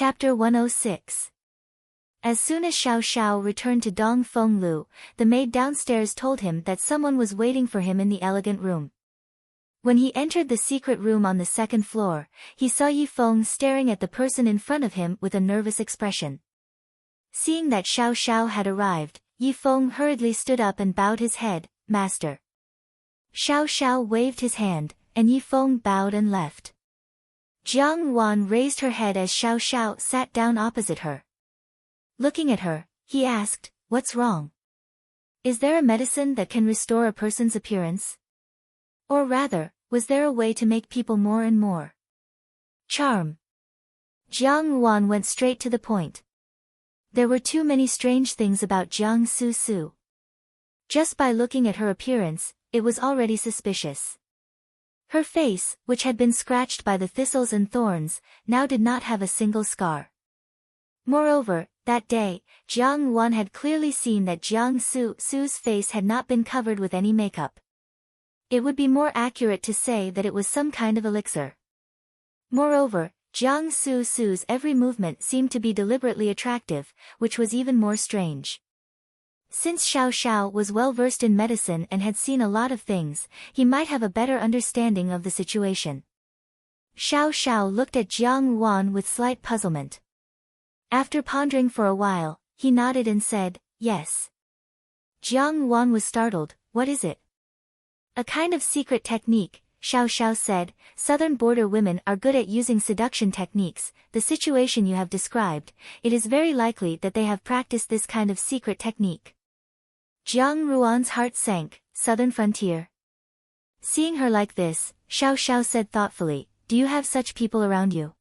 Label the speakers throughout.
Speaker 1: Chapter 106. As soon as Xiao Xiao returned to Dong Feng Lu, the maid downstairs told him that someone was waiting for him in the elegant room. When he entered the secret room on the second floor, he saw Yi Feng staring at the person in front of him with a nervous expression. Seeing that Xiao Xiao had arrived, Yi Feng hurriedly stood up and bowed his head. "Master." Xiao Xiao waved his hand, and Yi Feng bowed and left. Jiang Wan raised her head as Xiao Xiao sat down opposite her. Looking at her, he asked, "What's wrong? Is there a medicine that can restore a person's appearance? Or rather, was there a way to make people more and more charm?" Jiang Wan went straight to the point. There were too many strange things about Jiang Su Su. Just by looking at her appearance, it was already suspicious. Her face, which had been scratched by the thistles and thorns, now did not have a single scar. Moreover, that day, Jiang Wan had clearly seen that Jiang Su Su's face had not been covered with any makeup. It would be more accurate to say that it was some kind of elixir. Moreover, Jiang Su Su's every movement seemed to be deliberately attractive, which was even more strange. Since Xiao Xiao was well versed in medicine and had seen a lot of things, he might have a better understanding of the situation. Xiao Xiao looked at Jiang Wan with slight puzzlement. After pondering for a while, he nodded and said, "Yes." Jiang Wan was startled. "What is it?" "A kind of secret technique," Xiao Xiao said. "Southern border women are good at using seduction techniques. The situation you have described, it is very likely that they have practiced this kind of secret technique." Jiang Ruan's heart sank. Southern frontier. Seeing her like this, Xiao Xiao said thoughtfully, "Do you have such people around you?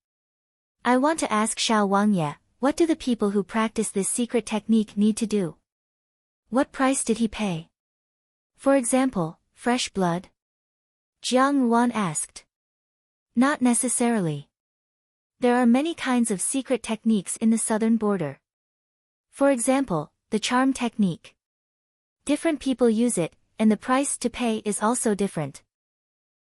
Speaker 1: I want to ask Xiao Wangye, what do the people who practice this secret technique need to do? What price did he pay? For example, fresh blood?" Jiang Wan asked. "Not necessarily. There are many kinds of secret techniques in the southern border. For example, the charm technique. Different people use it, and the price to pay is also different.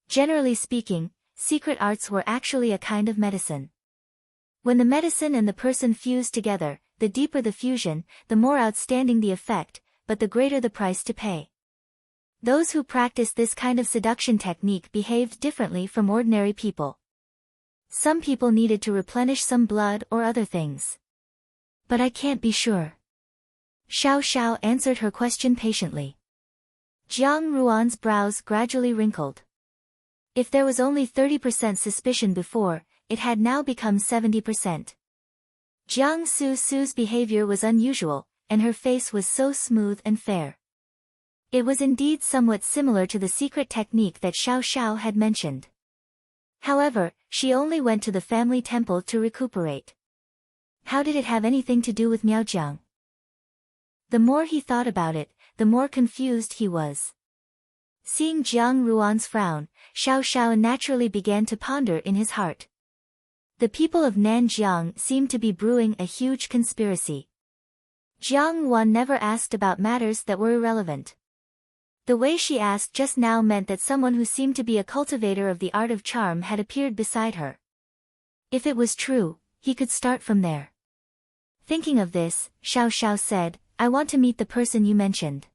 Speaker 1: Generally speaking, secret arts were actually a kind of medicine. When the medicine and the person fuse together, the deeper the fusion, the more outstanding the effect, but the greater the price to pay. Those who practiced this kind of seduction technique behaved differently from ordinary people. Some people needed to replenish some blood or other things. But I can't be sure." Xiao Xiao answered her question patiently. Jiang Ruan's brows gradually wrinkled. If there was only 30% suspicion before, it had now become 70%. Jiang Su Su's behavior was unusual, and her face was so smooth and fair. It was indeed somewhat similar to the secret technique that Xiao Xiao had mentioned. However, she only went to the family temple to recuperate. How did it have anything to do with Miaojiang? The more he thought about it, the more confused he was. Seeing Jiang Ruan's frown, Xiao Xiao naturally began to ponder in his heart. The people of Nanjiang seemed to be brewing a huge conspiracy. Jiang Wan never asked about matters that were irrelevant. The way she asked just now meant that someone who seemed to be a cultivator of the art of charm had appeared beside her. If it was true, he could start from there. Thinking of this, Xiao Xiao said, "I want to meet the person you mentioned."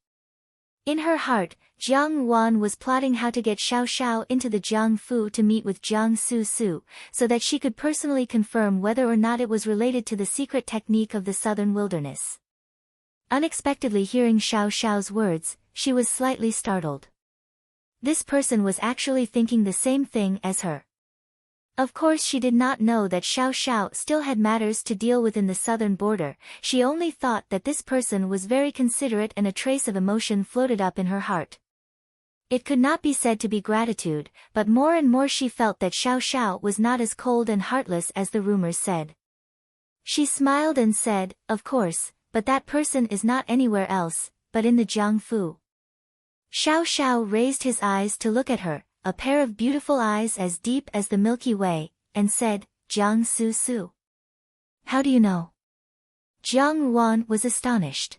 Speaker 1: In her heart, Jiang Wan was plotting how to get Xiao Xiao into the Jiang Fu to meet with Jiang Su Su, so that she could personally confirm whether or not it was related to the secret technique of the southern wilderness. Unexpectedly hearing Xiao Xiao's words, she was slightly startled. This person was actually thinking the same thing as her. Of course she did not know that Xiao Xiao still had matters to deal with in the southern border. She only thought that this person was very considerate, and a trace of emotion floated up in her heart. It could not be said to be gratitude, but more and more she felt that Xiao Xiao was not as cold and heartless as the rumors said. She smiled and said, "Of course, but that person is not anywhere else, but in the Jiangfu." Xiao Xiao raised his eyes to look at her, a pair of beautiful eyes as deep as the Milky Way, and said, "Jiang Su Su. How do you know?" Jiang Wan was astonished.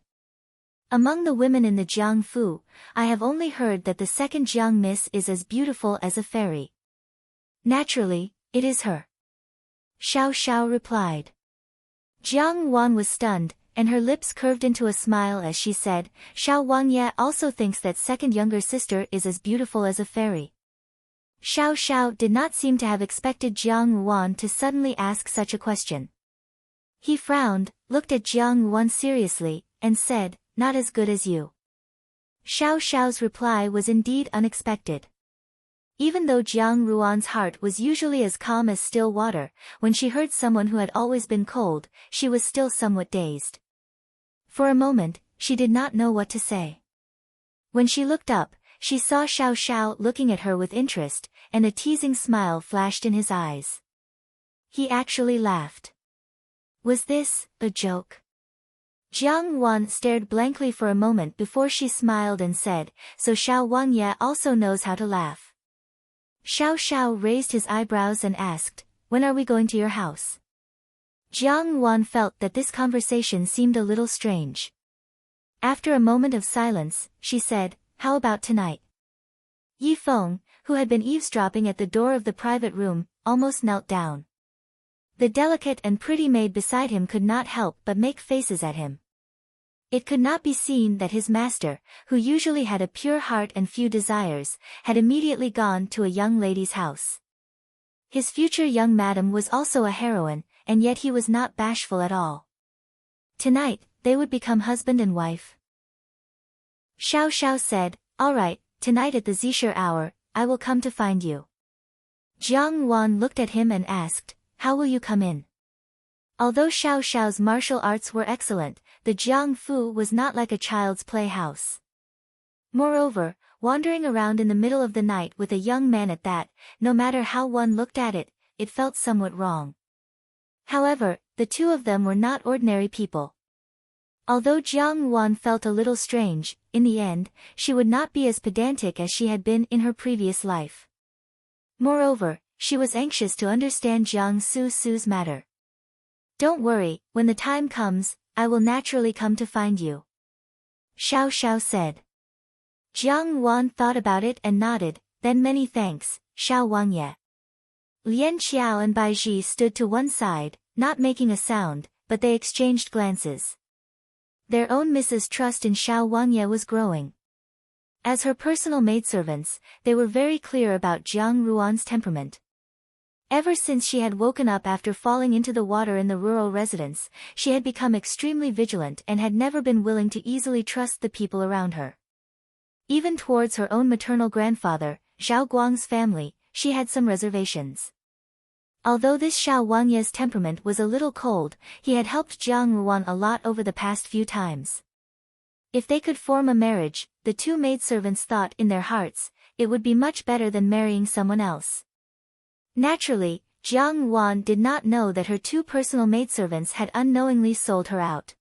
Speaker 1: "Among the women in the Jiangfu, I have only heard that the second Jiang Miss is as beautiful as a fairy. Naturally, it is her." Xiao Xiao replied. Jiang Wan was stunned, and her lips curved into a smile as she said, Xiao Wangye also thinks that second younger sister is as beautiful as a fairy. Xiao Xiao did not seem to have expected Jiang Wan to suddenly ask such a question. He frowned, looked at Jiang Wan seriously, and said, not as good as you. Xiao Xiao's reply was indeed unexpected. Even though Jiang Ruan's heart was usually as calm as still water, when she heard someone who had always been cold, she was still somewhat dazed. For a moment, she did not know what to say. When she looked up, she saw Xiao Xiao looking at her with interest, and a teasing smile flashed in his eyes. He actually laughed. Was this a joke? Jiang Wan stared blankly for a moment before she smiled and said, so Xiao Wangye also knows how to laugh. Xiao Xiao raised his eyebrows and asked, when are we going to your house? Jiang Wan felt that this conversation seemed a little strange. After a moment of silence, she said, how about tonight? Yi Feng, who had been eavesdropping at the door of the private room, almost knelt down. The delicate and pretty maid beside him could not help but make faces at him. It could not be seen that his master, who usually had a pure heart and few desires, had immediately gone to a young lady's house. His future young madam was also a heroine, and yet he was not bashful at all. Tonight, they would become husband and wife. Xiao Xiao said, all right, tonight at the Zisher hour, I will come to find you. Jiang Wan looked at him and asked, how will you come in? Although Xiao Xiao's martial arts were excellent, the Jiang Fu was not like a child's playhouse. Moreover, wandering around in the middle of the night with a young man at that, no matter how one looked at it, it felt somewhat wrong. However, the two of them were not ordinary people. Although Jiang Wan felt a little strange, in the end, she would not be as pedantic as she had been in her previous life. Moreover, she was anxious to understand Jiang Su's matter. Don't worry, when the time comes, I will naturally come to find you. Xiao Xiao said. Jiang Wan thought about it and nodded, then many thanks, Xiao Wangye. Lian Qiao and Bai Ji stood to one side, not making a sound, but they exchanged glances. Their own Mrs. Trust in Xiao Wangye was growing. As her personal maidservants, they were very clear about Jiang Ruan's temperament. Ever since she had woken up after falling into the water in the rural residence, she had become extremely vigilant and had never been willing to easily trust the people around her. Even towards her own maternal grandfather, Zhao Guang's family, she had some reservations. Although this Xiao Wangye's temperament was a little cold, he had helped Jiang Ruan a lot over the past few times. If they could form a marriage, the two maidservants thought in their hearts, it would be much better than marrying someone else. Naturally, Jiang Wan did not know that her two personal maidservants had unknowingly sold her out.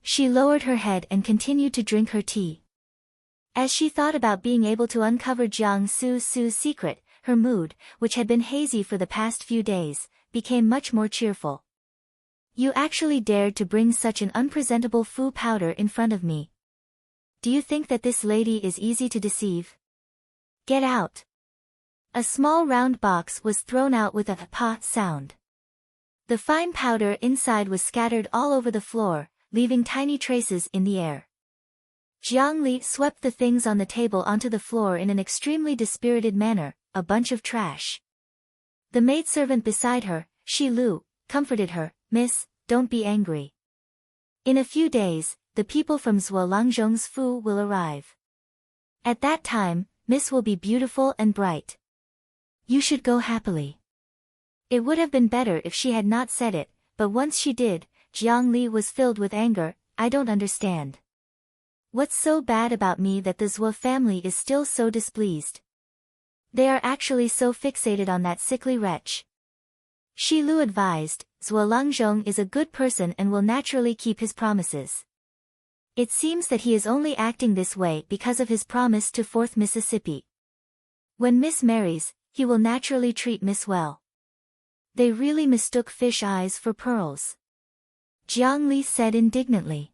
Speaker 1: She lowered her head and continued to drink her tea. As she thought about being able to uncover Jiang Su's secret, her mood, which had been hazy for the past few days, became much more cheerful. You actually dared to bring such an unpresentable foo powder in front of me. Do you think that this lady is easy to deceive? Get out. A small round box was thrown out with a pa sound. The fine powder inside was scattered all over the floor, leaving tiny traces in the air. Jiang Li swept the things on the table onto the floor in an extremely dispirited manner, a bunch of trash. The maidservant beside her, Shi Lu, comforted her, Miss, don't be angry. In a few days, the people from Zhuolangzhong's Fu will arrive. At that time, Miss will be beautiful and bright. You should go happily. It would have been better if she had not said it, but once she did, Jiang Li was filled with anger. I don't understand. What's so bad about me that the Zhuo family is still so displeased? They are actually so fixated on that sickly wretch. Shi Lu advised, Zhuolangzhong is a good person and will naturally keep his promises. It seems that he is only acting this way because of his promise to 4th Mississippi. When Miss marries, he will naturally treat Miss well. They really mistook fish eyes for pearls. Jiang Li said indignantly.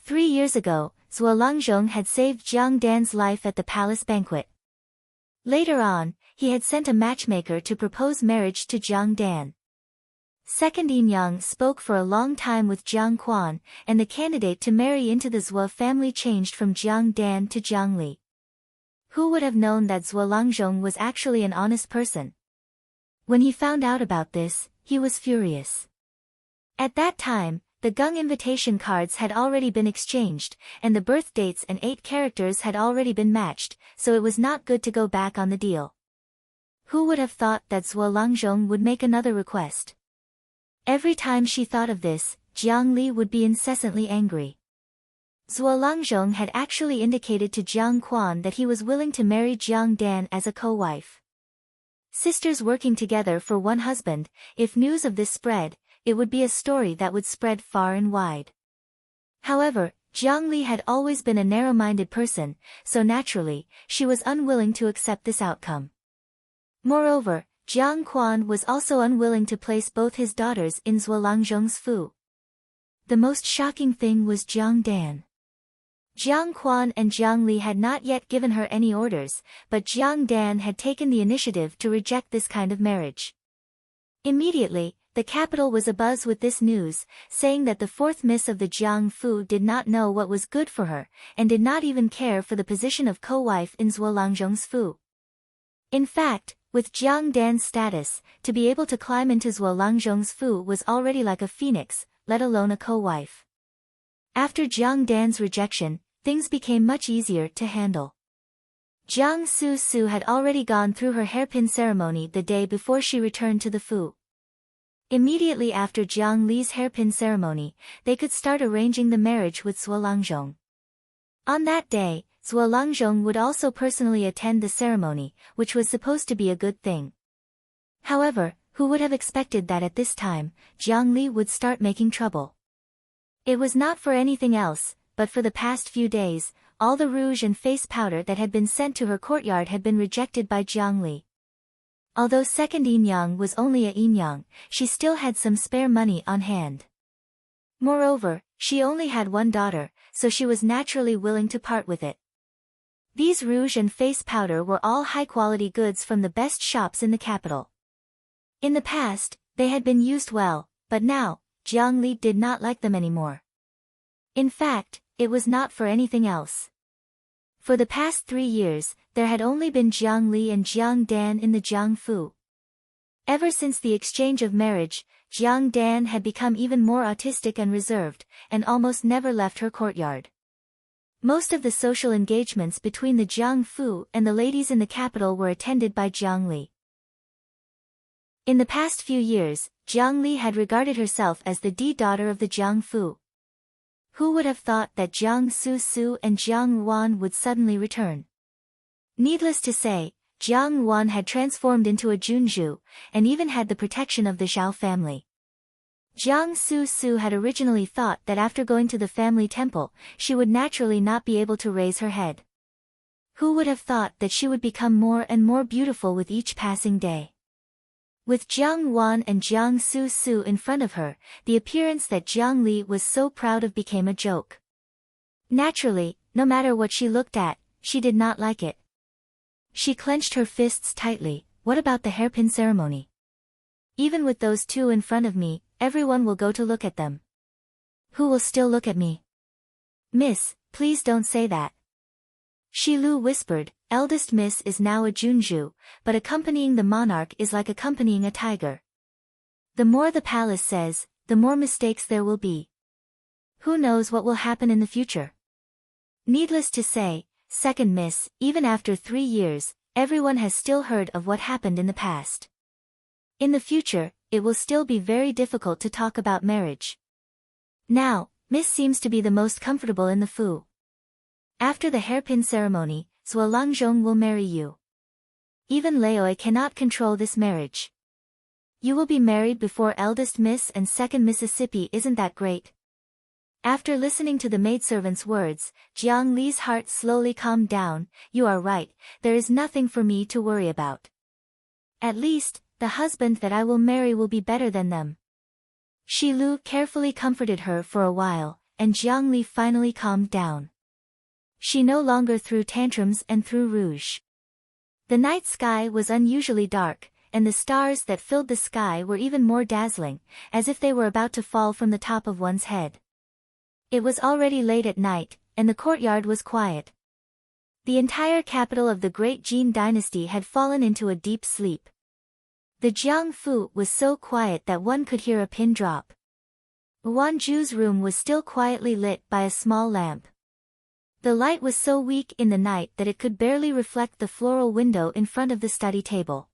Speaker 1: 3 years ago, Zhuolangzhong had saved Jiang Dan's life at the palace banquet. Later on, he had sent a matchmaker to propose marriage to Jiang Dan. Second Yang spoke for a long time with Jiang Quan, and the candidate to marry into the Zhuo family changed from Jiang Dan to Jiang Li. Who would have known that Zhuo Langzhong was actually an honest person? When he found out about this, he was furious. At that time, the Gung invitation cards had already been exchanged, and the birth dates and 8 characters had already been matched, so it was not good to go back on the deal. Who would have thought that Zhuo Langzhong would make another request? Every time she thought of this, Jiang Li would be incessantly angry. Zhuo Langzhong had actually indicated to Jiang Quan that he was willing to marry Jiang Dan as a co-wife. Sisters working together for one husband, if news of this spread, it would be a story that would spread far and wide. However, Jiang Li had always been a narrow-minded person, so naturally, she was unwilling to accept this outcome. Moreover, Jiang Quan was also unwilling to place both his daughters in Zhuo Langzhong's fu. The most shocking thing was Jiang Dan. Jiang Quan and Jiang Li had not yet given her any orders, but Jiang Dan had taken the initiative to reject this kind of marriage. Immediately, the capital was abuzz with this news, saying that the 4th miss of the Jiang Fu did not know what was good for her, and did not even care for the position of co-wife in Zhuo Langzhong's fu. In fact, with Jiang Dan's status, to be able to climb into Zhuo Langzhong's fu was already like a phoenix, let alone a co-wife. After Jiang Dan's rejection, things became much easier to handle. Jiang Su had already gone through her hairpin ceremony the day before she returned to the fu. Immediately after Jiang Li's hairpin ceremony, they could start arranging the marriage with Zhuo Langzhong. On that day, Zhuo Langzhong would also personally attend the ceremony, which was supposed to be a good thing. However, who would have expected that at this time, Jiang Li would start making trouble? It was not for anything else, but for the past few days, all the rouge and face powder that had been sent to her courtyard had been rejected by Jiang Li. Although second Yin Yang was only a Yin Yang, she still had some spare money on hand. Moreover, she only had one daughter, so she was naturally willing to part with it. These rouge and face powder were all high-quality goods from the best shops in the capital. In the past, they had been used well, but now, Jiang Li did not like them anymore. In fact, it was not for anything else. For the past 3 years, there had only been Jiang Li and Jiang Dan in the Jiang Fu. Ever since the exchange of marriage, Jiang Dan had become even more autistic and reserved, and almost never left her courtyard. Most of the social engagements between the Jiang Fu and the ladies in the capital were attended by Jiang Li. In the past few years, Jiang Li had regarded herself as the daughter of the Jiang Fu. Who would have thought that Jiang Su and Jiang Wan would suddenly return? Needless to say, Jiang Wan had transformed into a Junju, and even had the protection of the Zhao family. Jiang Su had originally thought that after going to the family temple, she would naturally not be able to raise her head. Who would have thought that she would become more and more beautiful with each passing day? With Jiang Wan and Jiang Su in front of her, the appearance that Jiang Li was so proud of became a joke. Naturally, no matter what she looked at, she did not like it. She clenched her fists tightly. What about the hairpin ceremony? Even with those 2 in front of me, everyone will go to look at them. Who will still look at me? Miss, please don't say that. Shi Lu whispered, eldest miss is now a Junju, but accompanying the monarch is like accompanying a tiger. The more the palace says, the more mistakes there will be. Who knows what will happen in the future? Needless to say, second miss, even after 3 years, everyone has still heard of what happened in the past. In the future, it will still be very difficult to talk about marriage. Now, Miss seems to be the most comfortable in the fu. After the hairpin ceremony, Zhuo Langzhong will marry you. Even Laoi cannot control this marriage. You will be married before eldest Miss and second Mississippi, isn't that great? After listening to the maidservant's words, Jiang Li's heart slowly calmed down. You are right, there is nothing for me to worry about. At least, the husband that I will marry will be better than them. Shi Lu carefully comforted her for a while, and Jiang Li finally calmed down. She no longer threw tantrums and threw rouge. The night sky was unusually dark, and the stars that filled the sky were even more dazzling, as if they were about to fall from the top of one's head. It was already late at night, and the courtyard was quiet. The entire capital of the great Jin dynasty had fallen into a deep sleep. The Jiangfu was so quiet that one could hear a pin drop. Wanju's room was still quietly lit by a small lamp. The light was so weak in the night that it could barely reflect the floral window in front of the study table.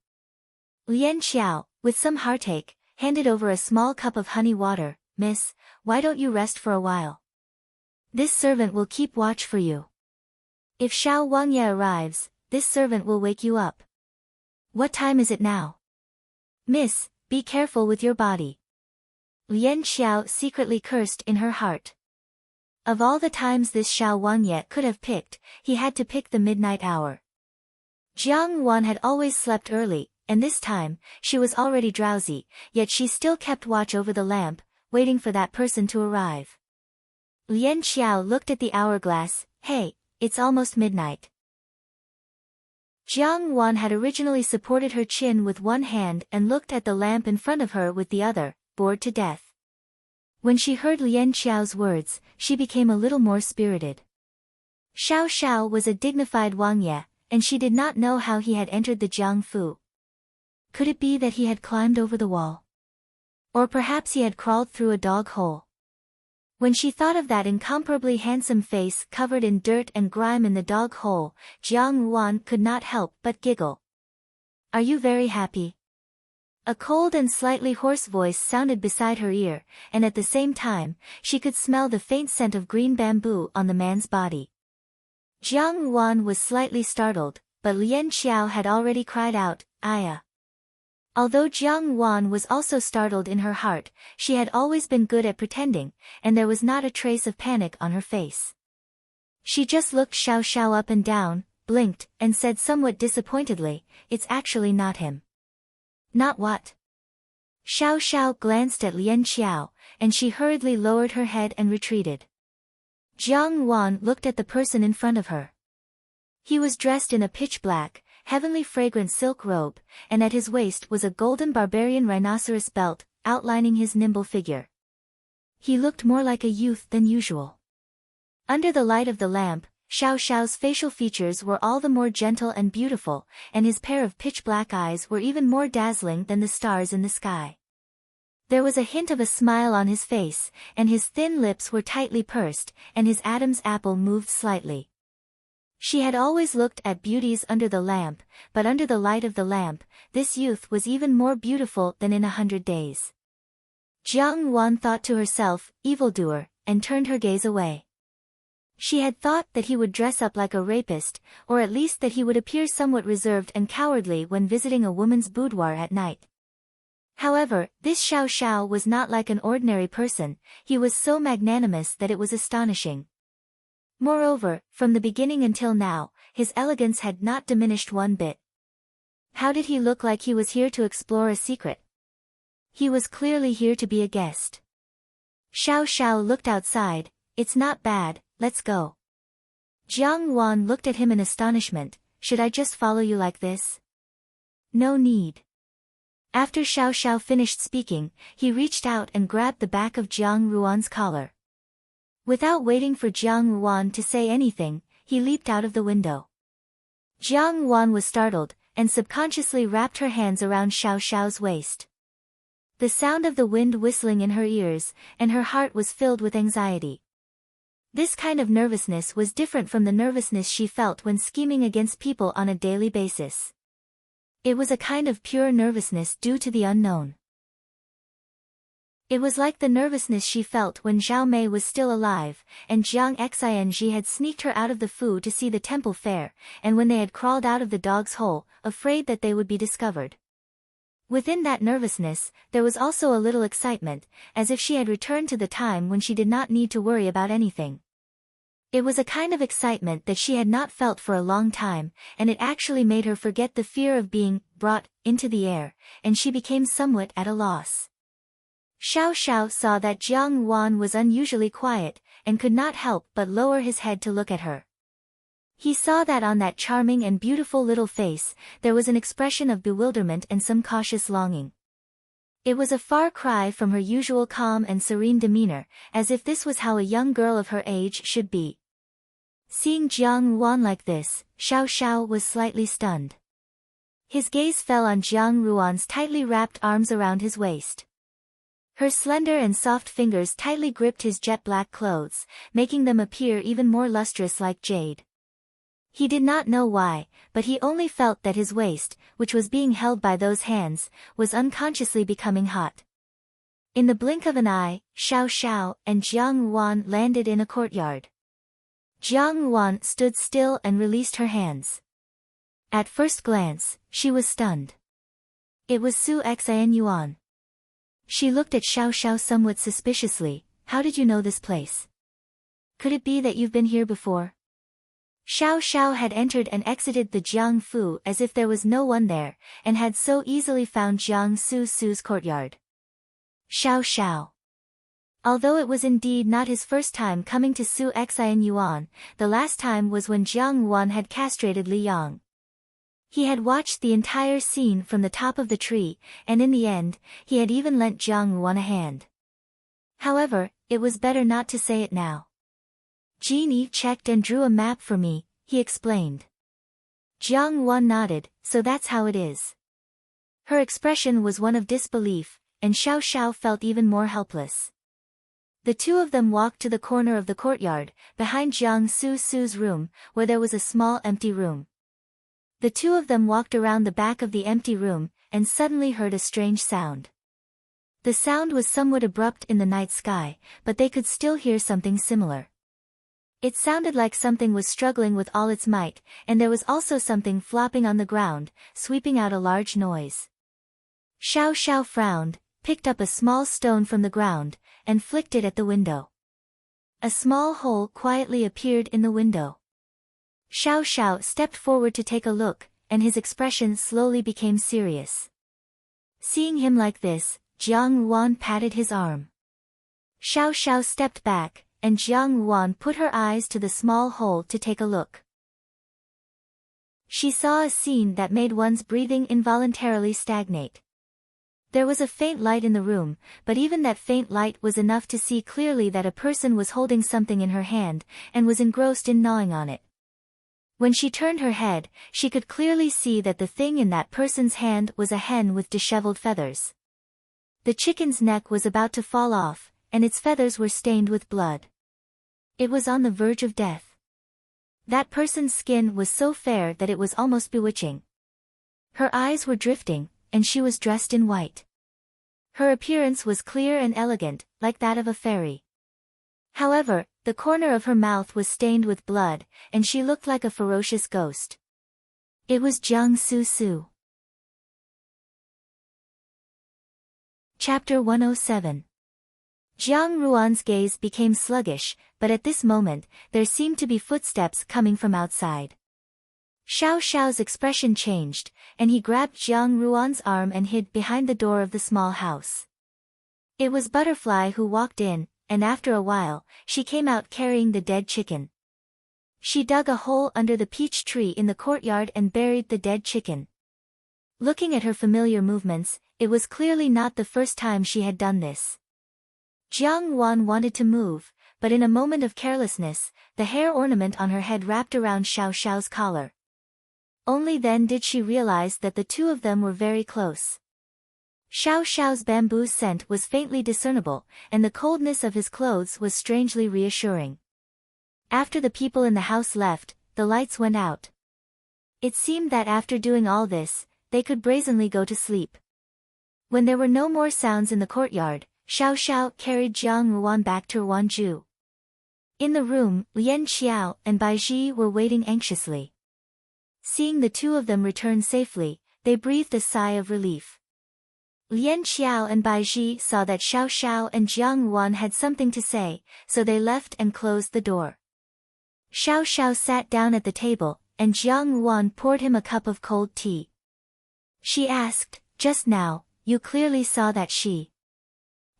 Speaker 1: Lian Xiao, with some heartache, handed over a small cup of honey water. "Miss, why don't you rest for a while? This servant will keep watch for you. If Xiao Wangye arrives, this servant will wake you up." "What time is it now?" "Miss, be careful with your body." Lian Xiao secretly cursed in her heart. Of all the times this Xiao Wangye could have picked, he had to pick the midnight hour. Jiang Wan had always slept early, and this time, she was already drowsy, yet she still kept watch over the lamp, waiting for that person to arrive. Lian Xiao looked at the hourglass. "Hey, it's almost midnight." Jiang Wan had originally supported her chin with one hand and looked at the lamp in front of her with the other, bored to death. When she heard Lian Xiao's words, she became a little more spirited. Xiao Xiao was a dignified Wangye, and she did not know how he had entered the Jiangfu. Could it be that he had climbed over the wall? Or perhaps he had crawled through a dog hole? When she thought of that incomparably handsome face covered in dirt and grime in the dog hole, Jiang Wan could not help but giggle. "Are you very happy?" A cold and slightly hoarse voice sounded beside her ear, and at the same time, she could smell the faint scent of green bamboo on the man's body. Jiang Wan was slightly startled, but Lian Xiao had already cried out, "Aya!" Although Jiang Wan was also startled in her heart, she had always been good at pretending, and there was not a trace of panic on her face. She just looked Xiao Xiao up and down, blinked, and said somewhat disappointedly, "It's actually not him." "Not what?" Xiao Xiao glanced at Lian Xiao, and she hurriedly lowered her head and retreated. Jiang Wan looked at the person in front of her. He was dressed in a pitch-black, heavenly fragrant silk robe, and at his waist was a golden barbarian rhinoceros belt, outlining his nimble figure. He looked more like a youth than usual. Under the light of the lamp, Xiao Xiao's facial features were all the more gentle and beautiful, and his pair of pitch-black eyes were even more dazzling than the stars in the sky. There was a hint of a smile on his face, and his thin lips were tightly pursed, and his Adam's apple moved slightly. She had always looked at beauties under the lamp, but under the light of the lamp, this youth was even more beautiful than in 100 days. Jiang Wan thought to herself, "Evildoer," and turned her gaze away. She had thought that he would dress up like a rapist, or at least that he would appear somewhat reserved and cowardly when visiting a woman's boudoir at night. However, this Xiao Xiao was not like an ordinary person, he was so magnanimous that it was astonishing. Moreover, from the beginning until now, his elegance had not diminished one bit. How did he look like he was here to explore a secret? He was clearly here to be a guest. Xiao Xiao looked outside. "It's not bad, let's go." Jiang Wan looked at him in astonishment. "Should I just follow you like this?" "No need." After Xiao Xiao finished speaking, he reached out and grabbed the back of Jiang Ruan's collar. Without waiting for Jiang Ruan to say anything, he leaped out of the window. Jiang Wan was startled, and subconsciously wrapped her hands around Xiao Xiao's waist. The sound of the wind whistling in her ears, and her heart was filled with anxiety. This kind of nervousness was different from the nervousness she felt when scheming against people on a daily basis. It was a kind of pure nervousness due to the unknown. It was like the nervousness she felt when Zhao Mei was still alive, and Jiang Xing had sneaked her out of the Fu to see the temple fair, and when they had crawled out of the dog's hole, afraid that they would be discovered. Within that nervousness, there was also a little excitement, as if she had returned to the time when she did not need to worry about anything. It was a kind of excitement that she had not felt for a long time, and it actually made her forget the fear of being brought into the air, and she became somewhat at a loss. Xiao Xiao saw that Jiang Wan was unusually quiet, and could not help but lower his head to look at her. He saw that on that charming and beautiful little face, there was an expression of bewilderment and some cautious longing. It was a far cry from her usual calm and serene demeanor, as if this was how a young girl of her age should be. Seeing Jiang Ruan like this, Xiao Xiao was slightly stunned. His gaze fell on Jiang Ruan's tightly wrapped arms around his waist. Her slender and soft fingers tightly gripped his jet-black clothes, making them appear even more lustrous like jade. He did not know why, but he only felt that his waist, which was being held by those hands, was unconsciously becoming hot. In the blink of an eye, Xiao Xiao and Jiang Ruan landed in a courtyard. Jiang Ruan stood still and released her hands. At first glance, she was stunned. It was Su Xian Yuan. She looked at Xiao Xiao somewhat suspiciously. How did you know this place? Could it be that you've been here before? Xiao Xiao had entered and exited the Jiang Fu as if there was no one there, and had so easily found Jiang Su's courtyard. Xiao Xiao. Although it was indeed not his first time coming to Su Xian Yuan, the last time was when Jiang Ruan had castrated Li Yang. He had watched the entire scene from the top of the tree, and in the end, he had even lent Jiang Ruan a hand. However, it was better not to say it now. Genie checked and drew a map for me, he explained. Jiang Ruan nodded, so that's how it is. Her expression was one of disbelief, and Xiao Xiao felt even more helpless. The two of them walked to the corner of the courtyard, behind Jiang Su's room, where there was a small empty room. The two of them walked around the back of the empty room, and suddenly heard a strange sound. The sound was somewhat abrupt in the night sky, but they could still hear something similar. It sounded like something was struggling with all its might, and there was also something flopping on the ground, sweeping out a large noise. Xiao Xiao frowned, picked up a small stone from the ground, and flicked it at the window. A small hole quietly appeared in the window. Xiao Xiao stepped forward to take a look, and his expression slowly became serious. Seeing him like this, Jiang Ruan patted his arm. Xiao Xiao stepped back, and Jiang Ruan put her eyes to the small hole to take a look. She saw a scene that made one's breathing involuntarily stagnate. There was a faint light in the room, but even that faint light was enough to see clearly that a person was holding something in her hand, and was engrossed in gnawing on it. When she turned her head, she could clearly see that the thing in that person's hand was a hen with disheveled feathers. The chicken's neck was about to fall off, and its feathers were stained with blood. It was on the verge of death. That person's skin was so fair that it was almost bewitching. Her eyes were drifting, and she was dressed in white. Her appearance was clear and elegant, like that of a fairy. However, the corner of her mouth was stained with blood, and she looked like a ferocious ghost. It was Jiang Su. Chapter 107. Jiang Ruan's gaze became sluggish, but at this moment, there seemed to be footsteps coming from outside. Xiao Xiao's expression changed, and he grabbed Jiang Ruan's arm and hid behind the door of the small house. It was Butterfly who walked in, and after a while, she came out carrying the dead chicken. She dug a hole under the peach tree in the courtyard and buried the dead chicken. Looking at her familiar movements, it was clearly not the first time she had done this. Jiang Ruan wanted to move, but in a moment of carelessness, the hair ornament on her head wrapped around Xiao Xiao's collar. Only then did she realize that the two of them were very close. Xiao Xiao's bamboo scent was faintly discernible, and the coldness of his clothes was strangely reassuring. After the people in the house left, the lights went out. It seemed that after doing all this, they could brazenly go to sleep. When there were no more sounds in the courtyard, Xiao Xiao carried Jiang Ruan back to Wanju. In the room, Lian Qiao and Baizhi were waiting anxiously. Seeing the two of them return safely, they breathed a sigh of relief. Lian Qiao and Baizhi saw that Xiao Xiao and Jiang Ruan had something to say, so they left and closed the door. Xiao Xiao sat down at the table, and Jiang Ruan poured him a cup of cold tea. She asked, "Just now, you clearly saw that she...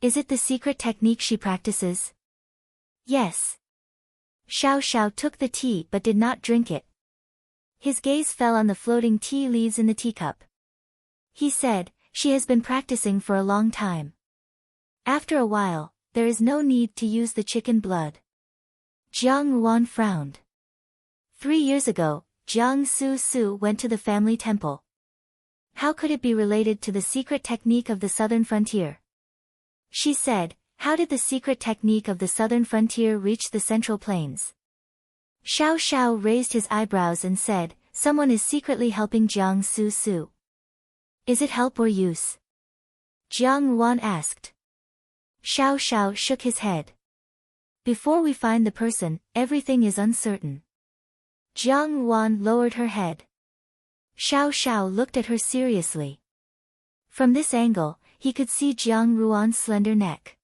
Speaker 1: Is it the secret technique she practices?" "Yes." Xiao Xiao took the tea but did not drink it. His gaze fell on the floating tea leaves in the teacup. He said, "She has been practicing for a long time. After a while, there is no need to use the chicken blood." Jiang Yuan frowned. 3 years ago, Jiang Su Su went to the family temple. How could it be related to the secret technique of the southern frontier? She said, "How did the secret technique of the southern frontier reach the central plains?" Xiao Xiao raised his eyebrows and said, "Someone is secretly helping Jiang Su Su." "Is it help or use?" Jiang Yuan asked. Xiao Xiao shook his head. "Before we find the person, everything is uncertain." Jiang Yuan lowered her head. Xiao Xiao looked at her seriously. From this angle, he could see Jiang Yuan's slender neck.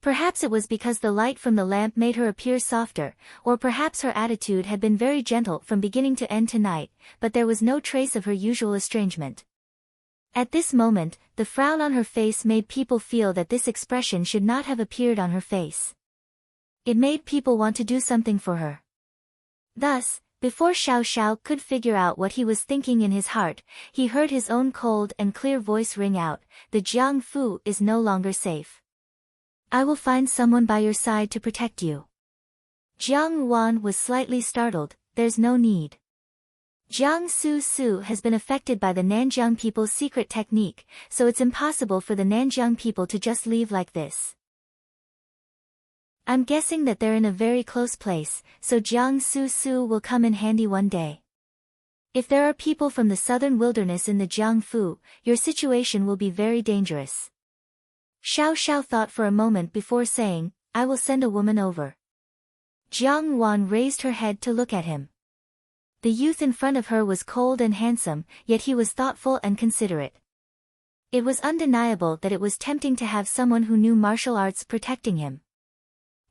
Speaker 1: Perhaps it was because the light from the lamp made her appear softer, or perhaps her attitude had been very gentle from beginning to end tonight, but there was no trace of her usual estrangement. At this moment, the frown on her face made people feel that this expression should not have appeared on her face. It made people want to do something for her. Thus, before Xiao Xiao could figure out what he was thinking in his heart, he heard his own cold and clear voice ring out, "The Jiang Fu is no longer safe. I will find someone by your side to protect you." Jiang Yuan was slightly startled. "There's no need. Jiang Su Su has been affected by the Nanjiang people's secret technique, so it's impossible for the Nanjiang people to just leave like this. I'm guessing that they're in a very close place, so Jiang Su Su will come in handy one day. If there are people from the southern wilderness in the Jiangfu, your situation will be very dangerous." Xiao Xiao thought for a moment before saying, "I will send a woman over." Jiang Yuan raised her head to look at him. The youth in front of her was cold and handsome, yet he was thoughtful and considerate. It was undeniable that it was tempting to have someone who knew martial arts protecting him.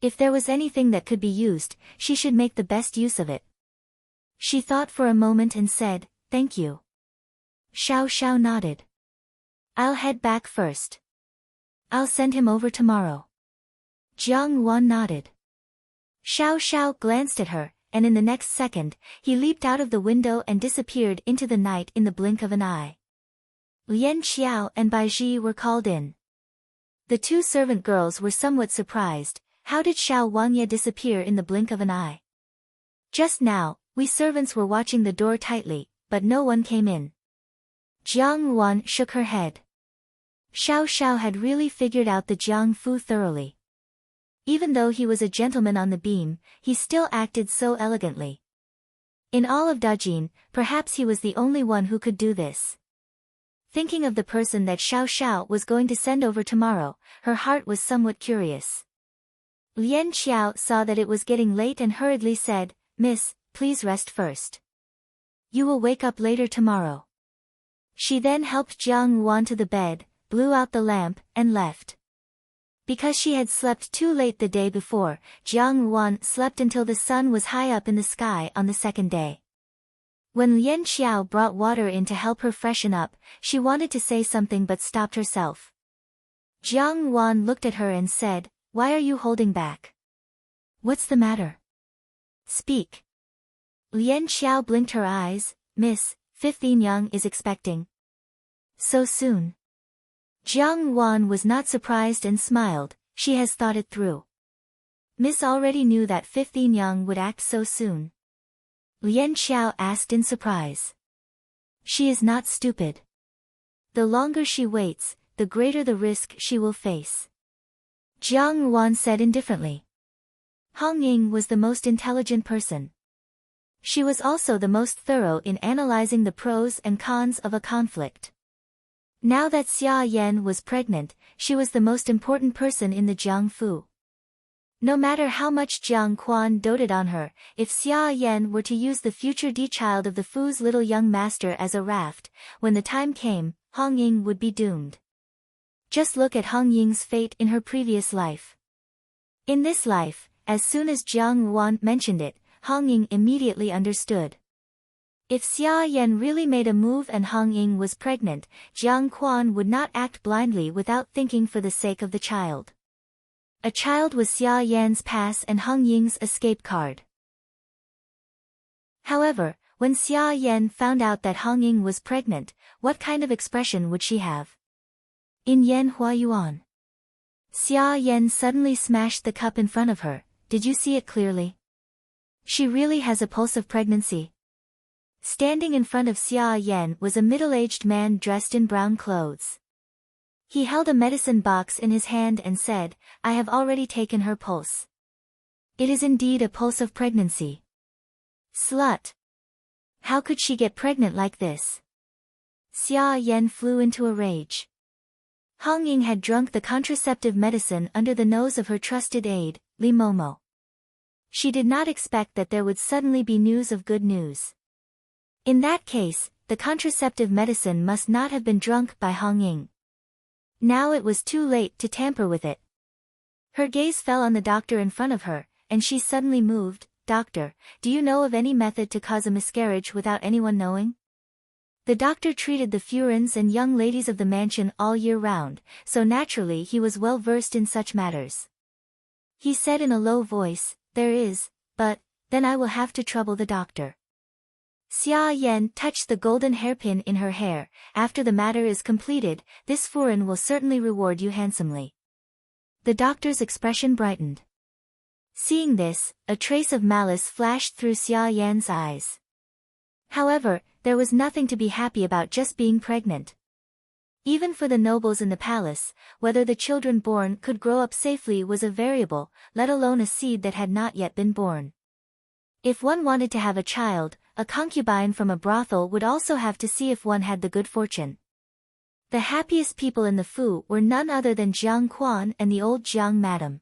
Speaker 1: If there was anything that could be used, she should make the best use of it. She thought for a moment and said, "Thank you." Xiao Xiao nodded. "I'll head back first. I'll send him over tomorrow." Jiang Yuan nodded. Xiao Xiao glanced at her, and in the next second, he leaped out of the window and disappeared into the night in the blink of an eye. Lian Xiao and Bai Ji were called in. The two servant girls were somewhat surprised. How did Xiao Wangye disappear in the blink of an eye? Just now, we servants were watching the door tightly, but no one came in. Jiang Yuan shook her head. Xiao Xiao had really figured out the Jiang Fu thoroughly. Even though he was a gentleman on the beam, he still acted so elegantly. In all of Dajin, perhaps he was the only one who could do this. Thinking of the person that Xiao Xiao was going to send over tomorrow, her heart was somewhat curious. Lian Xiao saw that it was getting late and hurriedly said, "Miss, please rest first. You will wake up later tomorrow." She then helped Jiang Yuan to the bed, blew out the lamp, and left. Because she had slept too late the day before, Jiang Yuan slept until the sun was high up in the sky on the second day. When Lian Xiao brought water in to help her freshen up, she wanted to say something but stopped herself. Jiang Yuan looked at her and said, "Why are you holding back? What's the matter? Speak." Lian Xiao blinked her eyes. "Miss, 15 Young is expecting." "So soon?" Jiang Yuan was not surprised and smiled. She has thought it through. Miss already knew that 15 Young would act so soon. Lian Xiao asked in surprise. She is not stupid. The longer she waits, the greater the risk she will face. Jiang Yuan said indifferently. Hong Ying was the most intelligent person. She was also the most thorough in analyzing the pros and cons of a conflict. Now that Xia Yan was pregnant, she was the most important person in the Jiangfu. No matter how much Jiang Quan doted on her, if Xia Yan were to use the future D-child of the Fu's little young master as a raft, when the time came, Hong Ying would be doomed. Just look at Hong Ying's fate in her previous life. In this life, as soon as Jiang Yuan mentioned it, Hong Ying immediately understood. If Xia Yan really made a move and Hong Ying was pregnant, Jiang Quan would not act blindly without thinking for the sake of the child. A child was Xia Yan's pass and Hong Ying's escape card. However, when Xia Yan found out that Hong Ying was pregnant, what kind of expression would she have? In Yan Hua Yuan. Xia Yan suddenly smashed the cup in front of her. Did you see it clearly? She really has a pulse of pregnancy. Standing in front of Xia Yan was a middle-aged man dressed in brown clothes. He held a medicine box in his hand and said, I have already taken her pulse. It is indeed a pulse of pregnancy. Slut! How could she get pregnant like this? Xia Yan flew into a rage. Hong Ying had drunk the contraceptive medicine under the nose of her trusted aide, Li Momo. She did not expect that there would suddenly be news of good news. In that case, the contraceptive medicine must not have been drunk by Hong Ying. Now it was too late to tamper with it. Her gaze fell on the doctor in front of her, and she suddenly moved. Doctor, do you know of any method to cause a miscarriage without anyone knowing? The doctor treated the Furins and young ladies of the mansion all year round, so naturally he was well versed in such matters. He said in a low voice, there is, but, then I will have to trouble the doctor. Xia Yan touched the golden hairpin in her hair. After the matter is completed, this Furin will certainly reward you handsomely. The doctor's expression brightened. Seeing this, a trace of malice flashed through Xia Yan's eyes. However, there was nothing to be happy about just being pregnant. Even for the nobles in the palace, whether the children born could grow up safely was a variable, let alone a seed that had not yet been born. If one wanted to have a child, a concubine from a brothel would also have to see if one had the good fortune. The happiest people in the Fu were none other than Jiang Quan and the old Jiang madam.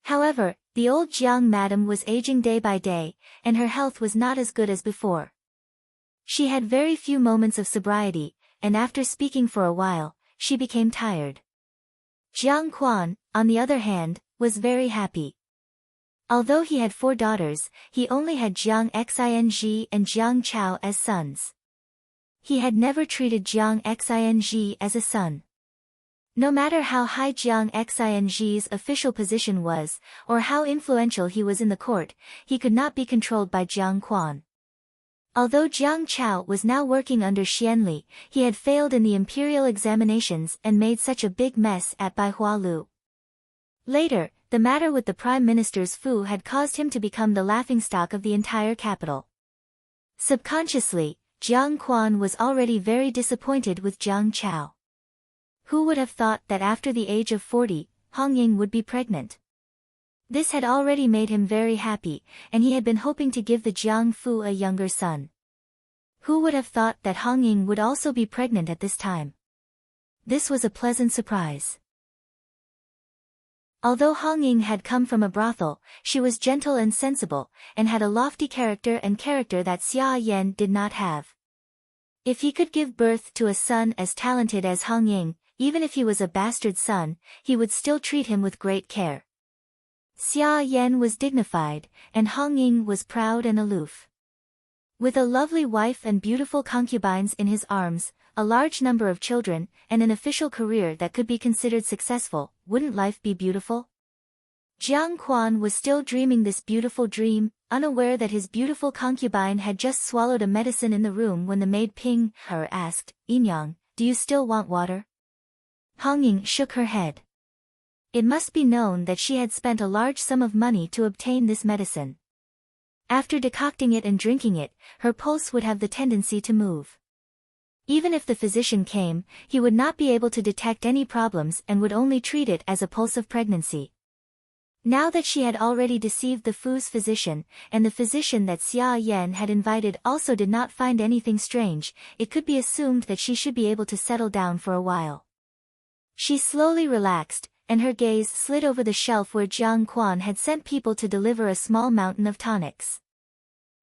Speaker 1: However, the old Jiang madam was aging day by day, and her health was not as good as before. She had very few moments of sobriety, and after speaking for a while, she became tired. Jiang Quan, on the other hand, was very happy. Although he had 4 daughters, he only had Jiang Xing and Jiang Chao as sons. He had never treated Jiang Xing as a son. No matter how high Jiang Xing's official position was, or how influential he was in the court, he could not be controlled by Jiang Quan. Although Jiang Chao was now working under Xianli, he had failed in the imperial examinations and made such a big mess at Bai Hualu. Later, the matter with the Prime Minister's Fu had caused him to become the laughingstock of the entire capital. Subconsciously, Jiang Quan was already very disappointed with Jiang Chao. Who would have thought that after the age of 40, Hong Ying would be pregnant? This had already made him very happy, and he had been hoping to give the Jiang Fu a younger son. Who would have thought that Hong Ying would also be pregnant at this time? This was a pleasant surprise. Although Hong Ying had come from a brothel, she was gentle and sensible, and had a lofty character that Xia Yan did not have. If he could give birth to a son as talented as Hong Ying, even if he was a bastard son, he would still treat him with great care. Xia Yan was dignified, and Hong Ying was proud and aloof. With a lovely wife and beautiful concubines in his arms, a large number of children, and an official career that could be considered successful, wouldn't life be beautiful? Jiang Quan was still dreaming this beautiful dream, unaware that his beautiful concubine had just swallowed a medicine in the room when the maid Ping her asked, Yinyang, do you still want water? Hong Ying shook her head. It must be known that she had spent a large sum of money to obtain this medicine. After decocting it and drinking it, her pulse would have the tendency to move. Even if the physician came, he would not be able to detect any problems and would only treat it as a pulse of pregnancy. Now that she had already deceived the Fu's physician, and the physician that Xia Yan had invited also did not find anything strange, it could be assumed that she should be able to settle down for a while. She slowly relaxed, and her gaze slid over the shelf where Jiang Quan had sent people to deliver a small mountain of tonics.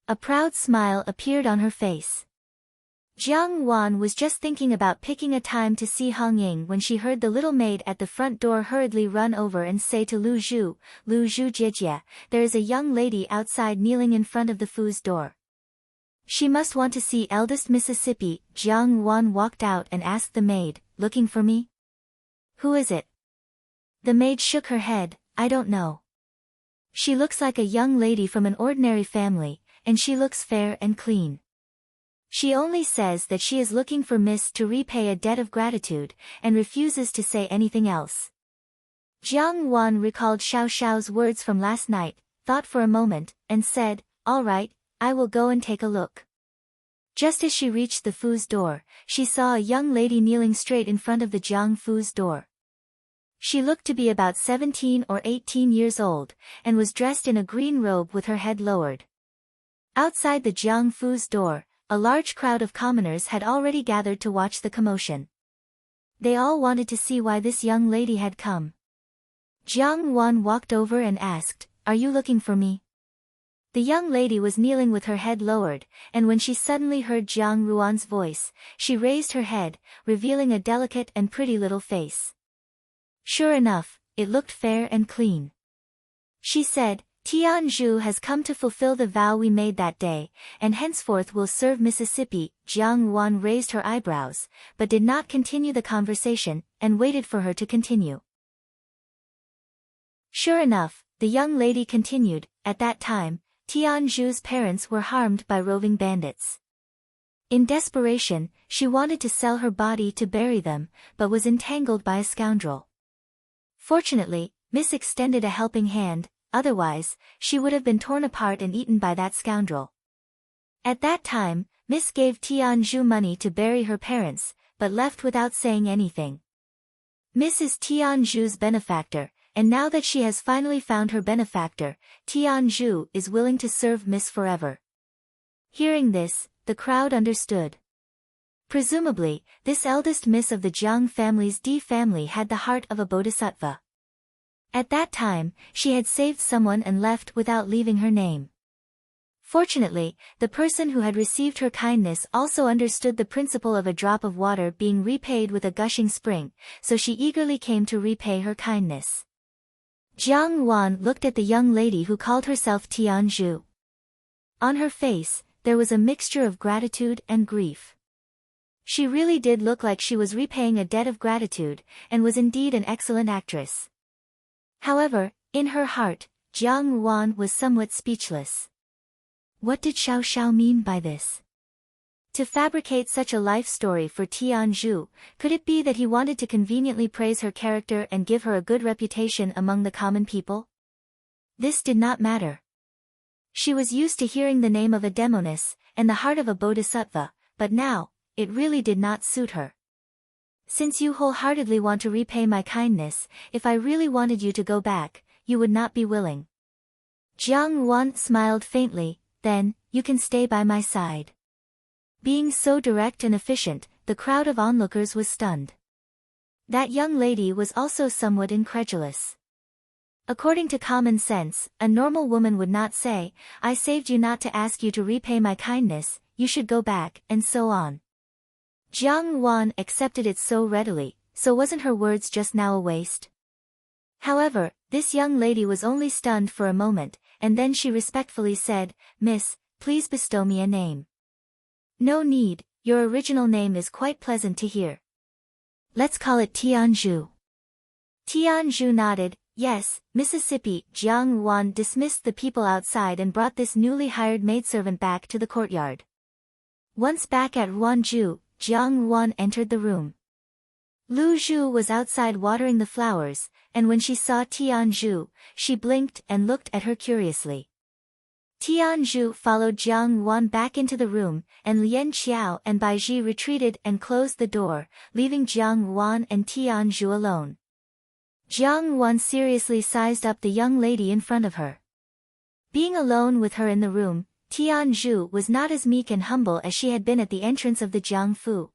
Speaker 1: A proud smile appeared on her face. Jiang Wan was just thinking about picking a time to see Hong Ying when she heard the little maid at the front door hurriedly run over and say to Lu Zhu Jijie, there is a young lady outside kneeling in front of the Fu's door. She must want to see eldest Mississippi. Jiang Wan walked out and asked the maid, looking for me? Who is it? The maid shook her head, I don't know. She looks like a young lady from an ordinary family, and she looks fair and clean. She only says that she is looking for Miss to repay a debt of gratitude, and refuses to say anything else. Jiang Wan recalled Xiao Xiao's words from last night, thought for a moment, and said, "All right, I will go and take a look." Just as she reached the Fu's door, she saw a young lady kneeling straight in front of the Jiang Fu's door. She looked to be about 17 or 18 years old, and was dressed in a green robe with her head lowered. Outside the Jiang Fu's door, a large crowd of commoners had already gathered to watch the commotion. They all wanted to see why this young lady had come. Jiang Wan walked over and asked, "Are you looking for me?" The young lady was kneeling with her head lowered, and when she suddenly heard Jiang Ruan's voice, she raised her head, revealing a delicate and pretty little face. Sure enough, it looked fair and clean. She said, "Tianzhu has come to fulfill the vow we made that day, and henceforth will serve Mississippi." Jiang Wan raised her eyebrows, but did not continue the conversation, and waited for her to continue. Sure enough, the young lady continued, "At that time, Tianzhu's parents were harmed by roving bandits. In desperation, she wanted to sell her body to bury them, but was entangled by a scoundrel. Fortunately, Miss extended a helping hand, otherwise, she would have been torn apart and eaten by that scoundrel. At that time, Miss gave Tianzhu money to bury her parents, but left without saying anything. Miss is Tianzhu's benefactor, and now that she has finally found her benefactor, Tianzhu is willing to serve Miss forever." Hearing this, the crowd understood. Presumably, this eldest Miss of the Jiang family's D family had the heart of a bodhisattva. At that time, she had saved someone and left without leaving her name. Fortunately, the person who had received her kindness also understood the principle of a drop of water being repaid with a gushing spring, so she eagerly came to repay her kindness. Jiang Wan looked at the young lady who called herself Tianzhu. On her face, there was a mixture of gratitude and grief. She really did look like she was repaying a debt of gratitude, and was indeed an excellent actress. However, in her heart, Jiang Wan was somewhat speechless. What did Xiao Xiao mean by this? To fabricate such a life story for Tianzhu, could it be that he wanted to conveniently praise her character and give her a good reputation among the common people? This did not matter. She was used to hearing the name of a demoness, and the heart of a bodhisattva, but now, it really did not suit her. "Since you wholeheartedly want to repay my kindness, if I really wanted you to go back, you would not be willing." Jiang Wan smiled faintly, "Then, you can stay by my side." Being so direct and efficient, the crowd of onlookers was stunned. That young lady was also somewhat incredulous. According to common sense, a normal woman would not say, "I saved you not to ask you to repay my kindness, you should go back," and so on. Jiang Wan accepted it so readily, so wasn't her words just now a waste? However, this young lady was only stunned for a moment, and then she respectfully said, "Miss, please bestow me a name." "No need, your original name is quite pleasant to hear. Let's call it Tianzhu." Tianzhu nodded, "Yes, Mississippi." Jiang Wan dismissed the people outside and brought this newly hired maidservant back to the courtyard. Once back at Ruanzhu, Jiang Wan entered the room. Lu Zhu was outside watering the flowers, and when she saw Tianzhu, she blinked and looked at her curiously. Tianzhu followed Jiang Wan back into the room, and Lian Qiao and Baizhi retreated and closed the door, leaving Jiang Wan and Tianzhu alone. Jiang Wan seriously sized up the young lady in front of her. Being alone with her in the room, Tianzhu was not as meek and humble as she had been at the entrance of the Jiang Fu.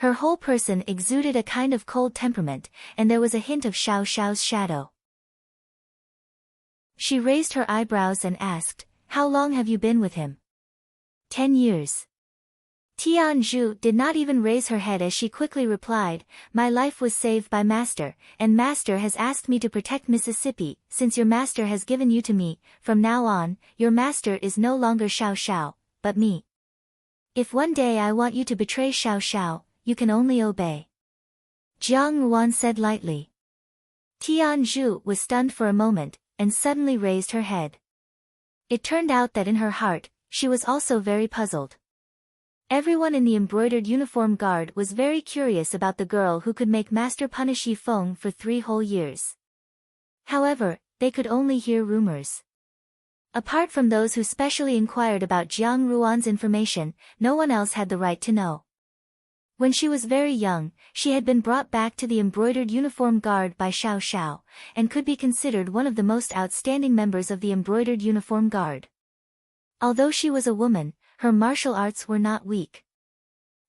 Speaker 1: Her whole person exuded a kind of cold temperament, and there was a hint of Xiao Xiao's shadow. She raised her eyebrows and asked, "How long have you been with him?" 10 years. Tianzhu did not even raise her head as she quickly replied, "My life was saved by Master, and Master has asked me to protect Mississippi. Since your Master has given you to me, from now on, your Master is no longer Xiao Xiao, but me. If one day I want you to betray Xiao Xiao, you can only obey." Jiang Wan said lightly. Tianzhu was stunned for a moment, and suddenly raised her head. It turned out that in her heart, she was also very puzzled. Everyone in the embroidered uniform guard was very curious about the girl who could make Master punish Yifeng for 3 whole years. However, they could only hear rumors. Apart from those who specially inquired about Jiang Ruan's information, no one else had the right to know. When she was very young, she had been brought back to the embroidered uniform guard by Xiao Xiao, and could be considered one of the most outstanding members of the embroidered uniform guard. Although she was a woman, her martial arts were not weak.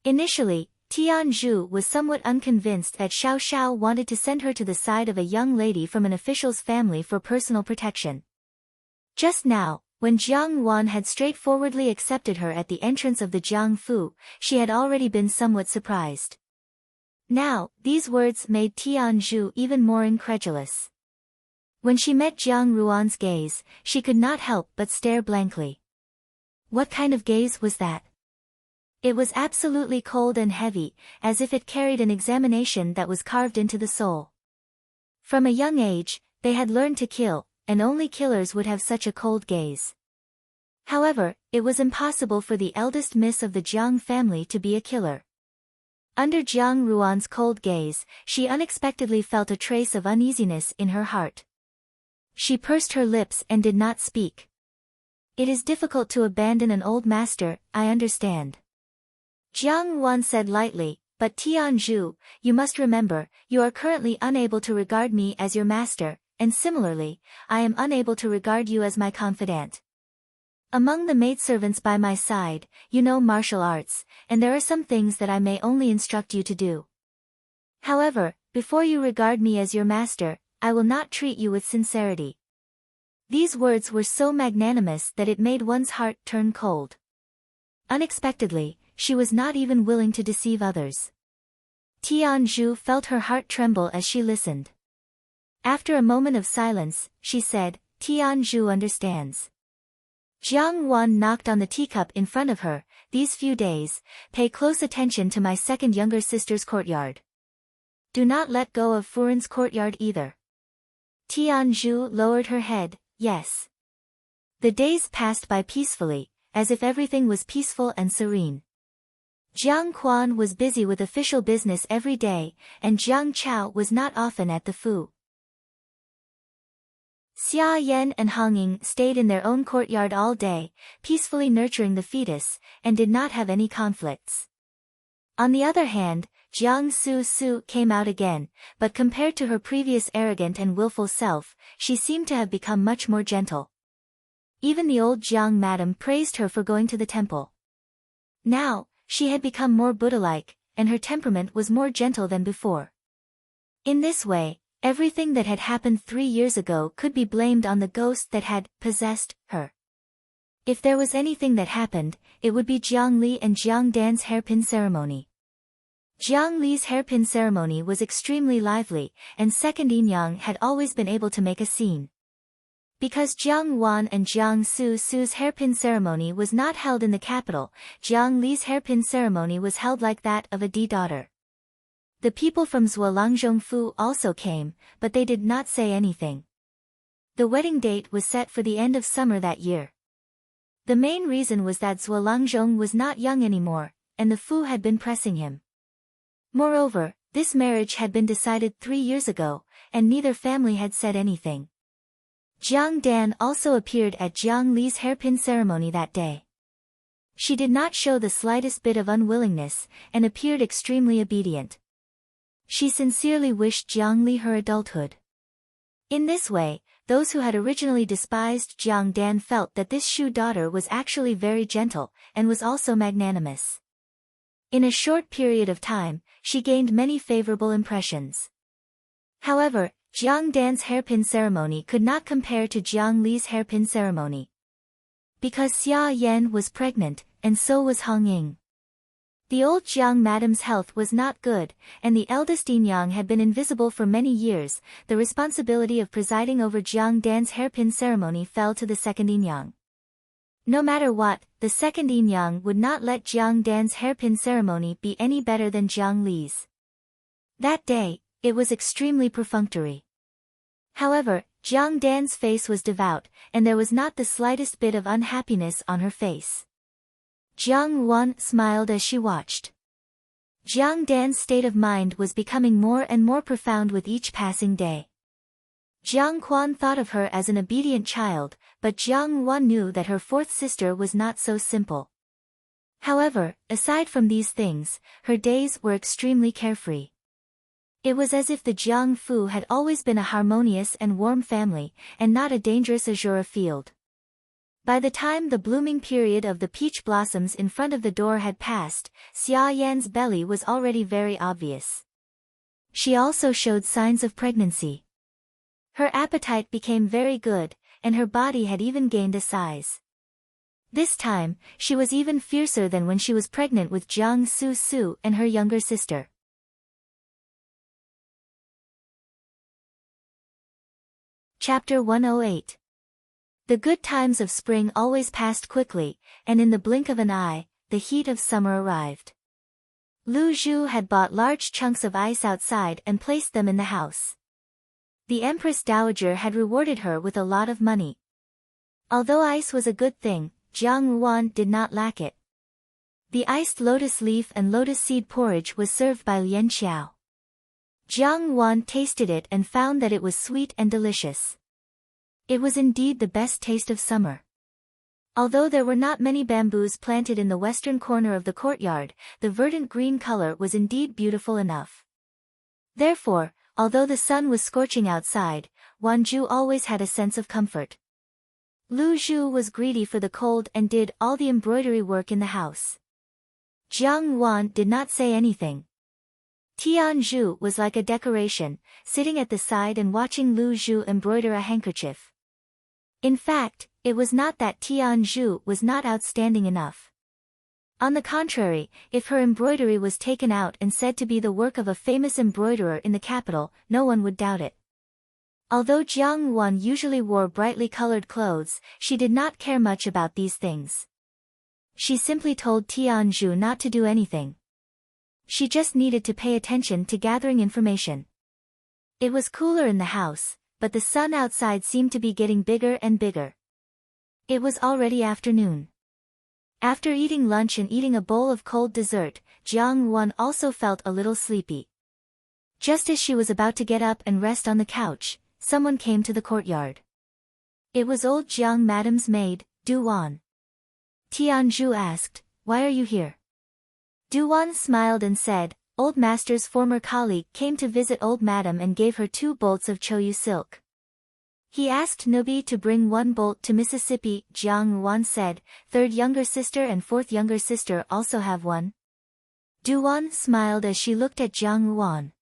Speaker 1: Initially, Tianzhu was somewhat unconvinced that Xiao Xiao wanted to send her to the side of a young lady from an official's family for personal protection. Just now, when Jiang Wan had straightforwardly accepted her at the entrance of the Jiang Fu, she had already been somewhat surprised. Now, these words made Tianzhu even more incredulous. When she met Jiang Ruan's gaze, she could not help but stare blankly. What kind of gaze was that? It was absolutely cold and heavy, as if it carried an examination that was carved into the soul. From a young age, they had learned to kill, and only killers would have such a cold gaze. However, it was impossible for the eldest miss of the Jiang family to be a killer. Under Jiang Ruan's cold gaze, she unexpectedly felt a trace of uneasiness in her heart. She pursed her lips and did not speak. It is difficult to abandon an old master, I understand. Jiang Wan said lightly, but Tianzhu, you must remember, you are currently unable to regard me as your master, and similarly, I am unable to regard you as my confidant. Among the maidservants by my side, you know martial arts, and there are some things that I may only instruct you to do. However, before you regard me as your master, I will not treat you with sincerity. These words were so magnanimous that it made one's heart turn cold. Unexpectedly, she was not even willing to deceive others. Tianzhu felt her heart tremble as she listened. After a moment of silence, she said, Tianzhu understands. Jiang Wan knocked on the teacup in front of her. These few days, pay close attention to my second younger sister's courtyard. Do not let go of Furin's courtyard either. Tianzhu lowered her head, yes. The days passed by peacefully, as if everything was peaceful and serene. Jiang Quan was busy with official business every day, and Jiang Chao was not often at the Fu. Xia Yan and Hang Ying stayed in their own courtyard all day, peacefully nurturing the fetus, and did not have any conflicts. On the other hand, Jiang Su came out again, but compared to her previous arrogant and willful self, she seemed to have become much more gentle. Even the old Jiang madam praised her for going to the temple. Now, she had become more Buddha-like, and her temperament was more gentle than before. In this way, everything that had happened 3 years ago could be blamed on the ghost that had possessed her. If there was anything that happened, it would be Jiang Li and Jiang Dan's hairpin ceremony. Jiang Li's hairpin ceremony was extremely lively, and Second Yin had always been able to make a scene. Because Jiang Wan and Jiang Su's hairpin ceremony was not held in the capital, Jiang Li's hairpin ceremony was held like that of a daughter. The people from Zhuolangzhongfu also came, but they did not say anything. The wedding date was set for the end of summer that year. The main reason was that Zhuolangzhong was not young anymore, and the Fu had been pressing him. Moreover, this marriage had been decided 3 years ago, and neither family had said anything. Jiang Dan also appeared at Jiang Li's hairpin ceremony that day. She did not show the slightest bit of unwillingness, and appeared extremely obedient. She sincerely wished Jiang Li her adulthood. In this way, those who had originally despised Jiang Dan felt that this Shu daughter was actually very gentle, and was also magnanimous. In a short period of time, she gained many favorable impressions. However, Jiang Dan's hairpin ceremony could not compare to Jiang Li's hairpin ceremony. Because Xia Yan was pregnant, and so was Hang Ying. The old Jiang madam's health was not good, and the eldest Yin had been invisible for many years. The responsibility of presiding over Jiang Dan's hairpin ceremony fell to the second Yin. No matter what, the second Yin would not let Jiang Dan's hairpin ceremony be any better than Jiang Li's. That day, it was extremely perfunctory. However, Jiang Dan's face was devout, and there was not the slightest bit of unhappiness on her face. Jiang Wan smiled as she watched. Jiang Dan's state of mind was becoming more and more profound with each passing day. Jiang Quan thought of her as an obedient child, but Jiang Wan knew that her fourth sister was not so simple. However, aside from these things, her days were extremely carefree. It was as if the Jiang Fu had always been a harmonious and warm family, and not a dangerous azure field. By the time the blooming period of the peach blossoms in front of the door had passed, Xia Yan's belly was already very obvious. She also showed signs of pregnancy. Her appetite became very good, and her body had even gained a size. This time, she was even fiercer than when she was pregnant with Jiang Su Su and her younger sister. Chapter 108. The good times of spring always passed quickly, and in the blink of an eye, the heat of summer arrived. Lu Zhu had bought large chunks of ice outside and placed them in the house. The Empress Dowager had rewarded her with a lot of money. Although ice was a good thing, Jiang Wan did not lack it. The iced lotus leaf and lotus seed porridge was served by Lian Xiao. Jiang Wan tasted it and found that it was sweet and delicious. It was indeed the best taste of summer. Although there were not many bamboos planted in the western corner of the courtyard, the verdant green color was indeed beautiful enough. Therefore, although the sun was scorching outside, Wanju always had a sense of comfort. Lu Zhu was greedy for the cold and did all the embroidery work in the house. Jiang Wan did not say anything. Tian Zhu was like a decoration, sitting at the side and watching Lu Zhu embroider a handkerchief. In fact, it was not that Tian Zhu was not outstanding enough. On the contrary, if her embroidery was taken out and said to be the work of a famous embroiderer in the capital, no one would doubt it. Although Jiang Wan usually wore brightly colored clothes, she did not care much about these things. She simply told Tian Zhu not to do anything. She just needed to pay attention to gathering information. It was cooler in the house, but the sun outside seemed to be getting bigger and bigger. It was already afternoon. After eating lunch and eating a bowl of cold dessert, Jiang Wan also felt a little sleepy. Just as she was about to get up and rest on the couch, someone came to the courtyard. It was old Jiang Madam's maid, Du Wan. Tian Zhu asked, "Why are you here?" Du Wan smiled and said, "Old master's former colleague came to visit old madam and gave her 2 bolts of Choyu silk. He asked Nobi to bring 1 bolt to Mississippi." Jiang Wan said, "Third younger sister and fourth younger sister also have one." Du Wan smiled as she looked at Jiang Wan.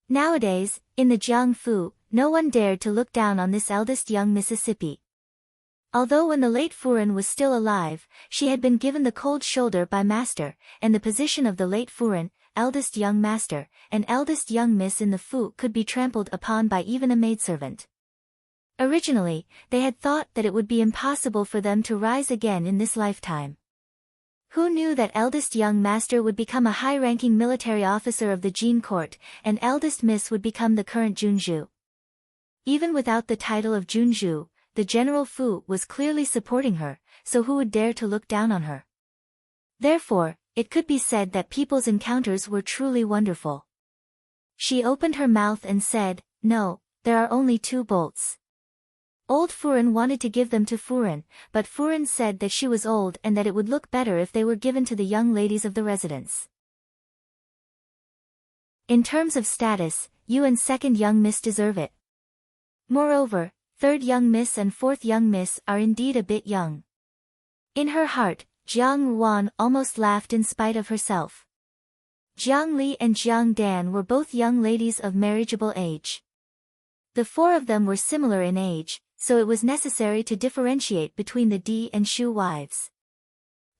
Speaker 1: Nowadays, in the Jiangfu, no one dared to look down on this eldest young Mississippi. Although when the late Furen was still alive, she had been given the cold shoulder by master, and the position of the late Furen, eldest young master, and eldest young miss in the Fu could be trampled upon by even a maidservant. Originally, they had thought that it would be impossible for them to rise again in this lifetime. Who knew that eldest young master would become a high-ranking military officer of the Jin court, and eldest miss would become the current Junju? Even without the title of Junju, the General Fu was clearly supporting her, so who would dare to look down on her? Therefore, it could be said that people's encounters were truly wonderful. She opened her mouth and said, "No, there are only 2 bolts." Old Furen wanted to give them to Furen, but Furen said that she was old and that it would look better if they were given to the young ladies of the residence. In terms of status, you and second young miss deserve it. Moreover, third young miss and fourth young miss are indeed a bit young. In her heart, Jiang Wan almost laughed in spite of herself. Jiang Li and Jiang Dan were both young ladies of marriageable age. The 4 of them were similar in age, so it was necessary to differentiate between the Di and Shu wives.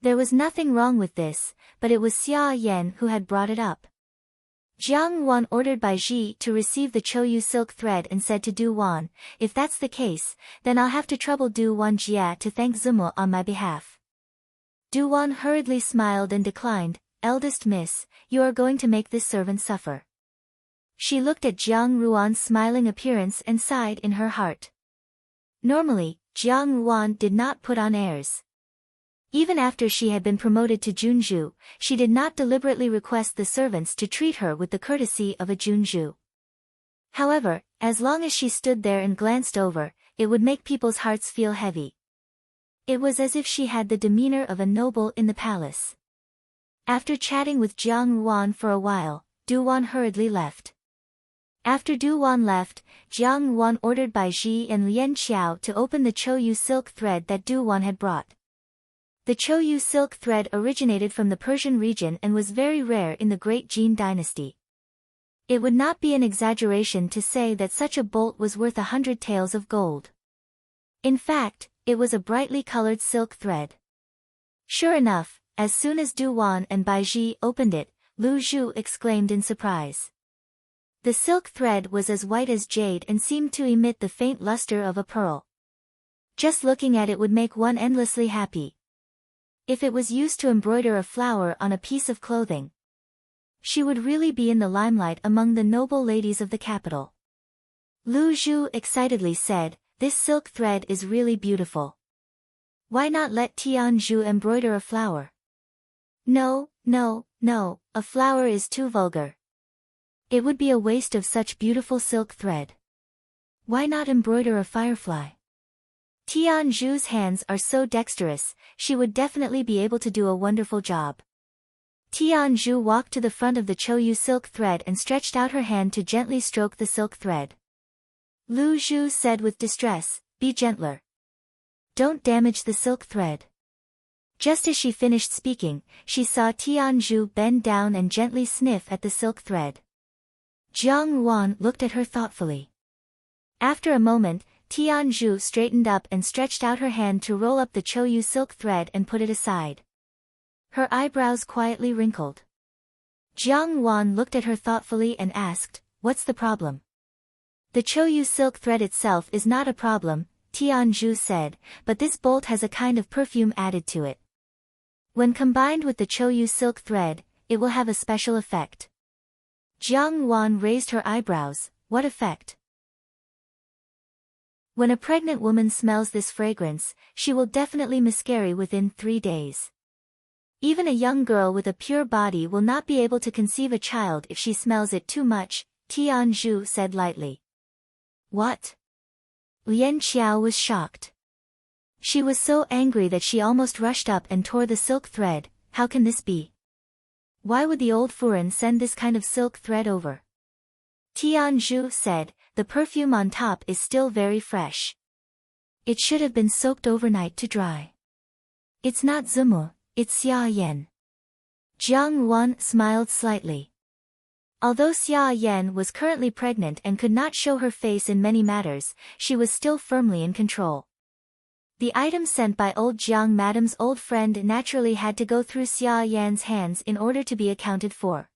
Speaker 1: There was nothing wrong with this, but it was Xia Yan who had brought it up. Jiang Wan ordered Bai Ji to receive the Choyu silk thread and said to Du Wan, "If that's the case, then I'll have to trouble Du Wan Jia to thank Zumo on my behalf." Du Wan hurriedly smiled and declined, "Eldest miss, you are going to make this servant suffer." She looked at Jiang Ruan's smiling appearance and sighed in her heart. Normally, Jiang Ruan did not put on airs. Even after she had been promoted to Junju, she did not deliberately request the servants to treat her with the courtesy of a Junju. However, as long as she stood there and glanced over, it would make people's hearts feel heavy. It was as if she had the demeanor of a noble in the palace. After chatting with Jiang Ruan for a while, Du Wan hurriedly left. After Du Wan left, Jiang Ruan ordered Bai Ji and Lian Qiao to open the Chouyu silk thread that Du Wan had brought. The Chouyu silk thread originated from the Persian region and was very rare in the Great Jin dynasty. It would not be an exaggeration to say that such a bolt was worth 100 taels of gold. In fact, it was a brightly colored silk thread. Sure enough, as soon as Du Wan and Bai Ji opened it, Lu Zhu exclaimed in surprise. The silk thread was as white as jade and seemed to emit the faint luster of a pearl. Just looking at it would make one endlessly happy. If it was used to embroider a flower on a piece of clothing, she would really be in the limelight among the noble ladies of the capital. Lu Zhu excitedly said, "This silk thread is really beautiful. Why not let Tianzhu embroider a flower?" No, a flower is too vulgar. It would be a waste of such beautiful silk thread. Why not embroider a firefly? Tianzhu's hands are so dexterous, she would definitely be able to do a wonderful job. Tianzhu walked to the front of the Chouyu silk thread and stretched out her hand to gently stroke the silk thread. Lu Zhu said with distress, "Be gentler. Don't damage the silk thread." Just as she finished speaking, she saw Tianzhu bend down and gently sniff at the silk thread. Jiang Ruan looked at her thoughtfully. After a moment, Tianzhu straightened up and stretched out her hand to roll up the Chouyu silk thread and put it aside. Her eyebrows quietly wrinkled. Jiang Ruan looked at her thoughtfully and asked, "What's the problem?" "The Chouyu silk thread itself is not a problem," Tianzhu said, "but this bolt has a kind of perfume added to it. When combined with the Chouyu silk thread, it will have a special effect." Jiang Ruan raised her eyebrows. "What effect?" "When a pregnant woman smells this fragrance, she will definitely miscarry within 3 days. Even a young girl with a pure body will not be able to conceive a child if she smells it too much," Tianzhu said lightly. "What?" Lian Qiao was shocked. She was so angry that she almost rushed up and tore the silk thread. How can this be? Why would the old Furen send this kind of silk thread over? Tianzhu said, "The perfume on top is still very fresh. It should have been soaked overnight to dry. It's not zumu, it's xia yan." Jiang Ruan smiled slightly. Although Xia Yan was currently pregnant and could not show her face in many matters, she was still firmly in control. The item sent by old Jiang Madam's old friend naturally had to go through Xia Yan's hands in order to be accounted for.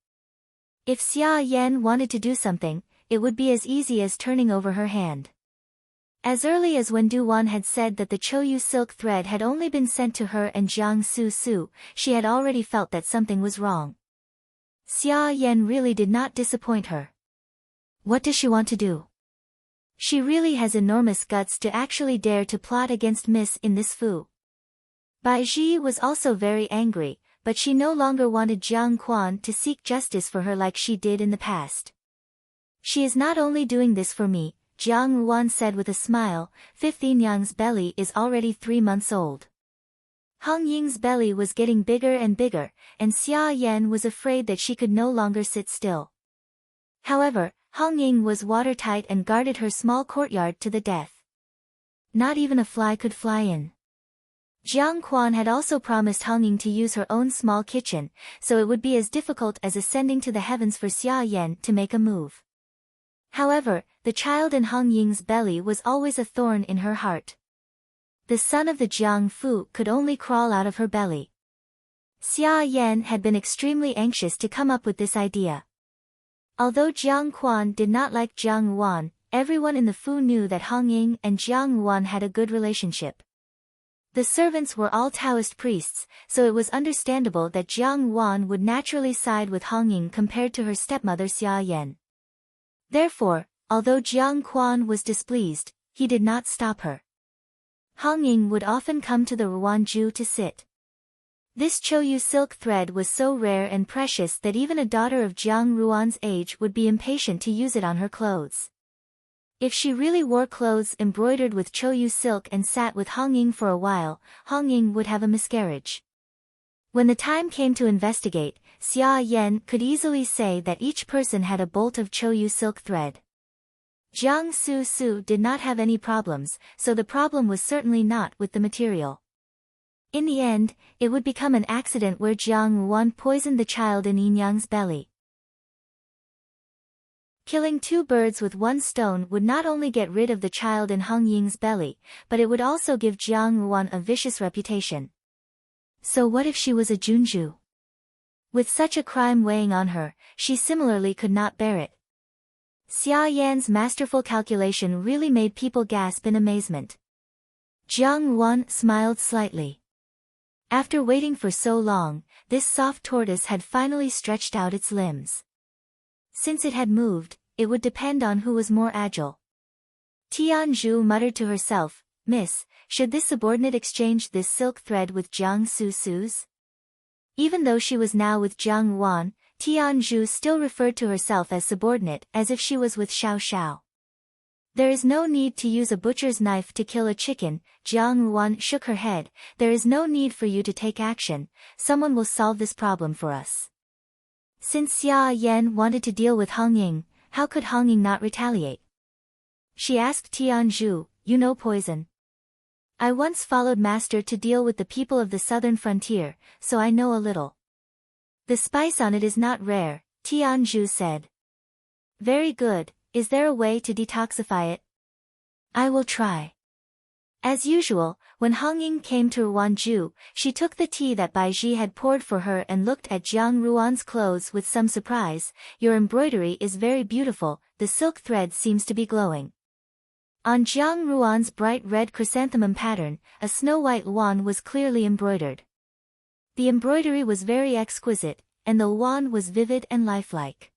Speaker 1: If Xia Yan wanted to do something, it would be as easy as turning over her hand. As early as when Du Wan had said that the Chouyu silk thread had only been sent to her and Jiang Su Su, she had already felt that something was wrong. Xia Yan really did not disappoint her. What does she want to do? She really has enormous guts to actually dare to plot against Miss in this Fu. Bai Ji was also very angry, but she no longer wanted Jiang Quan to seek justice for her like she did in the past. "She is not only doing this for me," Jiang Ruan said with a smile. 15 Yang's belly is already 3 months old. Hong Ying's belly was getting bigger and bigger, and Xia Yan was afraid that she could no longer sit still. However, Hong Ying was watertight and guarded her small courtyard to the death. Not even a fly could fly in. Jiang Quan had also promised Hong Ying to use her own small kitchen, so it would be as difficult as ascending to the heavens for Xia Yan to make a move. However, the child in Hong Ying's belly was always a thorn in her heart. The son of the Jiang Fu could only crawl out of her belly. Xia Yan had been extremely anxious to come up with this idea. Although Jiang Quan did not like Jiang Ruan, everyone in the Fu knew that Hong Ying and Jiang Ruan had a good relationship. The servants were all Taoist priests, so it was understandable that Jiang Ruan would naturally side with Hong Ying compared to her stepmother Xia Yan. Therefore, although Jiang Quan was displeased, he did not stop her. Hong Ying would often come to the Ruanju to sit. This Choyu silk thread was so rare and precious that even a daughter of Jiang Ruan's age would be impatient to use it on her clothes. If she really wore clothes embroidered with Choyu silk and sat with Hong Ying for a while, Hong Ying would have a miscarriage. When the time came to investigate, Xia Yan could easily say that each person had a bolt of Choyu silk thread. Jiang Su Su did not have any problems, so the problem was certainly not with the material. In the end, it would become an accident where Jiang Ruan poisoned the child in Yin Yang's belly. Killing two birds with one stone would not only get rid of the child in Hong Ying's belly, but it would also give Jiang Ruan a vicious reputation. So what if she was a Junju? With such a crime weighing on her, she similarly could not bear it. Xia Yan's masterful calculation really made people gasp in amazement. Jiang Ruan smiled slightly. After waiting for so long, this soft tortoise had finally stretched out its limbs. Since it had moved, it would depend on who was more agile. Tianzhu muttered to herself, "Miss, should this subordinate exchange this silk thread with Jiang Su Su's?" Even though she was now with Jiang Ruan, Tianzhu still referred to herself as subordinate as if she was with Xiao Xiao. "There is no need to use a butcher's knife to kill a chicken," Jiang Ruan shook her head. "There is no need for you to take action, someone will solve this problem for us." Since Xia Yan wanted to deal with Hong Ying, how could Hong Ying not retaliate? She asked Tianzhu, "You know poison?" "I once followed master to deal with the people of the southern frontier, so I know a little." "The spice on it is not rare," Tianzhu said. "Very good, is there a way to detoxify it?" "I will try." As usual, when Hong Ying came to Ruanju, she took the tea that Baiji had poured for her and looked at Jiang Ruan's clothes with some surprise. "Your embroidery is very beautiful, the silk thread seems to be glowing." On Jiang Ruan's bright red chrysanthemum pattern, a snow-white luan was clearly embroidered. The embroidery was very exquisite, and the luan was vivid and lifelike.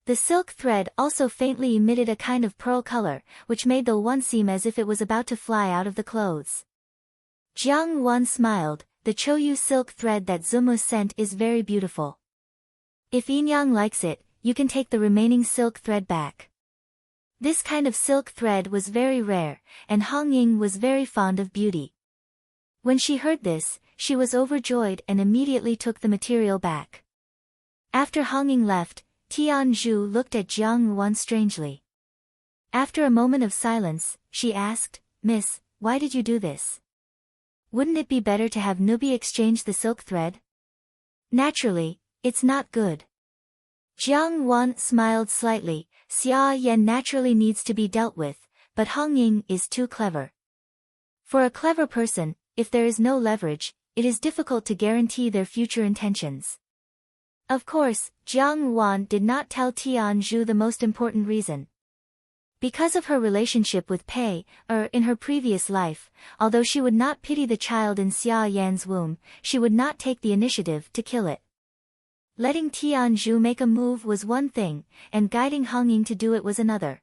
Speaker 1: The silk thread also faintly emitted a kind of pearl color, which made the luan seem as if it was about to fly out of the clothes. Jiang Ruan smiled, "The Choyu silk thread that Zumu sent is very beautiful. If Yin Yang likes it, you can take the remaining silk thread back." This kind of silk thread was very rare, and Hong Ying was very fond of beauty. When she heard this, she was overjoyed and immediately took the material back. After Hong Ying left, Tianzhu looked at Jiang Ruan strangely. After a moment of silence, she asked, "Miss, why did you do this? Wouldn't it be better to have Nubi exchange the silk thread?" "Naturally, it's not good." Jiang Ruan smiled slightly. "Xia Yan naturally needs to be dealt with, but Hong Ying is too clever. For a clever person, if there is no leverage, it is difficult to guarantee their future intentions." Of course, Jiang Ruan did not tell Tianzhu the most important reason. Because of her relationship with Pei, in her previous life, although she would not pity the child in Xia Yan's womb, she would not take the initiative to kill it. Letting Tianzhu make a move was one thing, and guiding Hong Ying to do it was another.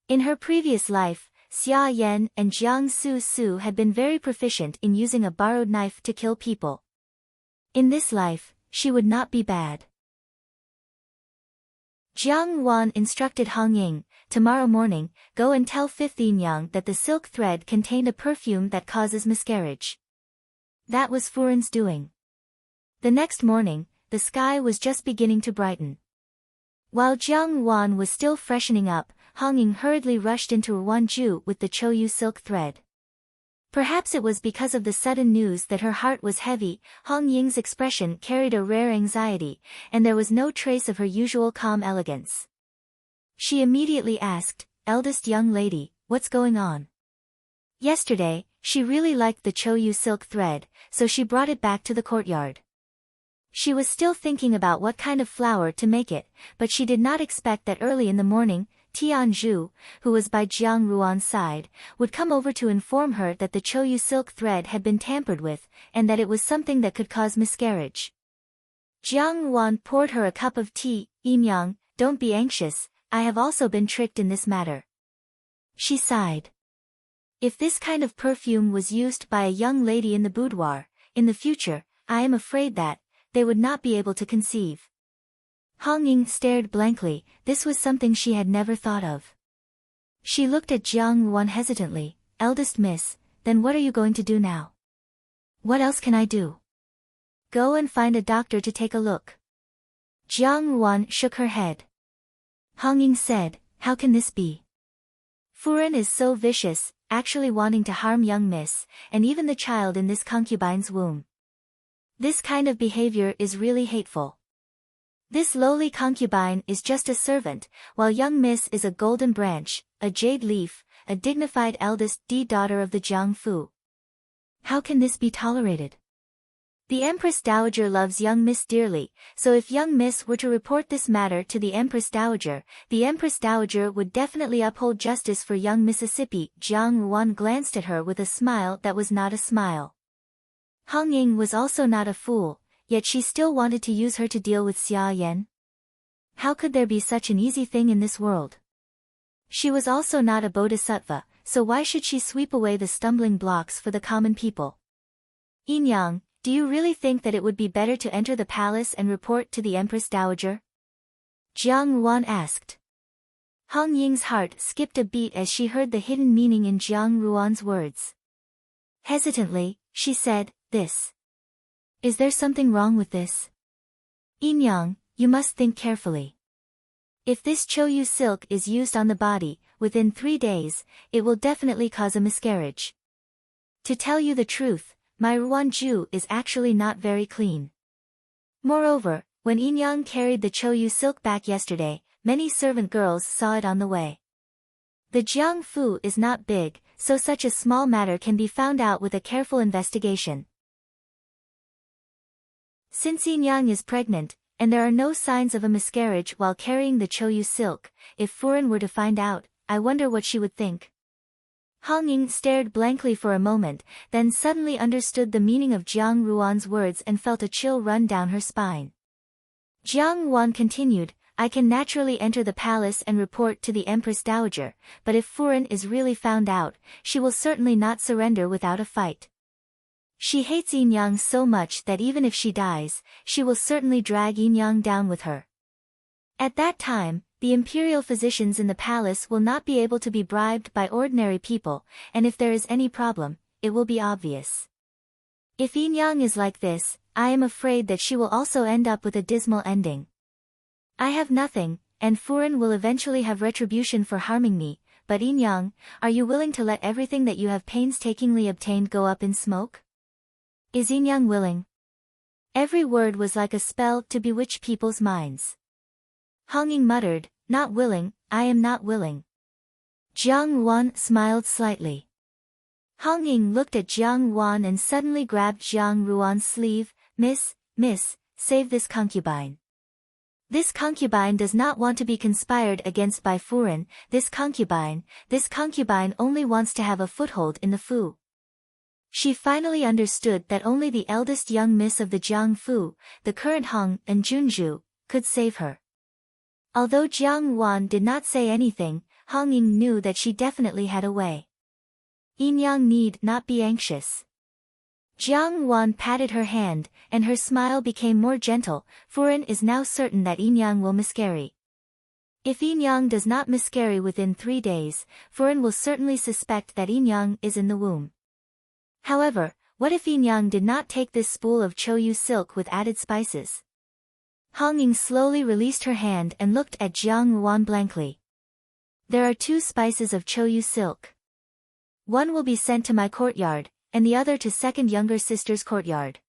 Speaker 1: In her previous life, Xia Yan and Jiang Su Su had been very proficient in using a borrowed knife to kill people. In this life, she would not be bad. Jiang Ruan instructed Hong Ying, "Tomorrow morning, go and tell Fifth Yin Yang that the silk thread contained a perfume that causes miscarriage." That was Furin's doing. The next morning, the sky was just beginning to brighten. While Jiang Ruan was still freshening up, Hong Ying hurriedly rushed into Ruanju with the Choyu silk thread. Perhaps it was because of the sudden news that her heart was heavy. Hong Ying's expression carried a rare anxiety, and there was no trace of her usual calm elegance. She immediately asked, "Eldest young lady, what's going on?" Yesterday, she really liked the Choyu silk thread, so she brought it back to the courtyard. She was still thinking about what kind of flower to make it, but she did not expect that early in the morning, Tianzhu, who was by Jiang Ruan's side, would come over to inform her that the Choyu silk thread had been tampered with, and that it was something that could cause miscarriage. Jiang Ruan poured her a cup of tea. "Yin Yang, don't be anxious, I have also been tricked in this matter. She sighed. If this kind of perfume was used by a young lady in the boudoir, in the future, I am afraid that they would not be able to conceive. Hong Ying stared blankly. This was something she had never thought of. She looked at Jiang Ruan hesitantly. Eldest miss, then what are you going to do now? What else can I do? Go and find a doctor to take a look. Jiang Ruan shook her head. Hong Ying said, how can this be? Furen is so vicious, actually wanting to harm young miss, and even the child in this concubine's womb. This kind of behavior is really hateful. This lowly concubine is just a servant, while young miss is a golden branch, a jade leaf, a dignified eldest daughter of the Jiang Fu. How can this be tolerated? The Empress Dowager loves young miss dearly, so if young miss were to report this matter to the Empress Dowager would definitely uphold justice for young Mississippi. Jiang Ruan glanced at her with a smile that was not a smile. Hong Ying was also not a fool, yet she still wanted to use her to deal with Xia Yan. How could there be such an easy thing in this world? She was also not a bodhisattva, so why should she sweep away the stumbling blocks for the common people? Yin Yang, do you really think that it would be better to enter the palace and report to the Empress Dowager? Jiang Ruan asked. Hong Ying's heart skipped a beat as she heard the hidden meaning in Jiang Ruan's words. Hesitantly, she said, this. Is there something wrong with this? Yin Yang, you must think carefully. If this Choyu silk is used on the body, within 3 days, it will definitely cause a miscarriage. To tell you the truth, my Ruanju is actually not very clean. Moreover, when Yin Yang carried the Choyu silk back yesterday, many servant girls saw it on the way. The Jiang Fu is not big, so such a small matter can be found out with a careful investigation. Since Yin Yang is pregnant, and there are no signs of a miscarriage while carrying the Choyu silk, if Furen were to find out, I wonder what she would think. Hong Ying stared blankly for a moment, then suddenly understood the meaning of Jiang Ruan's words and felt a chill run down her spine. Jiang Ruan continued, I can naturally enter the palace and report to the Empress Dowager, but if Furen is really found out, she will certainly not surrender without a fight. She hates Yin Yang so much that even if she dies, she will certainly drag Yin Yang down with her. At that time, the imperial physicians in the palace will not be able to be bribed by ordinary people, and if there is any problem, it will be obvious. If Yin Yang is like this, I am afraid that she will also end up with a dismal ending. I have nothing, and Furen will eventually have retribution for harming me, but Yin Yang, are you willing to let everything that you have painstakingly obtained go up in smoke? Is Yin Yang willing? Every word was like a spell to bewitch people's minds. Hong Ying muttered, not willing, I am not willing. Jiang Ruan smiled slightly. Hong Ying looked at Jiang Ruan and suddenly grabbed Jiang Ruan's sleeve, Miss, save this concubine. This concubine does not want to be conspired against by Furen, this concubine only wants to have a foothold in the Fu. She finally understood that only the eldest young miss of the Jiang Fu, the current Hong and Junju, could save her. Although Jiang Ruan did not say anything, Hong Ying knew that she definitely had a way. Yin Yang need not be anxious. Jiang Ruan patted her hand, and her smile became more gentle. Furen is now certain that Yin Yang will miscarry. If Yin Yang does not miscarry within 3 days, Furen will certainly suspect that Yin Yang is in the womb. However, what if Yin Yang did not take this spool of Choyu silk with added spices? Hong Ying slowly released her hand and looked at Jiang Ruan blankly. There are 2 spices of Choyu silk. One will be sent to my courtyard, and the other to second younger sister's courtyard.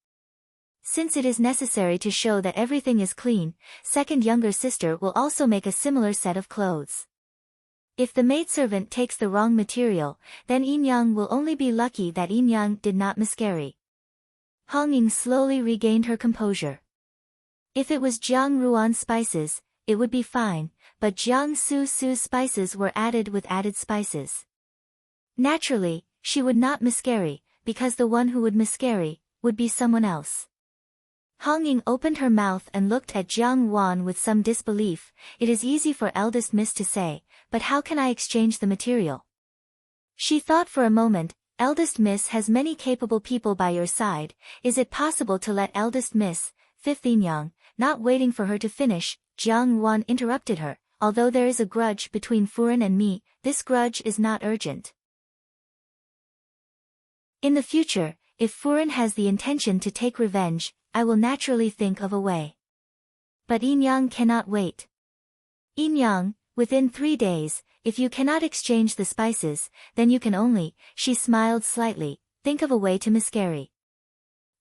Speaker 1: Since it is necessary to show that everything is clean, second younger sister will also make a similar set of clothes. If the maidservant takes the wrong material, then Yin Yang will only be lucky that Yin Yang did not miscarry. Hong Ying slowly regained her composure. If it was Jiang Ruan spices, it would be fine, but Jiang Su's spices were added with added spices. Naturally, she would not miscarry, because the one who would miscarry would be someone else. Hong Ying opened her mouth and looked at Jiang Wan with some disbelief. It is easy for eldest miss to say, but how can I exchange the material? She thought for a moment. Eldest miss has many capable people by your side. Is it possible to let eldest miss, fifth Yang, not waiting for her to finish, Jiang Wan interrupted her. Although there is a grudge between Furen and me, this grudge is not urgent. In the future, if Furen has the intention to take revenge, I will naturally think of a way. But Yin Yang cannot wait. Yin Yang, within 3 days, if you cannot exchange the spices, then you can only, she smiled slightly, think of a way to miscarry.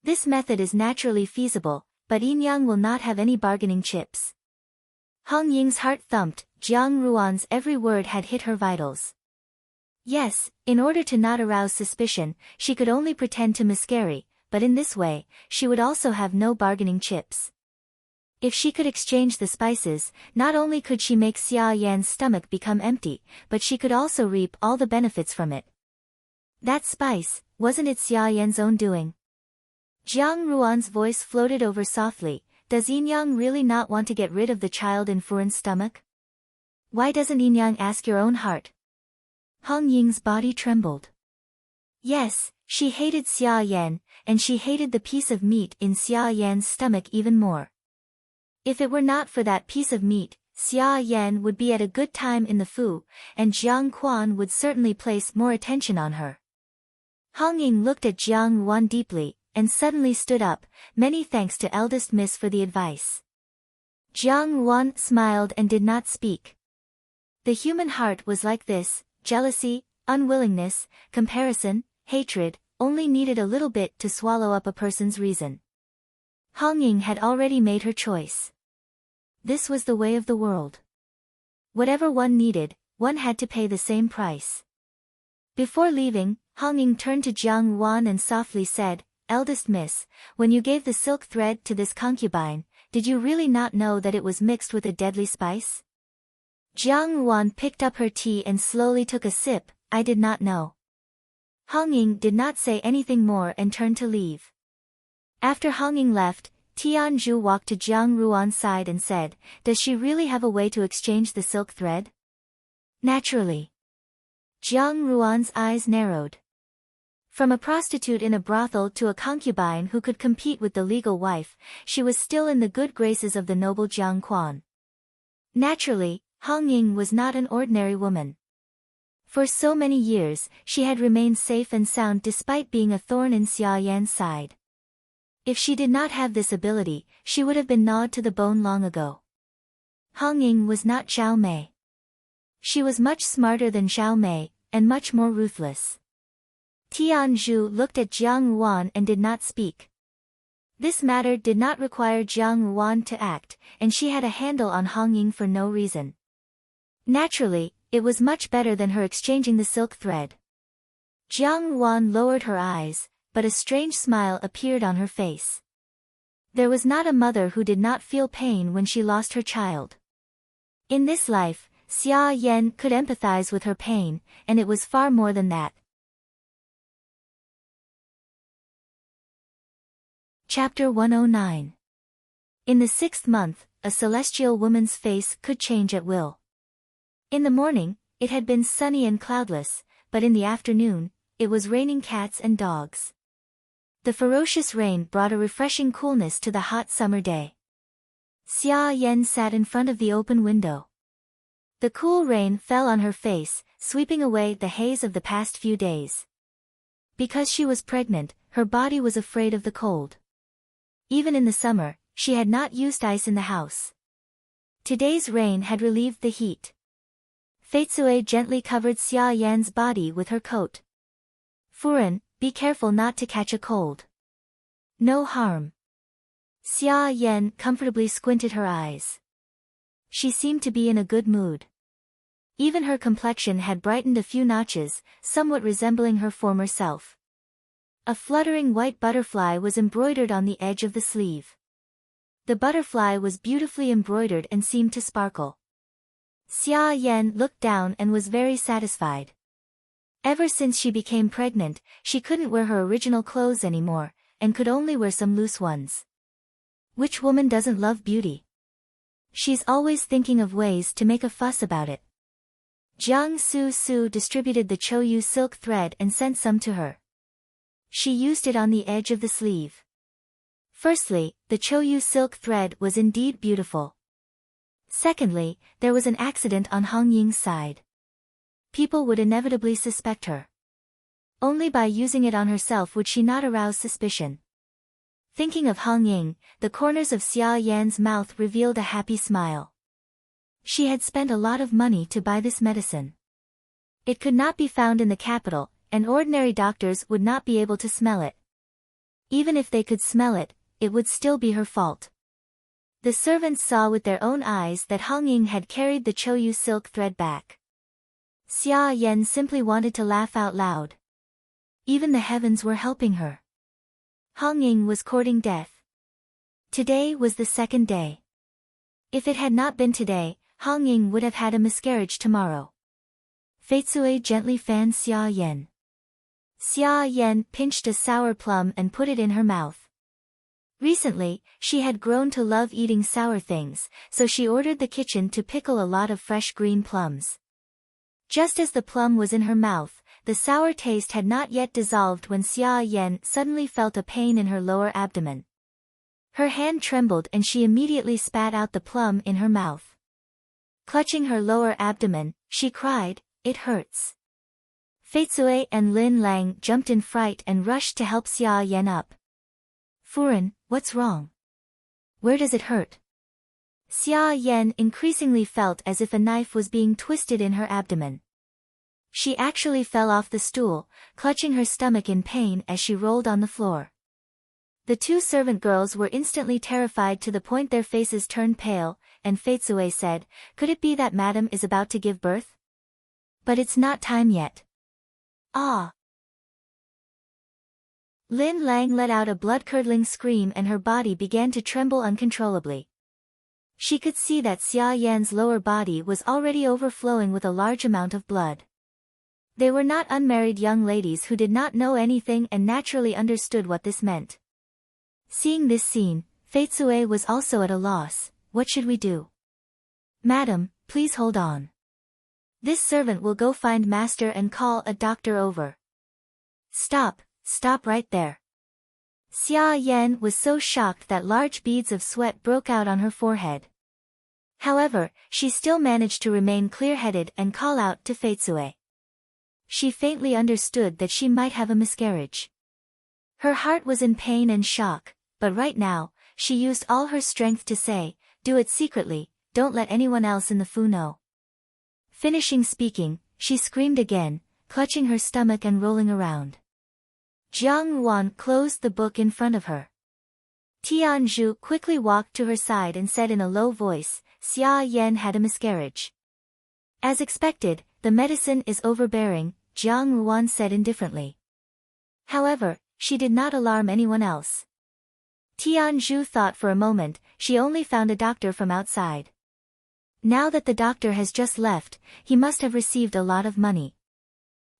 Speaker 1: This method is naturally feasible, but Yin Yang will not have any bargaining chips. Hong Ying's heart thumped. Jiang Ruan's every word had hit her vitals. Yes, in order to not arouse suspicion, she could only pretend to miscarry, but in this way, she would also have no bargaining chips. If she could exchange the spices, not only could she make Xia Yan's stomach become empty, but she could also reap all the benefits from it. That spice, wasn't it Xia Yan's own doing? Jiang Ruan's voice floated over softly. Does Yin Yang really not want to get rid of the child in Furen's stomach? Why doesn't Yin Yang ask your own heart? Hong Ying's body trembled. Yes, she hated Xia Yan, and she hated the piece of meat in Xia Yan's stomach even more. If it were not for that piece of meat, Xia Yan would be at a good time in the Fu, and Jiang Quan would certainly place more attention on her. Hong Ying looked at Jiang Wan deeply, and suddenly stood up. Many thanks to eldest miss for the advice. Jiang Wan smiled and did not speak. The human heart was like this, jealousy, unwillingness, comparison, hatred, only needed a little bit to swallow up a person's reason. Hong Ying had already made her choice. This was the way of the world. Whatever one needed, one had to pay the same price. Before leaving, Hong Ying turned to Jiang Wan and softly said, Eldest miss, when you gave the silk thread to this concubine, did you really not know that it was mixed with a deadly spice? Jiang Wan picked up her tea and slowly took a sip. I did not know. Hong Ying did not say anything more and turned to leave. After Hong Ying left, Tian Zhu walked to Jiang Ruan's side and said, Does she really have a way to exchange the silk thread? Naturally. Jiang Ruan's eyes narrowed. From a prostitute in a brothel to a concubine who could compete with the legal wife, she was still in the good graces of the noble Jiang Quan. Naturally, Hong Ying was not an ordinary woman. For so many years, she had remained safe and sound despite being a thorn in Xia Yan's side. If she did not have this ability, she would have been gnawed to the bone long ago. Hong Ying was not Zhao Mei. She was much smarter than Zhao Mei, and much more ruthless. Tian Zhu looked at Jiang Wan and did not speak. This matter did not require Jiang Wan to act, and she had a handle on Hong Ying for no reason. Naturally, it was much better than her exchanging the silk thread. Jiang Wan lowered her eyes, but a strange smile appeared on her face. There was not a mother who did not feel pain when she lost her child. In this life, Xia Yan could empathize with her pain, and it was far more than that. Chapter 109. In the 6th month, a celestial woman's face could change at will. In the morning, it had been sunny and cloudless, but in the afternoon, it was raining cats and dogs. The ferocious rain brought a refreshing coolness to the hot summer day. Xia Yan sat in front of the open window. The cool rain fell on her face, sweeping away the haze of the past few days. Because she was pregnant, her body was afraid of the cold. Even in the summer, she had not used ice in the house. Today's rain had relieved the heat. Feitsue gently covered Xia Yan's body with her coat. Furen, be careful not to catch a cold. No harm. Xia Yan comfortably squinted her eyes. She seemed to be in a good mood. Even her complexion had brightened a few notches, somewhat resembling her former self. A fluttering white butterfly was embroidered on the edge of the sleeve. The butterfly was beautifully embroidered and seemed to sparkle. Xia Yan looked down and was very satisfied. Ever since she became pregnant, she couldn't wear her original clothes anymore, and could only wear some loose ones. Which woman doesn't love beauty? She's always thinking of ways to make a fuss about it. Jiang Su distributed the Choyu silk thread and sent some to her. She used it on the edge of the sleeve. Firstly, the Choyu silk thread was indeed beautiful. Secondly, there was an accident on Hong Ying's side. People would inevitably suspect her. Only by using it on herself would she not arouse suspicion. Thinking of Hong Ying, the corners of Xia Yan's mouth revealed a happy smile. She had spent a lot of money to buy this medicine. It could not be found in the capital, and ordinary doctors would not be able to smell it. Even if they could smell it, it would still be her fault. The servants saw with their own eyes that Hong Ying had carried the Choyu silk thread back. Xia Yan simply wanted to laugh out loud. Even the heavens were helping her. Hong Ying was courting death. Today was the second day. If it had not been today, Hong Ying would have had a miscarriage tomorrow. Fei Cui gently fanned Xia Yan. Xia Yan pinched a sour plum and put it in her mouth. Recently, she had grown to love eating sour things, so she ordered the kitchen to pickle a lot of fresh green plums. Just as the plum was in her mouth, the sour taste had not yet dissolved when Xia Yan suddenly felt a pain in her lower abdomen. Her hand trembled and she immediately spat out the plum in her mouth. Clutching her lower abdomen, she cried, "It hurts." Fei Cui and Lin Lang jumped in fright and rushed to help Xia Yan up. "Furen, what's wrong? Where does it hurt?" Xia Yan increasingly felt as if a knife was being twisted in her abdomen. She actually fell off the stool, clutching her stomach in pain as she rolled on the floor. The two servant girls were instantly terrified to the point their faces turned pale, and Fei Cui said, "Could it be that Madam is about to give birth? But it's not time yet." "Ah!" Lin Lang let out a blood-curdling scream and her body began to tremble uncontrollably. She could see that Xia Yan's lower body was already overflowing with a large amount of blood. They were not unmarried young ladies who did not know anything and naturally understood what this meant. Seeing this scene, Fei Cui was also at a loss. "What should we do?" "Madam, please hold on. This servant will go find master and call a doctor over." Stop right there." Xia Yan was so shocked that large beads of sweat broke out on her forehead. However, she still managed to remain clear-headed and call out to Fei Cui. She faintly understood that she might have a miscarriage. Her heart was in pain and shock, but right now, she used all her strength to say, "Do it secretly, don't let anyone else in the Fu know." Finishing speaking, she screamed again, clutching her stomach and rolling around. Jiang Ruan closed the book in front of her. Tianzhu quickly walked to her side and said in a low voice, "Xia Yan had a miscarriage." "As expected, the medicine is overbearing," Jiang Ruan said indifferently. However, she did not alarm anyone else. Tianzhu thought for a moment. She only found a doctor from outside. Now that the doctor has just left, he must have received a lot of money.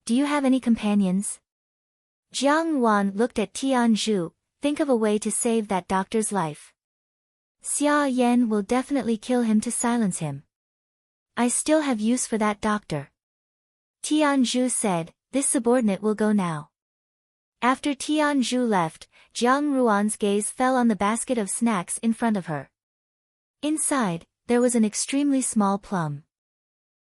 Speaker 1: "Do you have any companions?" Jiang Ruan looked at Tianzhu. "Think of a way to save that doctor's life. Xia Yan will definitely kill him to silence him. I still have use for that doctor." Tianzhu said, "This subordinate will go now." After Tianzhu left, Jiang Ruan's gaze fell on the basket of snacks in front of her. Inside, there was an extremely small plum.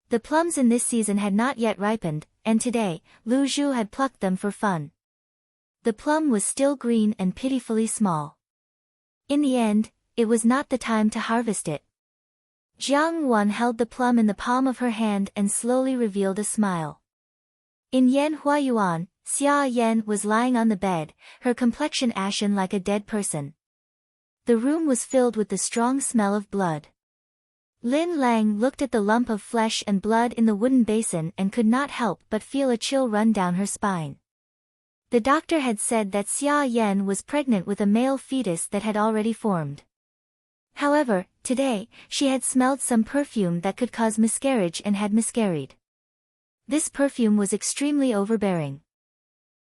Speaker 1: The plums in this season had not yet ripened, and today, Lu Zhu had plucked them for fun. The plum was still green and pitifully small. In the end, it was not the time to harvest it. Jiang Ruan held the plum in the palm of her hand and slowly revealed a smile. In Yan Huayuan, Xia Yan was lying on the bed, her complexion ashen like a dead person. The room was filled with the strong smell of blood. Lin Lang looked at the lump of flesh and blood in the wooden basin and could not help but feel a chill run down her spine. The doctor had said that Xia Yan was pregnant with a male fetus that had already formed. However, today, she had smelled some perfume that could cause miscarriage and had miscarried. This perfume was extremely overbearing.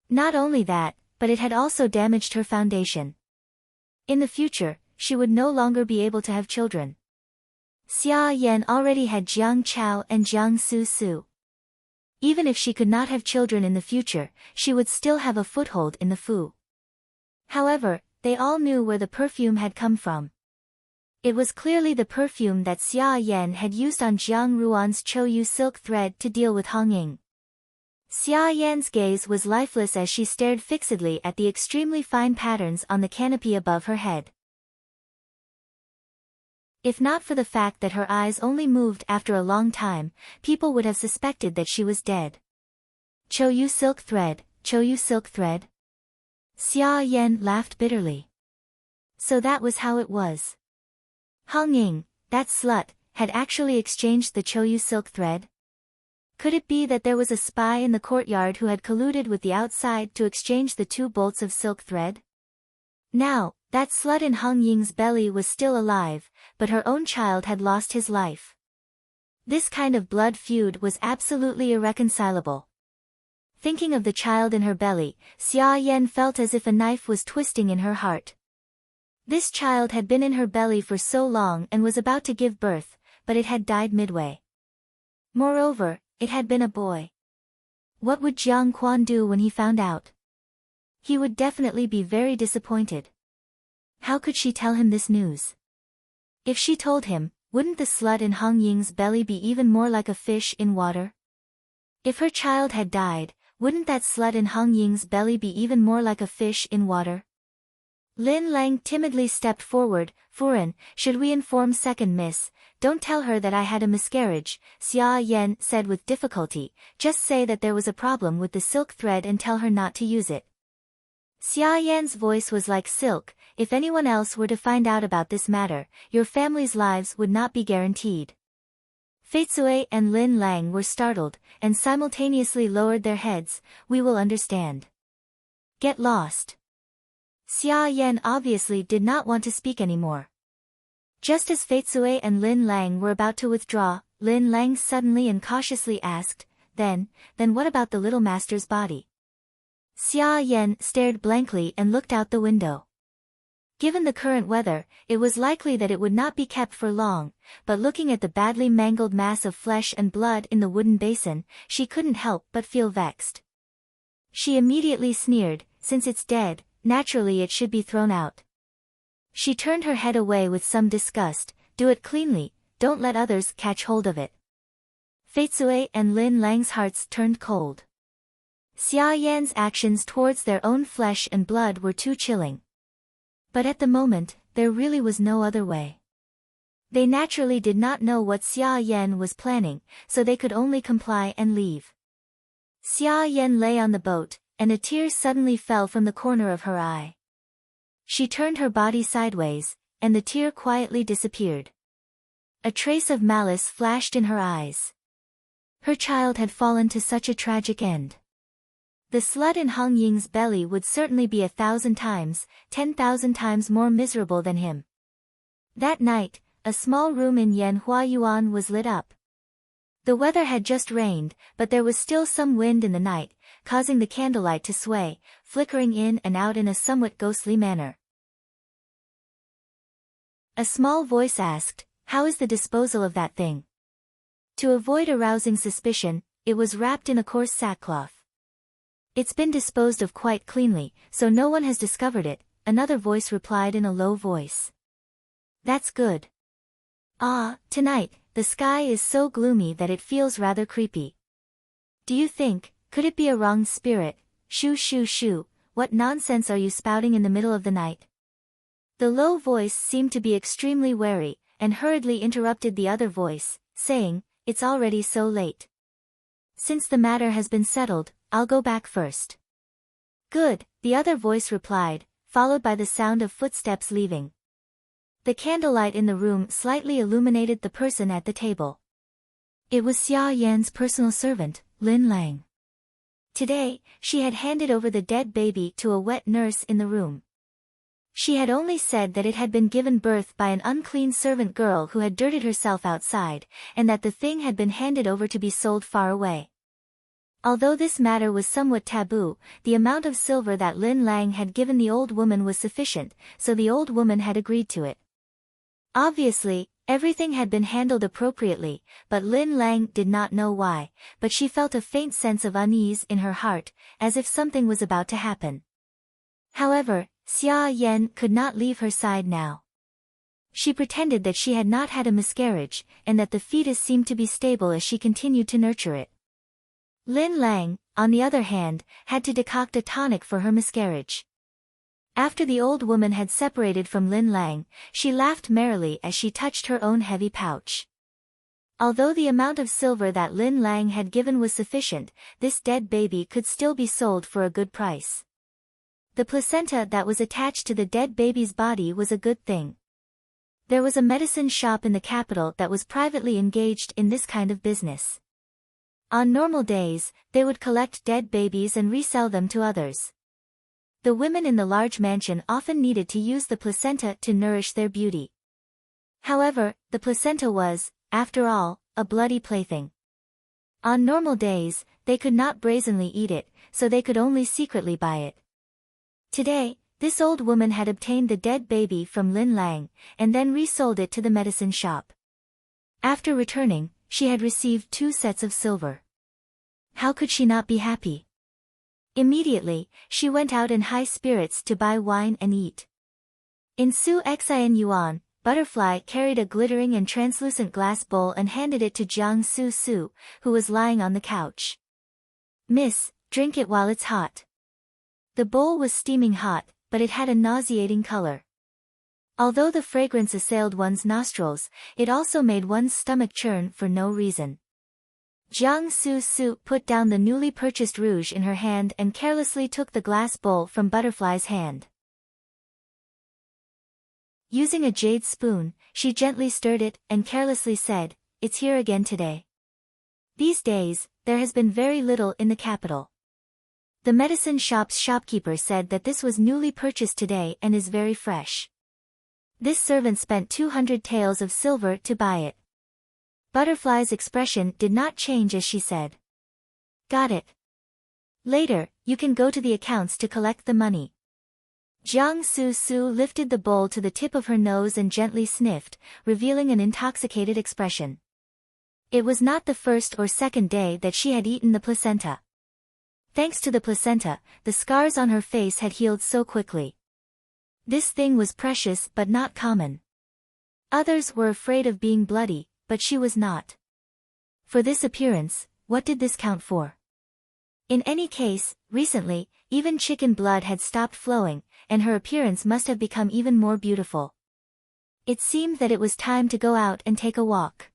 Speaker 1: Not only that, but it had also damaged her foundation. In the future, she would no longer be able to have children. Xia Yan already had Jiang Chao and Jiang Su Su. Even if she could not have children in the future, she would still have a foothold in the Fu. However, they all knew where the perfume had come from. It was clearly the perfume that Xia Yan had used on Jiang Ruan's Chouyu silk thread to deal with Hong Ying. Xia Yan's gaze was lifeless as she stared fixedly at the extremely fine patterns on the canopy above her head. If not for the fact that her eyes only moved after a long time, people would have suspected that she was dead. Chouyu silk thread, Chouyu silk thread? Xia Yan laughed bitterly. So that was how it was. Hong Ying, that slut, had actually exchanged the Chouyu silk thread? Could it be that there was a spy in the courtyard who had colluded with the outside to exchange the 2 bolts of silk thread? Now, that slut in Hong Ying's belly was still alive, but her own child had lost his life. This kind of blood feud was absolutely irreconcilable. Thinking of the child in her belly, Xia Yan felt as if a knife was twisting in her heart. This child had been in her belly for so long and was about to give birth, but it had died midway. Moreover, it had been a boy. What would Jiang Quan do when he found out? He would definitely be very disappointed. How could she tell him this news? If she told him, wouldn't the slut in Hong Ying's belly be even more like a fish in water? If her child had died, wouldn't that slut in Hong Ying's belly be even more like a fish in water? Lin Lang timidly stepped forward. Furen, should we inform second miss? Don't tell her that I had a miscarriage, Xia Yan said with difficulty. Just say that there was a problem with the silk thread and tell her not to use it. Xia Yan's voice was like silk. If anyone else were to find out about this matter, your family's lives would not be guaranteed. Fei Zui and Lin Lang were startled, and simultaneously lowered their heads. We will understand. Get lost. Xia Yan obviously did not want to speak anymore. Just as Fei Zui and Lin Lang were about to withdraw, Lin Lang suddenly and cautiously asked, Then what about the little master's body? Xia Yan stared blankly and looked out the window. Given the current weather, it was likely that it would not be kept for long, but looking at the badly mangled mass of flesh and blood in the wooden basin, she couldn't help but feel vexed. She immediately sneered, since it's dead, naturally it should be thrown out. She turned her head away with some disgust. Do it cleanly, don't let others catch hold of it. Fei Zui and Lin Lang's hearts turned cold. Xia Yan's actions towards their own flesh and blood were too chilling. But at the moment, there really was no other way. They naturally did not know what Xia Yan was planning, so they could only comply and leave. Xia Yan lay on the boat, and a tear suddenly fell from the corner of her eye. She turned her body sideways, and the tear quietly disappeared. A trace of malice flashed in her eyes. Her child had fallen to such a tragic end. The slut in Hong Ying's belly would certainly be 1,000 times, 10,000 times more miserable than him. That night, a small room in Yanhua Yuan was lit up. The weather had just rained, but there was still some wind in the night, causing the candlelight to sway, flickering in and out in a somewhat ghostly manner. A small voice asked, How is the disposal of that thing? To avoid arousing suspicion, it was wrapped in a coarse sackcloth. It's been disposed of quite cleanly, so no one has discovered it, another voice replied in a low voice. That's good. Tonight, the sky is so gloomy that it feels rather creepy. Do you think, could it be a wrong spirit? Shoo shoo shoo, what nonsense are you spouting in the middle of the night? The low voice seemed to be extremely wary, and hurriedly interrupted the other voice, saying, It's already so late. Since the matter has been settled, I'll go back first. Good, the other voice replied, followed by the sound of footsteps leaving. The candlelight in the room slightly illuminated the person at the table. It was Xia Yan's personal servant, Lin Lang. Today, she had handed over the dead baby to a wet nurse in the room. She had only said that it had been given birth by an unclean servant girl who had dirtied herself outside, and that the thing had been handed over to be sold far away. Although this matter was somewhat taboo, the amount of silver that Lin Lang had given the old woman was sufficient, so the old woman had agreed to it. Obviously, everything had been handled appropriately, but Lin Lang did not know why, but she felt a faint sense of unease in her heart, as if something was about to happen. However, Xia Yan could not leave her side now. She pretended that she had not had a miscarriage, and that the fetus seemed to be stable as she continued to nurture it. Lin Lang, on the other hand, had to decoct a tonic for her miscarriage. After the old woman had separated from Lin Lang, she laughed merrily as she touched her own heavy pouch. Although the amount of silver that Lin Lang had given was sufficient, this dead baby could still be sold for a good price. The placenta that was attached to the dead baby's body was a good thing. There was a medicine shop in the capital that was privately engaged in this kind of business. On normal days, they would collect dead babies and resell them to others. The women in the large mansion often needed to use the placenta to nourish their beauty. However, the placenta was, after all, a bloody plaything. On normal days, they could not brazenly eat it, so they could only secretly buy it. Today, this old woman had obtained the dead baby from Lin Lang, and then resold it to the medicine shop. After returning, she had received 2 sets of silver. How could she not be happy? Immediately, she went out in high spirits to buy wine and eat. In Su Xin Yuan, Butterfly carried a glittering and translucent glass bowl and handed it to Jiang Su Su, who was lying on the couch. "Miss, drink it while it's hot." The bowl was steaming hot, but it had a nauseating color. Although the fragrance assailed one's nostrils, it also made one's stomach churn for no reason. Jiang Su Su put down the newly purchased rouge in her hand and carelessly took the glass bowl from Butterfly's hand. Using a jade spoon, she gently stirred it and carelessly said, "It's here again today." These days, there has been very little in the capital. The medicine shop's shopkeeper said that this was newly purchased today and is very fresh. This servant spent 200 taels of silver to buy it. Butterfly's expression did not change as she said, "Got it. Later, you can go to the accounts to collect the money." Jiang Su Su lifted the bowl to the tip of her nose and gently sniffed, revealing an intoxicated expression. It was not the first or second day that she had eaten the placenta. Thanks to the placenta, the scars on her face had healed so quickly. This thing was precious but not common. Others were afraid of being bloody, but she was not. For this appearance, what did this count for? In any case, recently, even chicken blood had stopped flowing, and her appearance must have become even more beautiful. It seemed that it was time to go out and take a walk.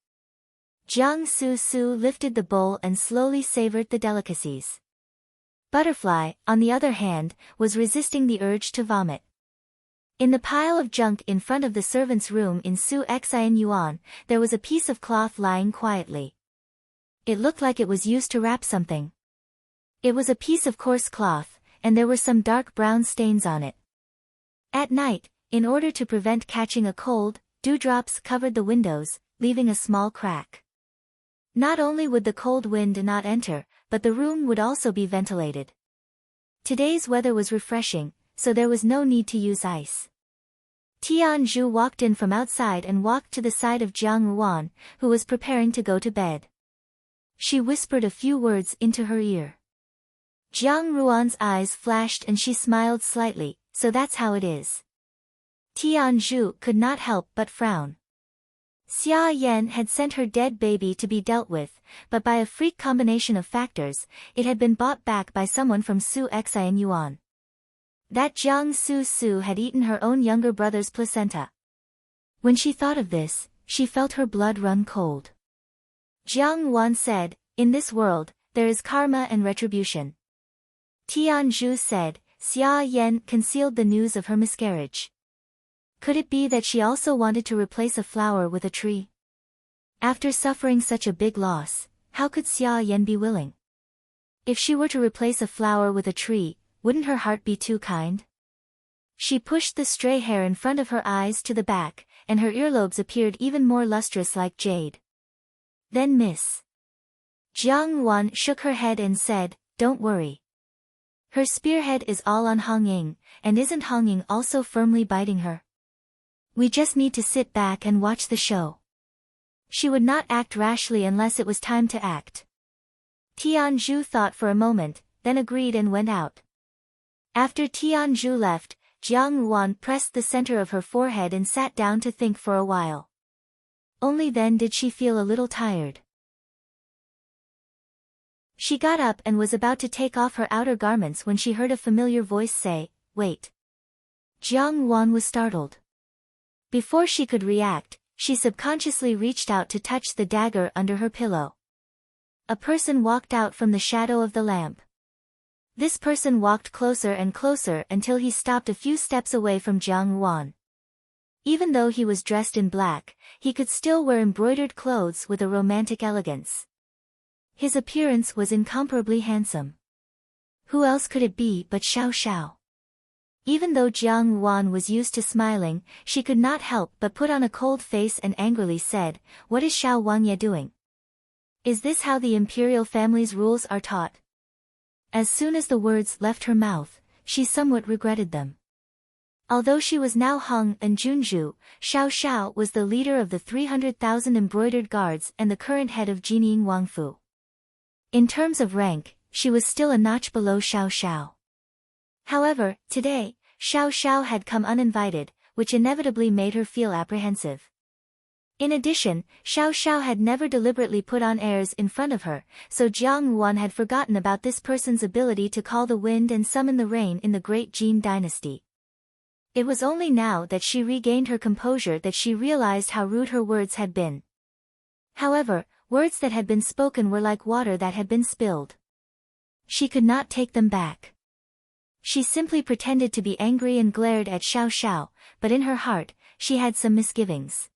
Speaker 1: Jiang Su Su lifted the bowl and slowly savored the delicacies. Butterfly, on the other hand, was resisting the urge to vomit. In the pile of junk in front of the servant's room in Su Xin Yuan, there was a piece of cloth lying quietly. It looked like it was used to wrap something. It was a piece of coarse cloth, and there were some dark brown stains on it. At night, in order to prevent catching a cold, dewdrops covered the windows, leaving a small crack. Not only would the cold wind not enter, but the room would also be ventilated. Today's weather was refreshing, so there was no need to use ice. Tianzhu walked in from outside and walked to the side of Jiang Ruan, who was preparing to go to bed. She whispered a few words into her ear. Jiang Ruan's eyes flashed and she smiled slightly, "So that's how it is." Tianzhu could not help but frown. Xia Yan had sent her dead baby to be dealt with, but by a freak combination of factors, it had been bought back by someone from Su Xin Yuan. That Jiang Su Su had eaten her own younger brother's placenta. When she thought of this, she felt her blood run cold. Jiang Wan said, "In this world, there is karma and retribution." Tianzhu said, "Xia Yan concealed the news of her miscarriage. Could it be that she also wanted to replace a flower with a tree? After suffering such a big loss, how could Xia Yan be willing? If she were to replace a flower with a tree, wouldn't her heart be too kind?" She pushed the stray hair in front of her eyes to the back, and her earlobes appeared even more lustrous like jade. Then Miss Jiang Wan shook her head and said, "Don't worry. Her spearhead is all on Hong Ying, and isn't Hong Ying also firmly biting her? We just need to sit back and watch the show. She would not act rashly unless it was time to act." Tianzhu thought for a moment, then agreed and went out. After Tianzhu left, Jiang Wan pressed the center of her forehead and sat down to think for a while. Only then did she feel a little tired. She got up and was about to take off her outer garments when she heard a familiar voice say, "Wait." Jiang Wan was startled. Before she could react, she subconsciously reached out to touch the dagger under her pillow. A person walked out from the shadow of the lamp. This person walked closer and closer until he stopped a few steps away from Jiang Wan. Even though he was dressed in black, he could still wear embroidered clothes with a romantic elegance. His appearance was incomparably handsome. Who else could it be but Xiao Xiao? Even though Jiang Wan was used to smiling, she could not help but put on a cold face and angrily said, "What is Xiao Wangye doing? Is this how the imperial family's rules are taught?" As soon as the words left her mouth, she somewhat regretted them. Although she was now Hung and Junju, Xiao Xiao was the leader of the 300,000 embroidered guards and the current head of Jinying Wangfu. In terms of rank, she was still a notch below Xiao Xiao. However, today, Xiao Xiao had come uninvited, which inevitably made her feel apprehensive. In addition, Xiao Xiao had never deliberately put on airs in front of her, so Jiang Wan had forgotten about this person's ability to call the wind and summon the rain in the Great Jin dynasty. It was only now that she regained her composure that she realized how rude her words had been. However, words that had been spoken were like water that had been spilled. She could not take them back. She simply pretended to be angry and glared at Xiao Xiao, but in her heart, she had some misgivings.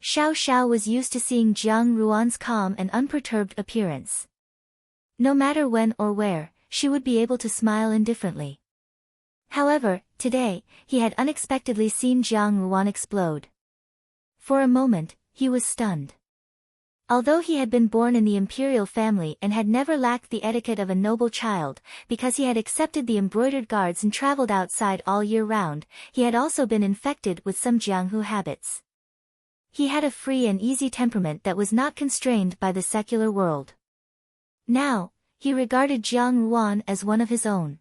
Speaker 1: Xiao Xiao was used to seeing Jiang Ruan's calm and unperturbed appearance. No matter when or where, she would be able to smile indifferently. However, today, he had unexpectedly seen Jiang Ruan explode. For a moment, he was stunned. Although he had been born in the imperial family and had never lacked the etiquette of a noble child, because he had accepted the embroidered guards and traveled outside all year round, he had also been infected with some Jianghu habits. He had a free and easy temperament that was not constrained by the secular world. Now, he regarded Jiang Ruan as one of his own.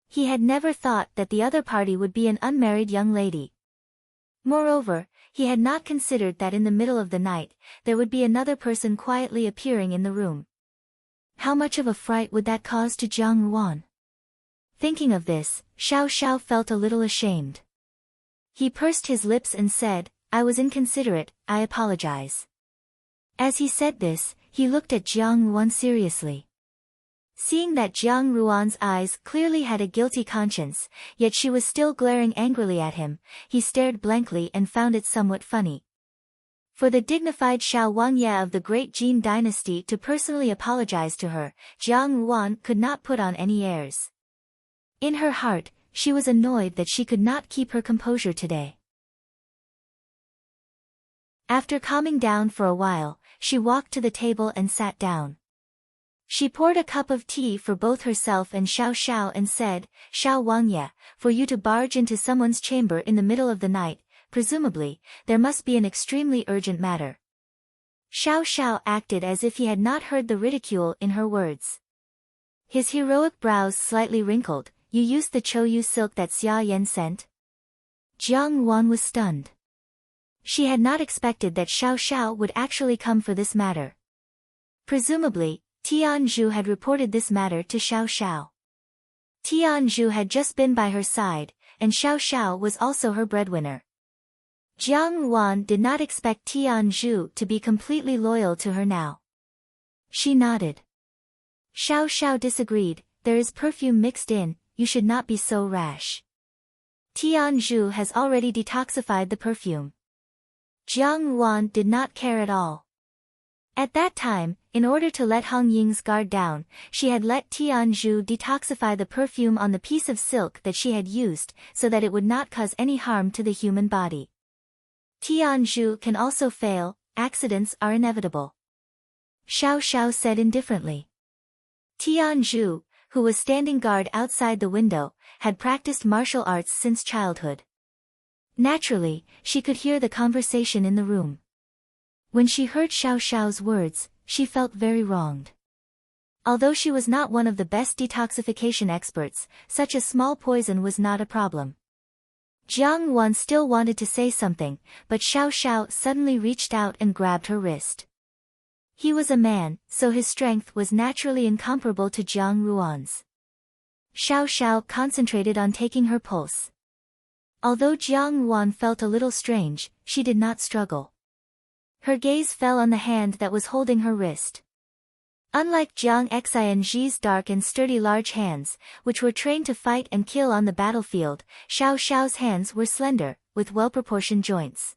Speaker 1: He had never thought that the other party would be an unmarried young lady. Moreover, he had not considered that in the middle of the night, there would be another person quietly appearing in the room. How much of a fright would that cause to Jiang Ruan? Thinking of this, Xiao Xiao felt a little ashamed. He pursed his lips and said, "I was inconsiderate, I apologize." As he said this, he looked at Jiang Ruan seriously. Seeing that Jiang Ruan's eyes clearly had a guilty conscience, yet she was still glaring angrily at him, he stared blankly and found it somewhat funny. For the dignified Xiao Wangye of the Great Jin dynasty to personally apologize to her, Jiang Ruan could not put on any airs. In her heart, she was annoyed that she could not keep her composure today. After calming down for a while, she walked to the table and sat down. She poured a cup of tea for both herself and Xiao Xiao and said, "Xiao Wangye, for you to barge into someone's chamber in the middle of the night, presumably, there must be an extremely urgent matter." Xiao Xiao acted as if he had not heard the ridicule in her words. His heroic brows slightly wrinkled. "You used the Chouyu silk that Xia Yan sent?" Jiang Wan was stunned. She had not expected that Xiao Xiao would actually come for this matter. Presumably, Tianzhu had reported this matter to Xiao Xiao. Tianzhu had just been by her side, and Xiao Xiao was also her breadwinner. Jiang Wan did not expect Tianzhu to be completely loyal to her now. She nodded. Xiao Xiao disagreed, "There is perfume mixed in, you should not be so rash. Tianzhu has already detoxified the perfume." Jiang Wan did not care at all. At that time, in order to let Hong Ying's guard down, she had let Tianzhu detoxify the perfume on the piece of silk that she had used, so that it would not cause any harm to the human body. Tianzhu can also fail, accidents are inevitable. Xiao Xiao said indifferently. Tian Zhu, who was standing guard outside the window, had practiced martial arts since childhood. Naturally, she could hear the conversation in the room. When she heard Xiao Xiao's words, she felt very wronged. Although she was not one of the best detoxification experts, such a small poison was not a problem. Jiang Wan still wanted to say something, but Xiao Xiao suddenly reached out and grabbed her wrist. He was a man, so his strength was naturally incomparable to Jiang Ruan's. Xiao Xiao concentrated on taking her pulse. Although Jiang Wan felt a little strange, she did not struggle. Her gaze fell on the hand that was holding her wrist. Unlike Jiang Xianji's dark and sturdy large hands, which were trained to fight and kill on the battlefield, Xiao Xiao's hands were slender, with well-proportioned joints.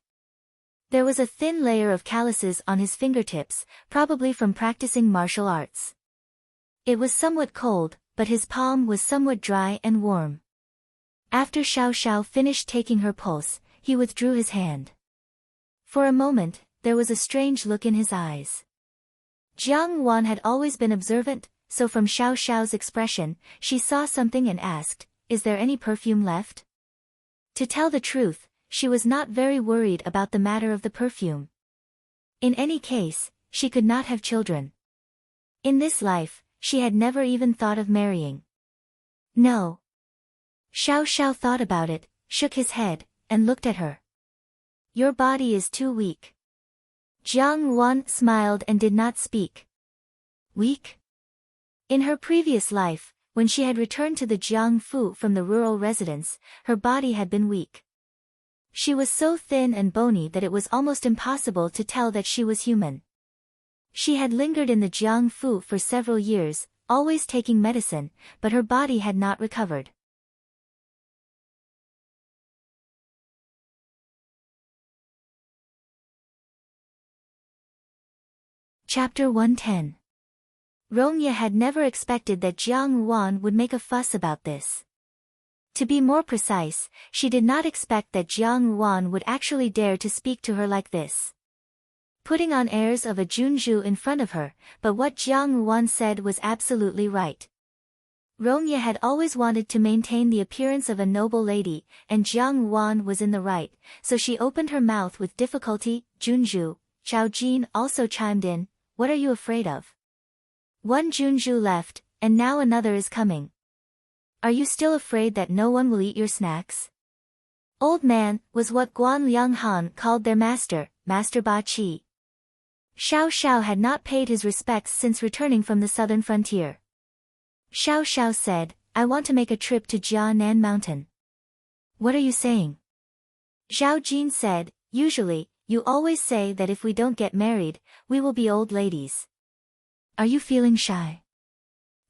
Speaker 1: There was a thin layer of calluses on his fingertips, probably from practicing martial arts. It was somewhat cold, but his palm was somewhat dry and warm. After Xiao Xiao finished taking her pulse, he withdrew his hand. For a moment, there was a strange look in his eyes. Jiang Wan had always been observant, so from Xiao Xiao's expression, she saw something and asked, "Is there any perfume left?" To tell the truth, she was not very worried about the matter of the perfume. In any case, she could not have children. In this life, she had never even thought of marrying. No. Xiao Xiao thought about it, shook his head, and looked at her. "Your body is too weak." Jiang Wan smiled and did not speak. Weak? In her previous life, when she had returned to the Jiangfu from the rural residence, her body had been weak. She was so thin and bony that it was almost impossible to tell that she was human. She had lingered in the Jiangfu for several years, always taking medicine, but her body had not recovered. Chapter 110. Rongye had never expected that Jiang Wan would make a fuss about this. To be more precise, she did not expect that Jiang Wan would actually dare to speak to her like this. Putting on airs of a Junju in front of her, but what Jiang Wan said was absolutely right. Rongye had always wanted to maintain the appearance of a noble lady, and Jiang Wan was in the right, so she opened her mouth with difficulty. "Junju," Chao Jin also chimed in, "What are you afraid of? One Junju left, and now another is coming. Are you still afraid that no one will eat your snacks?" Old man was what Guan Lianghan called their master, Master Ba Qi. Xiao Xiao had not paid his respects since returning from the southern frontier. Xiao Xiao said, "I want to make a trip to Jianan Mountain." "What are you saying?" Zhao Jin said, "Usually, you always say that if we don't get married, we will be old ladies. Are you feeling shy?"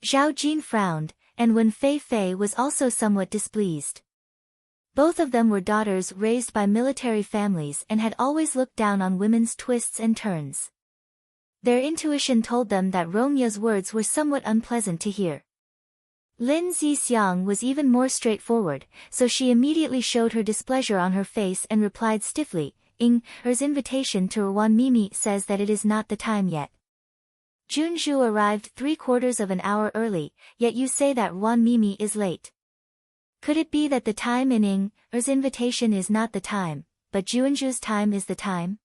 Speaker 1: Zhao Jin frowned, and Wen Fei Fei was also somewhat displeased. Both of them were daughters raised by military families and had always looked down on women's twists and turns. Their intuition told them that Rongye's words were somewhat unpleasant to hear. Lin Zixiang was even more straightforward, so she immediately showed her displeasure on her face and replied stiffly, "Er's invitation to Rwan Mimi says that it is not the time yet. Junju arrived 3/4 of an hour early, yet you say that Rwan Mimi is late. Could it be that the time in Er's invitation is not the time, but Junju's time is the time?"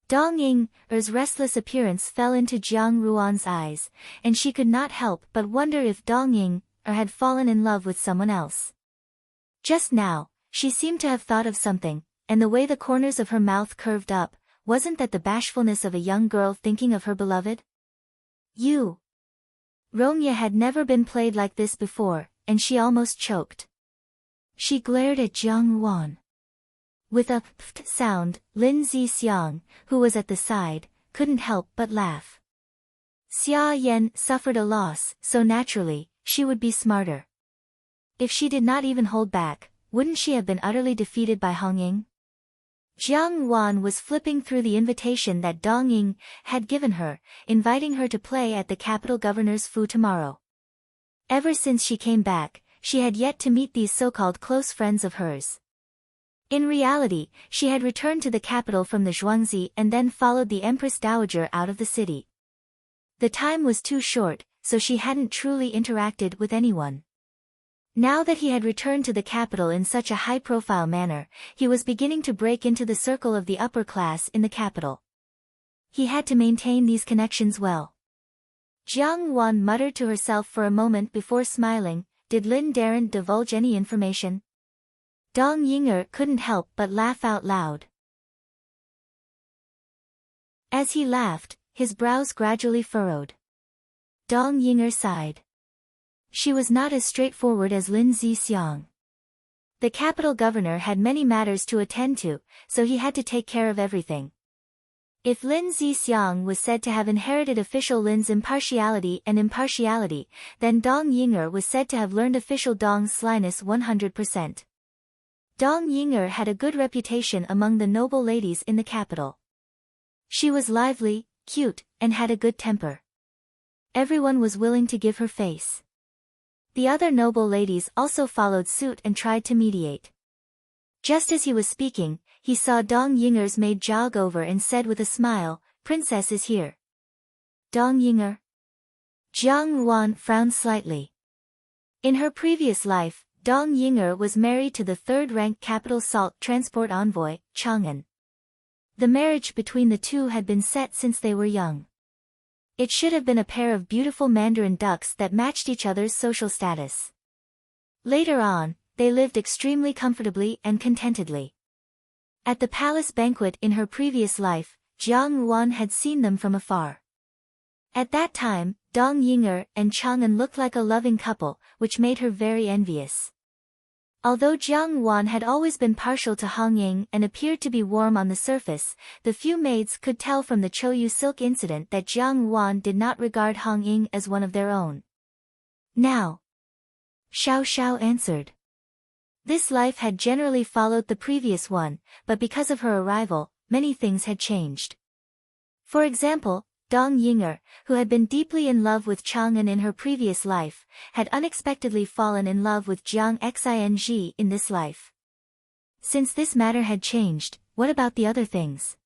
Speaker 1: Dong Er's restless appearance fell into Jiang Ruan's eyes, and she could not help but wonder if Dong Er had fallen in love with someone else. Just now, she seemed to have thought of something, and the way the corners of her mouth curved up, wasn't that the bashfulness of a young girl thinking of her beloved? "You." Rongye had never been played like this before, and she almost choked. She glared at Jiang Wan. With a pft sound, Lin Zixiang, who was at the side, couldn't help but laugh. Xia Yan suffered a loss, so naturally, she would be smarter. If she did not even hold back, wouldn't she have been utterly defeated by Hong Ying? Jiang Wan was flipping through the invitation that Dong Ying had given her, inviting her to play at the capital governor's fu tomorrow. Ever since she came back, she had yet to meet these so-called close friends of hers. In reality, she had returned to the capital from the Zhuangzi and then followed the Empress Dowager out of the city. The time was too short, so she hadn't truly interacted with anyone. Now that he had returned to the capital in such a high-profile manner, he was beginning to break into the circle of the upper class in the capital. He had to maintain these connections well. Jiang Wan muttered to herself for a moment before smiling. Did Lin daren't divulge any information? Dong Yinger couldn't help but laugh out loud. As he laughed, his brows gradually furrowed. Dong Yinger sighed. She was not as straightforward as Lin Zixiang. The capital governor had many matters to attend to, so he had to take care of everything. If Lin Zixiang was said to have inherited official Lin's impartiality, then Dong Yinger was said to have learned official Dong's slyness 100%. Dong Yinger had a good reputation among the noble ladies in the capital. She was lively, cute, and had a good temper. Everyone was willing to give her face. The other noble ladies also followed suit and tried to mediate. Just as he was speaking, he saw Dong Yinger's maid jog over and said with a smile, "Princess is here." Dong Yinger? Jiang Wan frowned slightly. In her previous life, Dong Yinger was married to the third-ranked capital salt transport envoy, Chang'an. The marriage between the two had been set since they were young. It should have been a pair of beautiful mandarin ducks that matched each other's social status. Later on, they lived extremely comfortably and contentedly. At the palace banquet in her previous life, Jiang Wan had seen them from afar. At that time, Dong Yinger and Chang'an looked like a loving couple, which made her very envious. Although Jiang Wan had always been partial to Hong Ying and appeared to be warm on the surface, the few maids could tell from the Choyu silk incident that Jiang Wan did not regard Hong Ying as one of their own. Now, Xiao Xiao answered. This life had generally followed the previous one, but because of her arrival, many things had changed. For example, Dong Yinger, who had been deeply in love with Chang'an in her previous life, had unexpectedly fallen in love with Jiang Xing in this life. Since this matter had changed, what about the other things?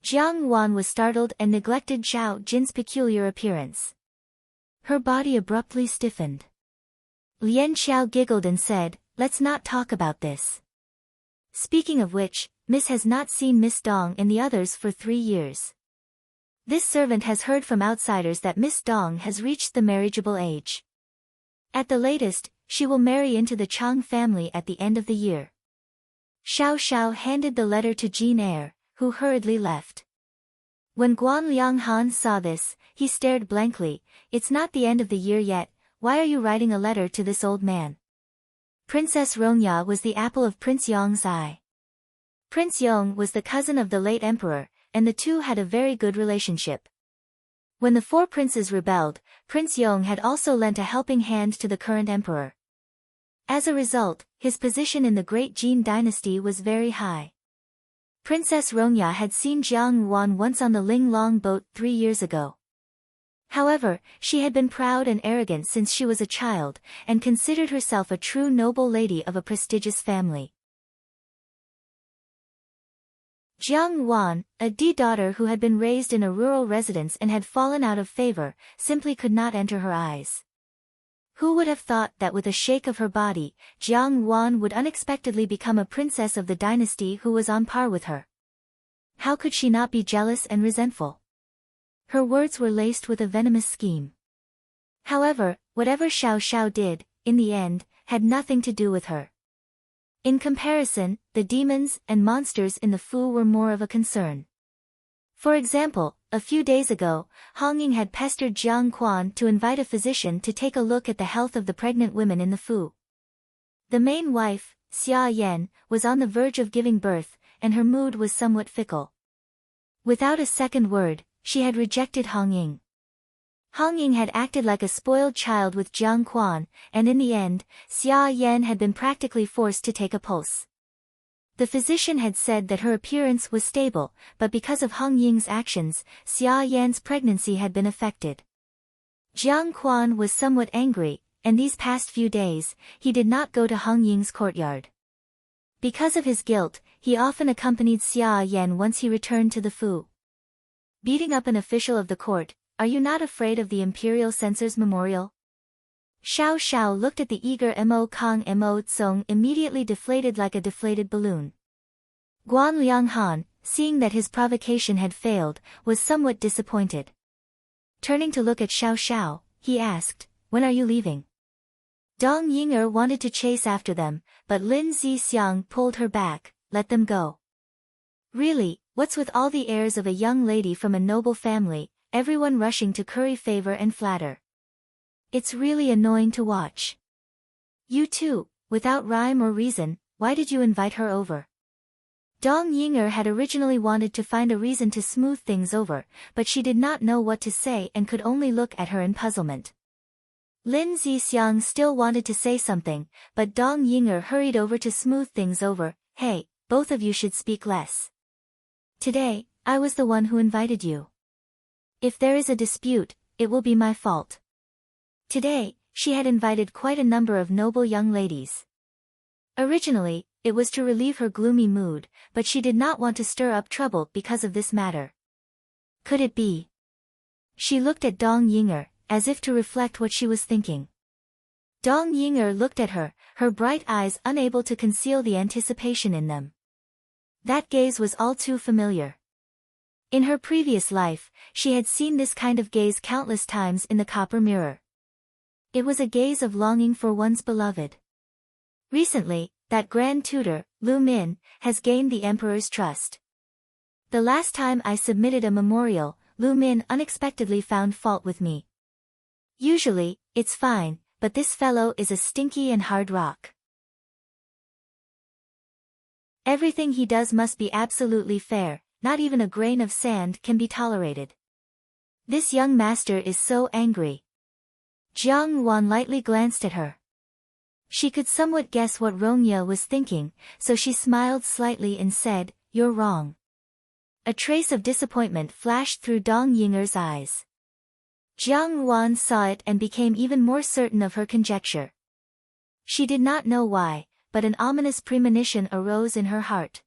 Speaker 1: Jiang Wan was startled and neglected Zhao Jin's peculiar appearance. Her body abruptly stiffened. Lian Xiao giggled and said, "Let's not talk about this. Speaking of which, Miss has not seen Miss Dong and the others for 3 years. This servant has heard from outsiders that Miss Dong has reached the marriageable age. At the latest, she will marry into the Chang family at the end of the year." Xiao Xiao handed the letter to Jin Er, who hurriedly left. When Guan Lianghan saw this, he stared blankly. "It's not the end of the year yet, why are you writing a letter to this old man?" Princess Rongya was the apple of Prince Yong's eye. Prince Yong was the cousin of the late emperor, and the two had a very good relationship. When the 4 princes rebelled, Prince Yong had also lent a helping hand to the current emperor. As a result, his position in the great Jin dynasty was very high. Princess Rongya had seen Jiang Wan once on the Ling Long boat 3 years ago. However, she had been proud and arrogant since she was a child, and considered herself a true noble lady of a prestigious family. Jiang Wan, a daughter who had been raised in a rural residence and had fallen out of favor, simply could not enter her eyes. Who would have thought that with a shake of her body, Jiang Wan would unexpectedly become a princess of the dynasty who was on par with her? How could she not be jealous and resentful? Her words were laced with a venomous scheme. However, whatever Xiao Xiao did, in the end, had nothing to do with her. In comparison, the demons and monsters in the Fu were more of a concern. For example, a few days ago, Hong Ying had pestered Jiang Quan to invite a physician to take a look at the health of the pregnant women in the Fu. The main wife, Xia Yan, was on the verge of giving birth, and her mood was somewhat fickle. Without a second word, she had rejected Hong Ying. Hong Ying had acted like a spoiled child with Jiang Quan, and in the end, Xia Yan had been practically forced to take a pulse. The physician had said that her appearance was stable, but because of Hong Ying's actions, Xia Yan's pregnancy had been affected. Jiang Quan was somewhat angry, and these past few days, he did not go to Hong Ying's courtyard. Because of his guilt, he often accompanied Xia Yan once he returned to the Fu. Beating up an official of the court, are you not afraid of the Imperial Censor's memorial? Xiao Xiao looked at the eager Mo Kong Mo Tsong, immediately deflated like a deflated balloon. Guan Lianghan, seeing that his provocation had failed, was somewhat disappointed. Turning to look at Xiao Xiao, he asked, when are you leaving? Dong Ying'er wanted to chase after them, but Lin Zixiang pulled her back. Let them go. Really, what's with all the airs of a young lady from a noble family, everyone rushing to curry favor and flatter? It's really annoying to watch. You too, without rhyme or reason, why did you invite her over? Dong Ying'er had originally wanted to find a reason to smooth things over, but she did not know what to say and could only look at her in puzzlement. Lin Zixiang still wanted to say something, but Dong Ying'er hurried over to smooth things over. Hey, both of you should speak less. Today, I was the one who invited you. If there is a dispute, it will be my fault. Today, she had invited quite a number of noble young ladies. Originally, it was to relieve her gloomy mood, but she did not want to stir up trouble because of this matter. Could it be? She looked at Dong Ying'er, as if to reflect what she was thinking. Dong Ying'er looked at her, her bright eyes unable to conceal the anticipation in them. That gaze was all too familiar. In her previous life, she had seen this kind of gaze countless times in the copper mirror. It was a gaze of longing for one's beloved. Recently, that grand tutor, Lu Min, has gained the emperor's trust. The last time I submitted a memorial, Lu Min unexpectedly found fault with me. Usually, it's fine, but this fellow is a stinky and hard rock. Everything he does must be absolutely fair, not even a grain of sand can be tolerated. This young master is so angry. Jiang Wan lightly glanced at her. She could somewhat guess what Rongya was thinking, so she smiled slightly and said, "You're wrong." A trace of disappointment flashed through Dong Ying'er's eyes. Jiang Wan saw it and became even more certain of her conjecture. She did not know why, but an ominous premonition arose in her heart.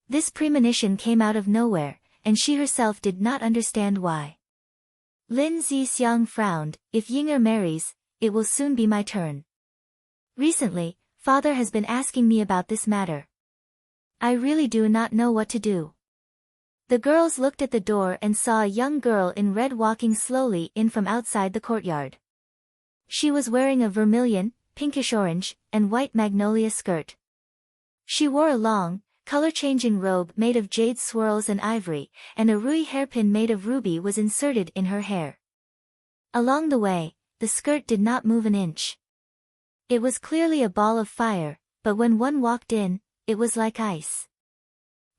Speaker 1: This premonition came out of nowhere, and she herself did not understand why. Lin Zixiang frowned. If Ying'er marries, it will soon be my turn. Recently, father has been asking me about this matter. I really do not know what to do. The girls looked at the door and saw a young girl in red walking slowly in from outside the courtyard. She was wearing a vermilion, pinkish-orange, and white magnolia skirt. She wore a long, color-changing robe made of jade swirls and ivory, and a rui hairpin made of ruby was inserted in her hair. Along the way, the skirt did not move an inch. It was clearly a ball of fire, but when one walked in, it was like ice.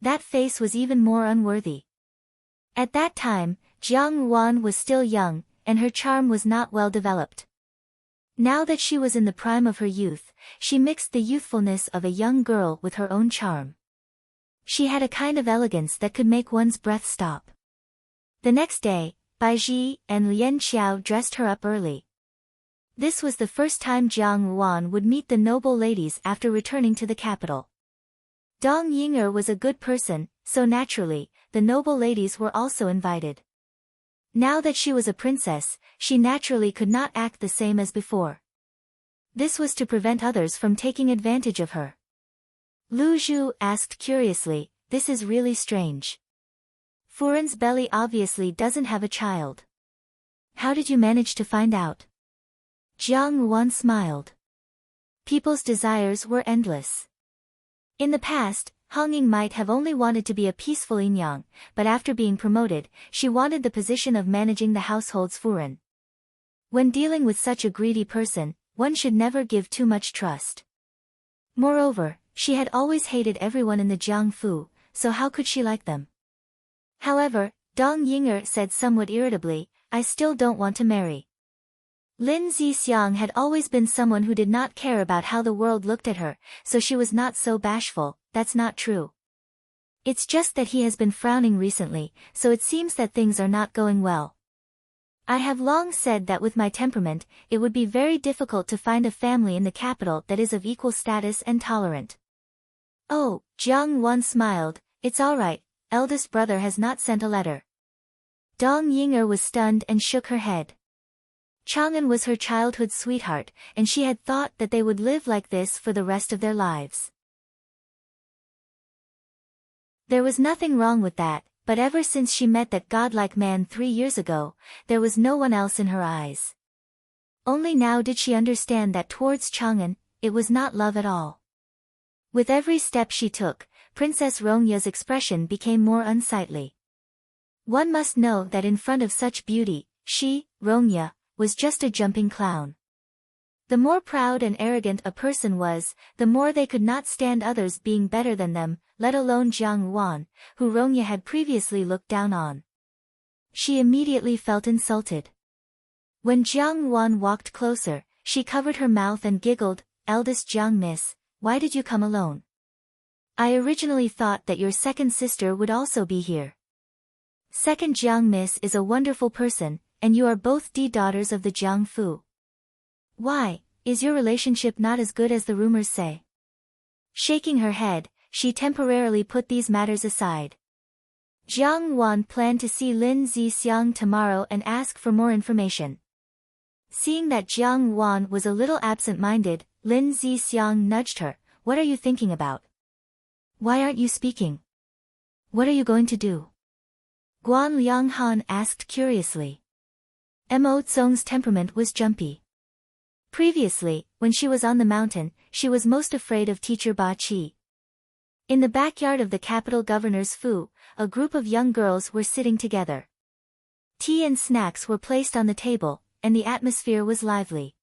Speaker 1: That face was even more unworthy. At that time, Jiang Wan was still young, and her charm was not well developed. Now that she was in the prime of her youth, she mixed the youthfulness of a young girl with her own charm. She had a kind of elegance that could make one's breath stop. The next day, Bai Ji and Lian Xiao dressed her up early. This was the first time Jiang Wan would meet the noble ladies after returning to the capital. Dong Ying'er was a good person, so naturally, the noble ladies were also invited. Now that she was a princess, she naturally could not act the same as before. This was to prevent others from taking advantage of her. Lu Zhu asked curiously, "This is really strange. Furen's belly obviously doesn't have a child. How did you manage to find out?" Jiang Wan smiled. People's desires were endless. In the past, Hang Ying might have only wanted to be a peaceful Yinyang, but after being promoted, she wanted the position of managing the household's Furen. When dealing with such a greedy person, one should never give too much trust. Moreover, she had always hated everyone in the Jiangfu, so how could she like them? However, Dong Ying'er said somewhat irritably, "I still don't want to marry." Lin Zixiang had always been someone who did not care about how the world looked at her, so she was not so bashful. That's not true. It's just that he has been frowning recently, so it seems that things are not going well. I have long said that with my temperament, it would be very difficult to find a family in the capital that is of equal status and tolerant. Oh, Jiang Wan smiled, "It's all right, eldest brother has not sent a letter." Dong Ying'er was stunned and shook her head. Chang'an was her childhood sweetheart, and she had thought that they would live like this for the rest of their lives. There was nothing wrong with that, but ever since she met that godlike man 3 years ago, there was no one else in her eyes. Only now did she understand that towards Chang'an, it was not love at all. With every step she took, Princess Rongya's expression became more unsightly. One must know that in front of such beauty, she, Rongya, was just a jumping clown. The more proud and arrogant a person was, the more they could not stand others being better than them, let alone Jiang Wan, who Rongya had previously looked down on. She immediately felt insulted. When Jiang Wan walked closer, she covered her mouth and giggled, "Eldest Jiang Miss, why did you come alone? I originally thought that your second sister would also be here. Second Jiang Miss is a wonderful person, and you are both daughters of the Jiang Fu. Why, is your relationship not as good as the rumors say?" Shaking her head, she temporarily put these matters aside. Jiang Wan planned to see Lin Zixiang tomorrow and ask for more information. Seeing that Jiang Wan was a little absent-minded, Lin Zixiang nudged her, "What are you thinking about? Why aren't you speaking? What are you going to do?" Guan Lianghan asked curiously. Mo Tsong's temperament was jumpy. Previously, when she was on the mountain, she was most afraid of teacher Ba Qi. In the backyard of the capital governor's Fu, a group of young girls were sitting together. Tea and snacks were placed on the table, and the atmosphere was lively.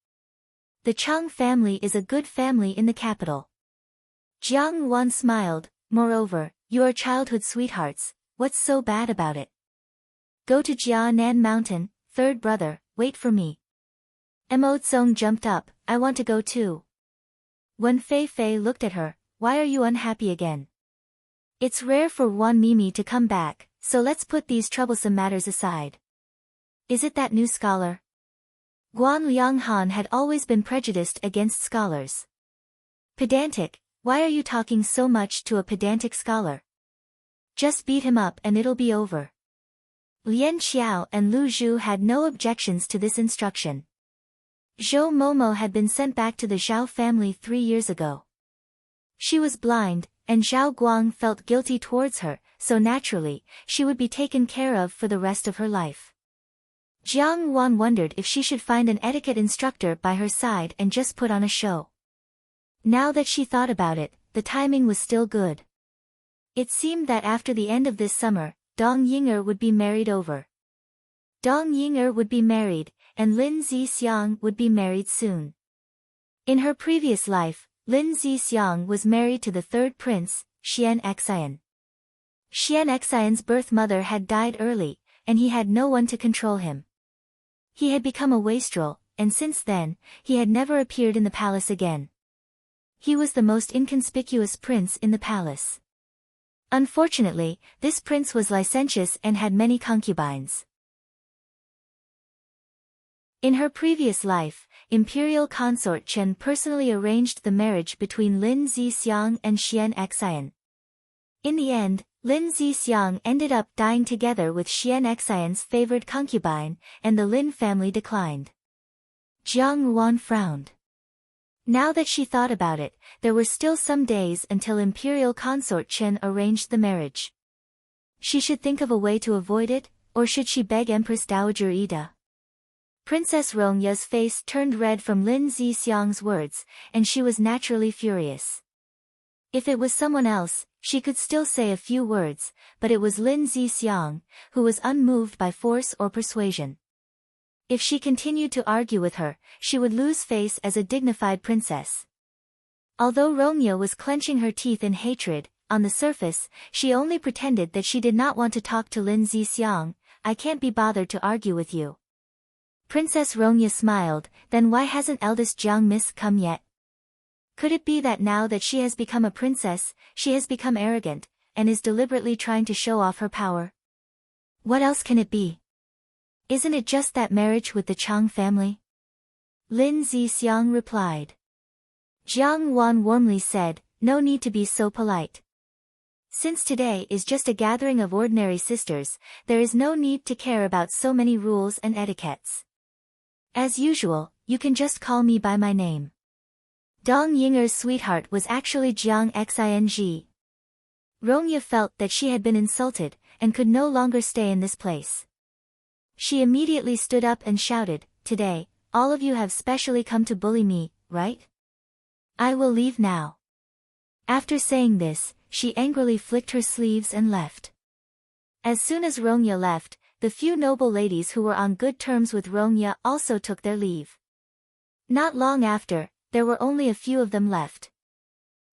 Speaker 1: The Chang family is a good family in the capital. Jiang Wan smiled, "Moreover, you are childhood sweethearts, what's so bad about it? Go to Jianan Mountain, third brother, wait for me." Mo Tsong jumped up, "I want to go too." When Fei Fei looked at her, "Why are you unhappy again? It's rare for Wan Mimi to come back, so let's put these troublesome matters aside. Is it that new scholar?" Guan Lianghan had always been prejudiced against scholars. "Pedantic, why are you talking so much to a pedantic scholar? Just beat him up and it'll be over." Lian Xiao and Lu Zhu had no objections to this instruction. Zhou Momo had been sent back to the Zhao family 3 years ago. She was blind, and Zhao Guang felt guilty towards her, so naturally, she would be taken care of for the rest of her life. Jiang Wan wondered if she should find an etiquette instructor by her side and just put on a show. Now that she thought about it, the timing was still good. It seemed that after the end of this summer, Dong Ying'er would be married over. Dong Ying'er would be married, and Lin Zixiang would be married soon. In her previous life, Lin Zixiang was married to the third prince, Xian Xian. Xian Xian's birth mother had died early, and he had no one to control him. He had become a wastrel, and since then, he had never appeared in the palace again. He was the most inconspicuous prince in the palace. Unfortunately, this prince was licentious and had many concubines. In her previous life, Imperial Consort Chen personally arranged the marriage between Lin Zixiang and Xian Xian. In the end, Lin Zixiang ended up dying together with Xian Xian's favored concubine, and the Lin family declined. Jiang Wan frowned. Now that she thought about it, there were still some days until Imperial Consort Chen arranged the marriage. She should think of a way to avoid it, or should she beg Empress Dowager Ida? Princess Rongya's face turned red from Lin Zixiang's words, and she was naturally furious. If it was someone else, she could still say a few words, but it was Lin Zixiang, who was unmoved by force or persuasion. If she continued to argue with her, she would lose face as a dignified princess. Although Rongya was clenching her teeth in hatred, on the surface, she only pretended that she did not want to talk to Lin Zixiang. "I can't be bothered to argue with you." Princess Rongya smiled, "Then why hasn't eldest Jiang Miss come yet? Could it be that now that she has become a princess, she has become arrogant, and is deliberately trying to show off her power? What else can it be? Isn't it just that marriage with the Chang family?" Lin Zixiang replied. Jiang Wan warmly said, "No need to be so polite. Since today is just a gathering of ordinary sisters, there is no need to care about so many rules and etiquettes. As usual, you can just call me by my name. Dong Yinger's sweetheart was actually Jiang Xing. Rongya felt that she had been insulted, and could no longer stay in this place. She immediately stood up and shouted, "Today, all of you have specially come to bully me, right? I will leave now." After saying this, she angrily flicked her sleeves and left. As soon as Rongya left, the few noble ladies who were on good terms with Rongya also took their leave. Not long after, there were only a few of them left.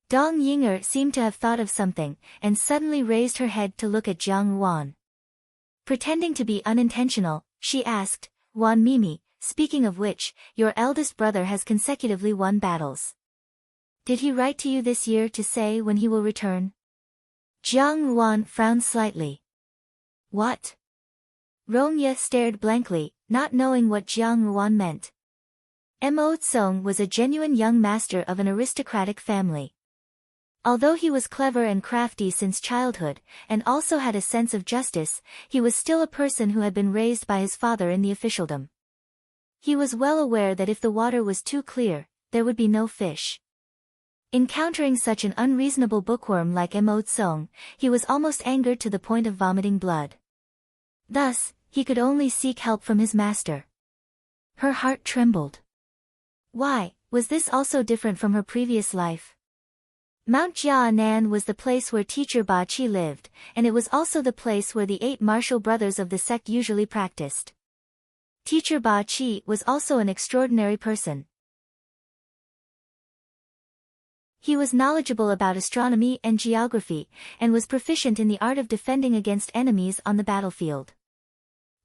Speaker 1: Dong Yinger seemed to have thought of something, and suddenly raised her head to look at Jiang Ruan. Pretending to be unintentional, she asked, "Wan Mimi, speaking of which, your eldest brother has consecutively won battles. Did he write to you this year to say when he will return?" Jiang Ruan frowned slightly. "What?" Rongya stared blankly, not knowing what Jiang Ruan meant. Mo Tsong was a genuine young master of an aristocratic family. Although he was clever and crafty since childhood, and also had a sense of justice, he was still a person who had been raised by his father in the officialdom. He was well aware that if the water was too clear, there would be no fish. Encountering such an unreasonable bookworm like Mo Tsong, he was almost angered to the point of vomiting blood. Thus, he could only seek help from his master. Her heart trembled. Why, was this also different from her previous life? Mount Jianan was the place where teacher Ba Qi lived, and it was also the place where the 8 martial brothers of the sect usually practiced. Teacher Ba Qi was also an extraordinary person. He was knowledgeable about astronomy and geography, and was proficient in the art of defending against enemies on the battlefield.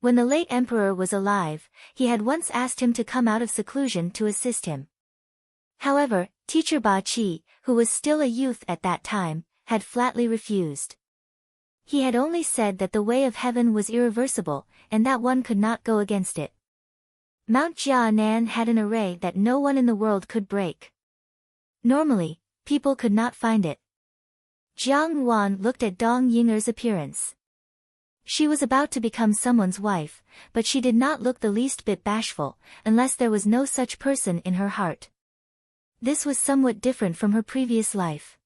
Speaker 1: When the late emperor was alive, he had once asked him to come out of seclusion to assist him. However, teacher Ba Qi, who was still a youth at that time, had flatly refused. He had only said that the way of heaven was irreversible, and that one could not go against it. Mount Jianan had an array that no one in the world could break. Normally, people could not find it. Jiang Ruan looked at Dong Yinger's appearance. She was about to become someone's wife, but she did not look the least bit bashful, unless there was no such person in her heart. This was somewhat different from her previous life.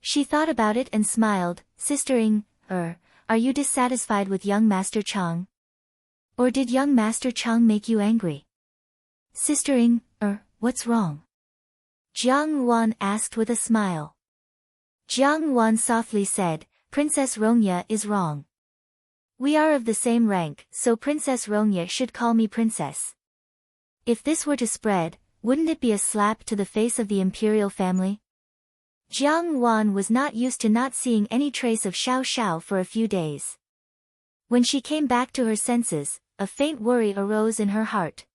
Speaker 1: She thought about it and smiled, "Sister Ing, are you dissatisfied with young Master Chang? Or did young Master Chang make you angry?" "Sister Ing, what's wrong?" Jiang Ruan asked with a smile. Jiang Ruan softly said, "Princess Rongya is wrong. We are of the same rank, so Princess Rongya should call me princess. If this were to spread, wouldn't it be a slap to the face of the imperial family?" Jiang Ruan was not used to not seeing any trace of Xiao Xiao for a few days. When she came back to her senses, a faint worry arose in her heart.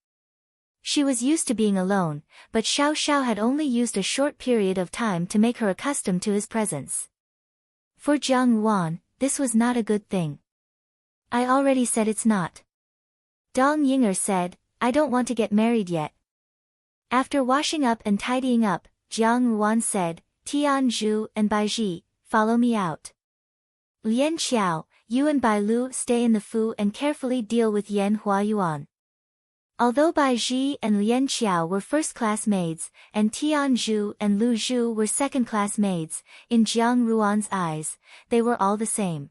Speaker 1: She was used to being alone, but Xiao Xiao had only used a short period of time to make her accustomed to his presence. For Jiang Ruan, this was not a good thing. "I already said it's not." Dong Yinger said, "I don't want to get married yet." After washing up and tidying up, Jiang Ruan said, "Tian Zhu and Bai Ji, follow me out. Lian Qiao, you and Bai Lu stay in the Fu and carefully deal with Yan Huayuan." Although Bai Ji and Lian Qiao were first-class maids, and Tian Zhu and Lu Zhu were second-class maids, in Jiang Ruan's eyes, they were all the same.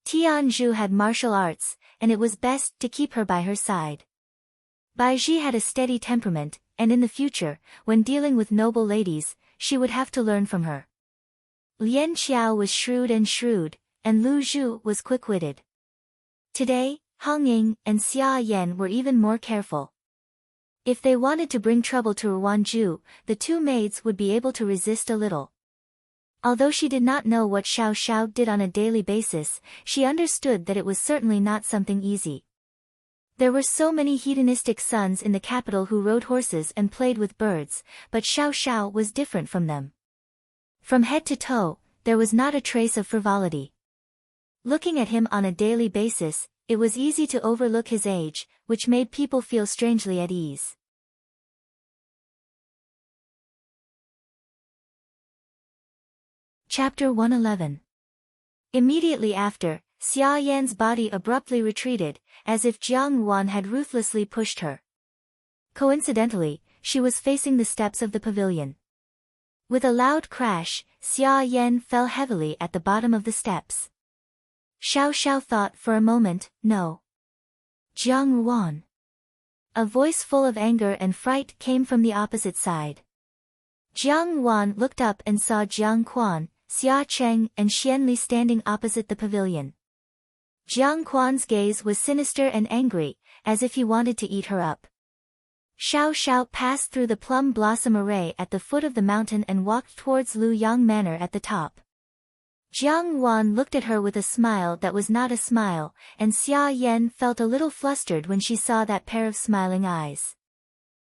Speaker 1: Tian Zhu had martial arts, and it was best to keep her by her side. Bai Ji had a steady temperament, and in the future, when dealing with noble ladies, she would have to learn from her. Lian Qiao was shrewd, and Lu Zhu was quick-witted. Today, Hong Ying and Xia Yan were even more careful. If they wanted to bring trouble to Ruanju, the two maids would be able to resist a little. Although she did not know what Xiao Xiao did on a daily basis, she understood that it was certainly not something easy. There were so many hedonistic sons in the capital who rode horses and played with birds, but Xiao Xiao was different from them. From head to toe, there was not a trace of frivolity. Looking at him on a daily basis, it was easy to overlook his age, which made people feel strangely at ease. Chapter 111. Immediately after, Xia Yan's body abruptly retreated, as if Jiang Wan had ruthlessly pushed her. Coincidentally, she was facing the steps of the pavilion. With a loud crash, Xia Yan fell heavily at the bottom of the steps. Xiao Xiao thought for a moment, no. Jiang Wan. A voice full of anger and fright came from the opposite side. Jiang Wan looked up and saw Jiang Quan, Xia Cheng and Xianli standing opposite the pavilion. Jiang Quan's gaze was sinister and angry, as if he wanted to eat her up. Xiao Xiao passed through the plum blossom array at the foot of the mountain and walked towards Lu Yang Manor at the top. Jiang Wan looked at her with a smile that was not a smile, and Xia Yan felt a little flustered when she saw that pair of smiling eyes.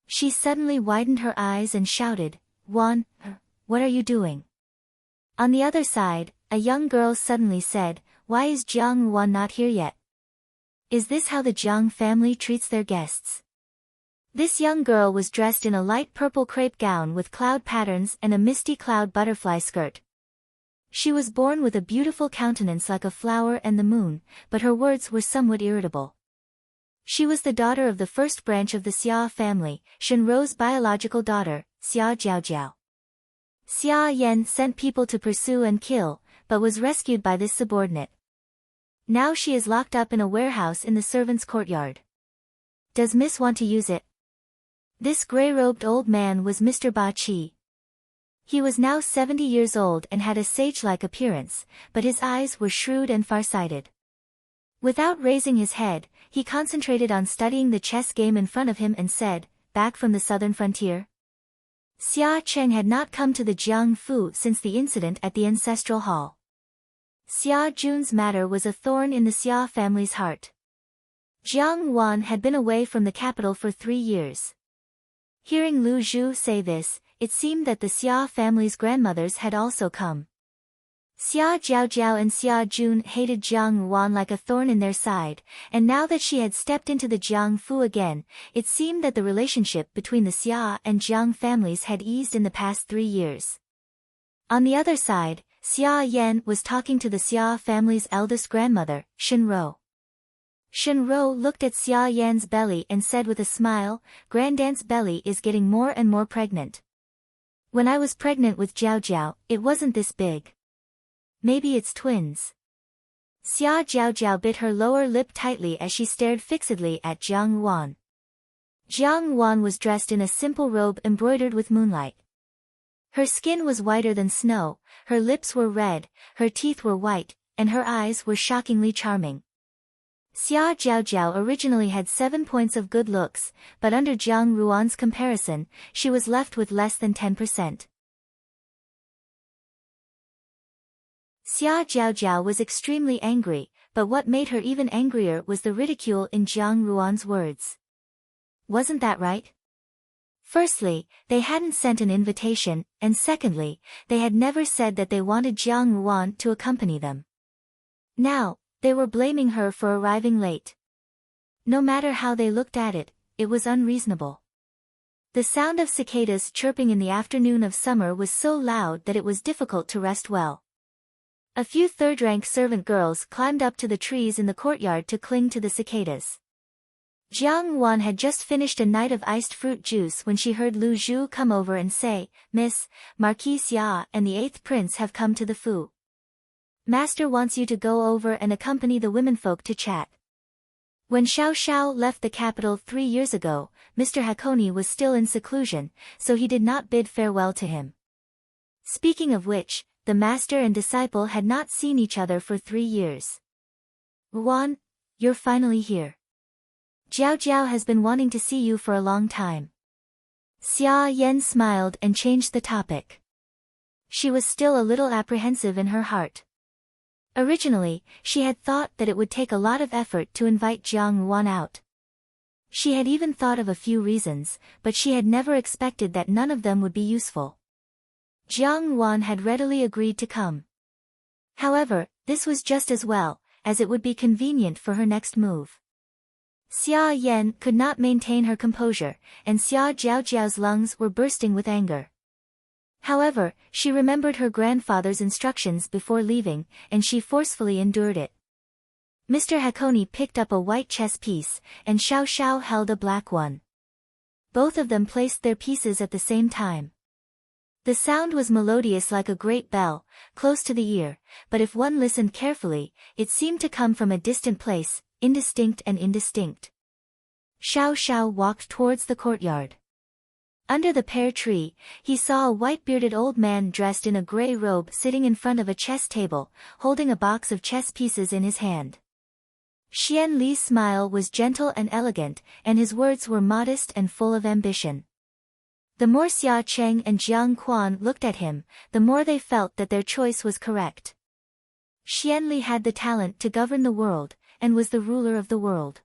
Speaker 1: She suddenly widened her eyes and shouted, "Wan, what are you doing?" On the other side, a young girl suddenly said, "Why is Jiang Wan not here yet? Is this how the Jiang family treats their guests?" This young girl was dressed in a light purple crepe gown with cloud patterns and a misty cloud butterfly skirt. She was born with a beautiful countenance like a flower and the moon, but her words were somewhat irritable. She was the daughter of the first branch of the Xia family, Shenrou's biological daughter, Xia Jiaojiao. Xia Yan sent people to pursue and kill, but was rescued by this subordinate. Now she is locked up in a warehouse in the servants' courtyard. Does Miss want to use it? This grey-robed old man was Mr. Ba Qi. He was now 70 years old and had a sage-like appearance, but his eyes were shrewd and far-sighted. Without raising his head, he concentrated on studying the chess game in front of him and said, "Back from the southern frontier?" Xia Cheng had not come to the Jiangfu since the incident at the ancestral hall. Xia Jun's matter was a thorn in the Xia family's heart. Jiang Wan had been away from the capital for 3 years. Hearing Lu Zhu say this, it seemed that the Xia family's grandmothers had also come. Xia Jiaojiao and Xia Jun hated Jiang Wan like a thorn in their side, and now that she had stepped into the Jiangfu again, it seemed that the relationship between the Xia and Jiang families had eased in the past 3 years. On the other side, Xia Yan was talking to the Xia family's eldest grandmother, Shenrou. Shenrou looked at Xia Yan's belly and said with a smile, "Granddaughter's belly is getting more and more pregnant. When I was pregnant with Jiaojiao, it wasn't this big. Maybe it's twins." Xia Jiaojiao bit her lower lip tightly as she stared fixedly at Jiang Wan. Jiang Wan was dressed in a simple robe embroidered with moonlight. Her skin was whiter than snow, her lips were red, her teeth were white, and her eyes were shockingly charming. Xia Jiaojiao originally had 7 points of good looks, but under Jiang Ruan's comparison, she was left with less than 10%. Xia Jiaojiao was extremely angry, but what made her even angrier was the ridicule in Jiang Ruan's words. Wasn't that right? Firstly, they hadn't sent an invitation, and secondly, they had never said that they wanted Jiang Ruan to accompany them. Now, they were blaming her for arriving late. No matter how they looked at it, it was unreasonable. The sound of cicadas chirping in the afternoon of summer was so loud that it was difficult to rest well. A few third-rank servant girls climbed up to the trees in the courtyard to cling to the cicadas. Jiang Wan had just finished a night of iced fruit juice when she heard Lu Zhu come over and say, "Miss, Marquis Xia and the 8th prince have come to the Fu. Master wants you to go over and accompany the womenfolk to chat." When Xiao Xiao left the capital 3 years ago, Mr. Hakone was still in seclusion, so he did not bid farewell to him. Speaking of which, the master and disciple had not seen each other for 3 years. "Wan, you're finally here. Jiao Jiao has been wanting to see you for a long time." Xia Yan smiled and changed the topic. She was still a little apprehensive in her heart. Originally, she had thought that it would take a lot of effort to invite Jiang Wan out. She had even thought of a few reasons, but she had never expected that none of them would be useful. Jiang Wan had readily agreed to come. However, this was just as well, as it would be convenient for her next move. Xia Yan could not maintain her composure, and Xia Jiaojiao's lungs were bursting with anger. However, she remembered her grandfather's instructions before leaving, and she forcefully endured it. Mr. Hakone picked up a white chess piece, and Xiao Xiao held a black one. Both of them placed their pieces at the same time. The sound was melodious like a great bell, close to the ear, but if one listened carefully, it seemed to come from a distant place, indistinct and indistinct. Xiao Xiao walked towards the courtyard. Under the pear tree, he saw a white-bearded old man dressed in a grey robe sitting in front of a chess table, holding a box of chess pieces in his hand. Xian Li's smile was gentle and elegant, and his words were modest and full of ambition. The more Xia Cheng and Jiang Quan looked at him, the more they felt that their choice was correct. Xian Li had the talent to govern the world, and was the ruler of the world.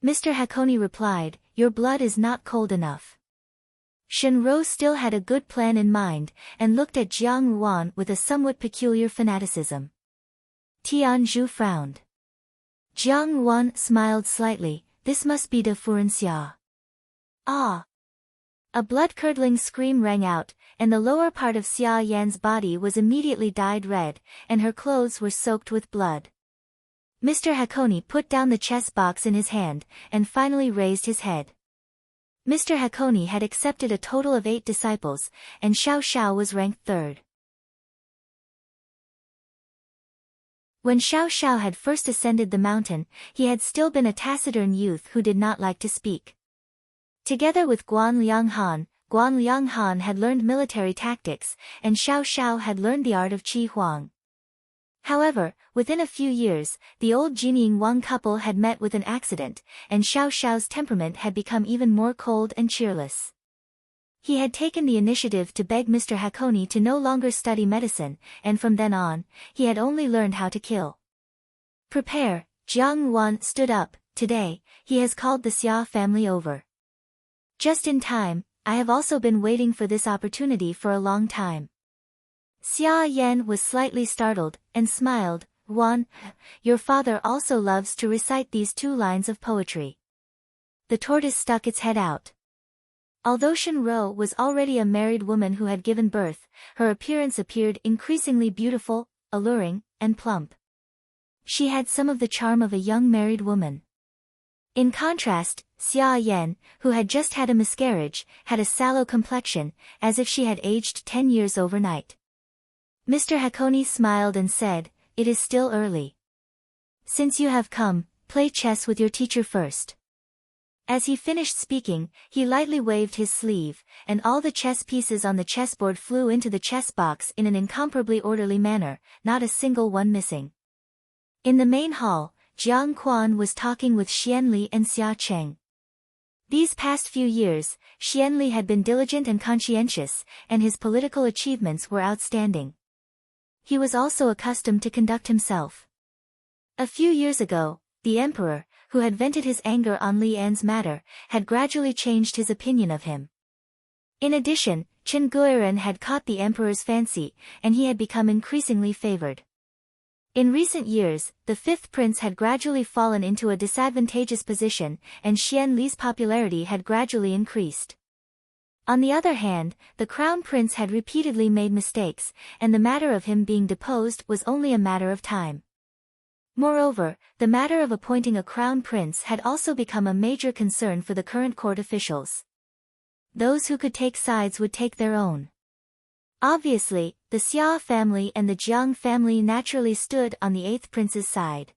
Speaker 1: Mr. Hakone replied, "Your blood is not cold enough." Shenrou still had a good plan in mind, and looked at Jiang Ruan with a somewhat peculiar fanaticism. Tian Zhu frowned. Jiang Ruan smiled slightly, "This must be De Furenxia." Ah! A blood-curdling scream rang out, and the lower part of Xia Yan's body was immediately dyed red, and her clothes were soaked with blood. Mr. Hakone put down the chess box in his hand, and finally raised his head. Mr. Hakone had accepted a total of 8 disciples, and Xiao Xiao was ranked 3rd. When Xiao Xiao had first ascended the mountain, he had still been a taciturn youth who did not like to speak. Together with Guan Lianghan had learned military tactics, and Xiao Xiao had learned the art of Qi Huang. However, within a few years, the old Jinying Wang couple had met with an accident, and Xiao Xiao's temperament had become even more cold and cheerless. He had taken the initiative to beg Mr. Hakone to no longer study medicine, and from then on, he had only learned how to kill. "Prepare," Jiang Wan stood up, "today, he has called the Xia family over." "Just in time, I have also been waiting for this opportunity for a long time." Xia Yan was slightly startled, and smiled, "Wan, your father also loves to recite these 2 lines of poetry." The tortoise stuck its head out. Although Shenrou was already a married woman who had given birth, her appearance appeared increasingly beautiful, alluring, and plump. She had some of the charm of a young married woman. In contrast, Xia Yan, who had just had a miscarriage, had a sallow complexion, as if she had aged 10 years overnight. Mr. Hakone smiled and said, "It is still early. Since you have come, play chess with your teacher first." As he finished speaking, he lightly waved his sleeve, and all the chess pieces on the chessboard flew into the chess box in an incomparably orderly manner, not a single one missing. In the main hall, Jiang Quan was talking with Xian Li and Xia Cheng. These past few years, Xian Li had been diligent and conscientious, and his political achievements were outstanding. He was also accustomed to conduct himself. A few years ago, the emperor, who had vented his anger on Li An's matter, had gradually changed his opinion of him. In addition, Chen Guiren had caught the emperor's fancy, and he had become increasingly favored. In recent years, the 5th prince had gradually fallen into a disadvantageous position, and Xian Li's popularity had gradually increased. On the other hand, the crown prince had repeatedly made mistakes, and the matter of him being deposed was only a matter of time. Moreover, the matter of appointing a crown prince had also become a major concern for the current court officials. Those who could take sides would take their own. Obviously, the Xia family and the Jiang family naturally stood on the 8th prince's side.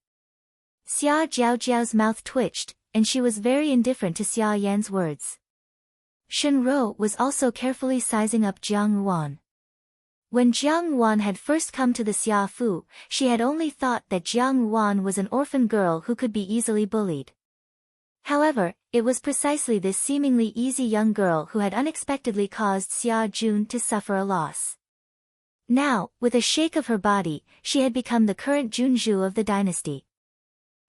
Speaker 1: Xia Jiaojiao's mouth twitched, and she was very indifferent to Xia Yan's words. Shenrou was also carefully sizing up Jiang Ruan. When Jiang Ruan had first come to the Xia Fu, she had only thought that Jiang Ruan was an orphan girl who could be easily bullied. However, it was precisely this seemingly easy young girl who had unexpectedly caused Xia Jun to suffer a loss. Now, with a shake of her body, she had become the current Junzhu of the dynasty.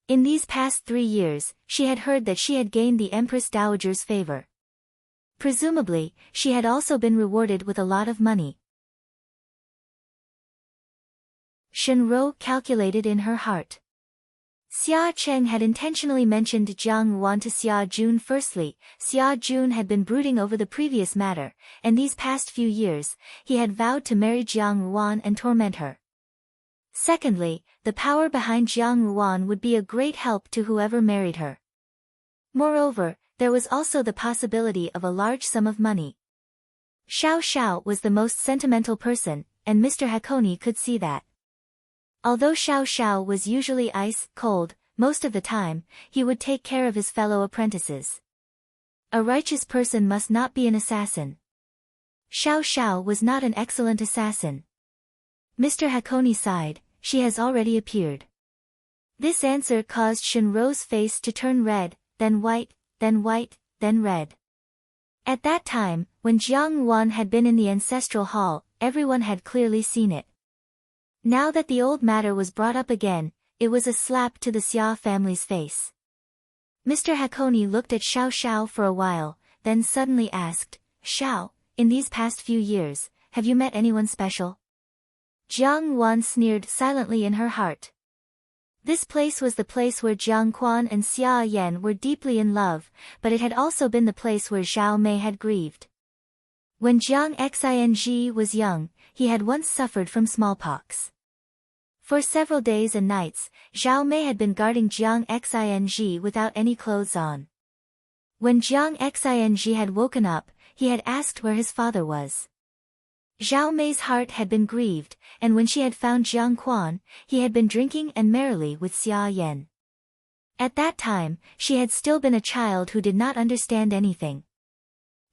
Speaker 1: In these past 3 years, she had heard that she had gained the Empress Dowager's favor. Presumably, she had also been rewarded with a lot of money. Shenrou calculated in her heart. Xia Cheng had intentionally mentioned Jiang Yuan to Xia Jun. Firstly, Xia Jun had been brooding over the previous matter, and these past few years, he had vowed to marry Jiang Yuan and torment her. Secondly, the power behind Jiang Yuan would be a great help to whoever married her. Moreover, there was also the possibility of a large sum of money. Xiao Xiao was the most sentimental person, and Mr. Hakone could see that. Although Xiao Xiao was usually ice cold, most of the time, he would take care of his fellow apprentices. A righteous person must not be an assassin. Xiao Xiao was not an excellent assassin. Mr. Hakone sighed, she has already appeared. This answer caused Shinro's face to turn red, then white, then white, then red. At that time, when Jiang Yuan had been in the ancestral hall, everyone had clearly seen it. Now that the old matter was brought up again, it was a slap to the Xia family's face. Mr. Hakone looked at Xiao Xiao for a while, then suddenly asked, Xiao, in these past few years, have you met anyone special? Jiang Yuan sneered silently in her heart. This place was the place where Jiang Quan and Xia Yan were deeply in love, but it had also been the place where Zhao Mei had grieved. When Jiang Xing was young, he had once suffered from smallpox. For several days and nights, Zhao Mei had been guarding Jiang Xing without any clothes on. When Jiang Xing had woken up, he had asked where his father was. Zhao Mei's heart had been grieved, and when she had found Jiang Quan, he had been drinking and merrily with Xia Yan. At that time, she had still been a child who did not understand anything.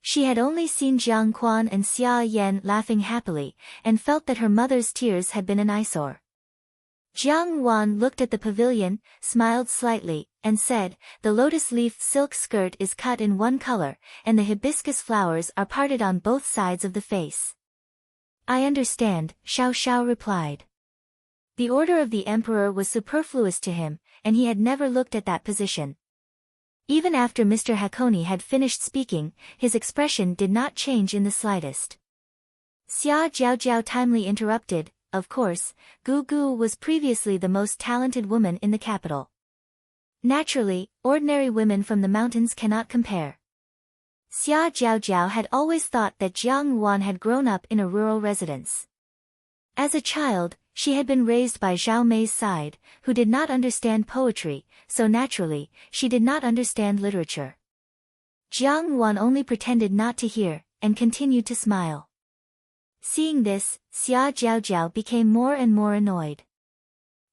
Speaker 1: She had only seen Jiang Quan and Xia Yan laughing happily, and felt that her mother's tears had been an eyesore. Jiang Yuan looked at the pavilion, smiled slightly, and said, the lotus-leaf silk skirt is cut in one color, and the hibiscus flowers are parted on both sides of the face. I understand, Xiao Xiao replied. The order of the emperor was superfluous to him, and he had never looked at that position. Even after Mr. Hakone had finished speaking, his expression did not change in the slightest. Xia Jiaojiao timely interrupted, of course, Gu Gu was previously the most talented woman in the capital. Naturally, ordinary women from the mountains cannot compare. Xia Jiaojiao had always thought that Jiang Yuan had grown up in a rural residence. As a child, she had been raised by Zhao Mei's side, who did not understand poetry, so naturally, she did not understand literature. Jiang Yuan only pretended not to hear, and continued to smile. Seeing this, Xia Jiaojiao became more and more annoyed.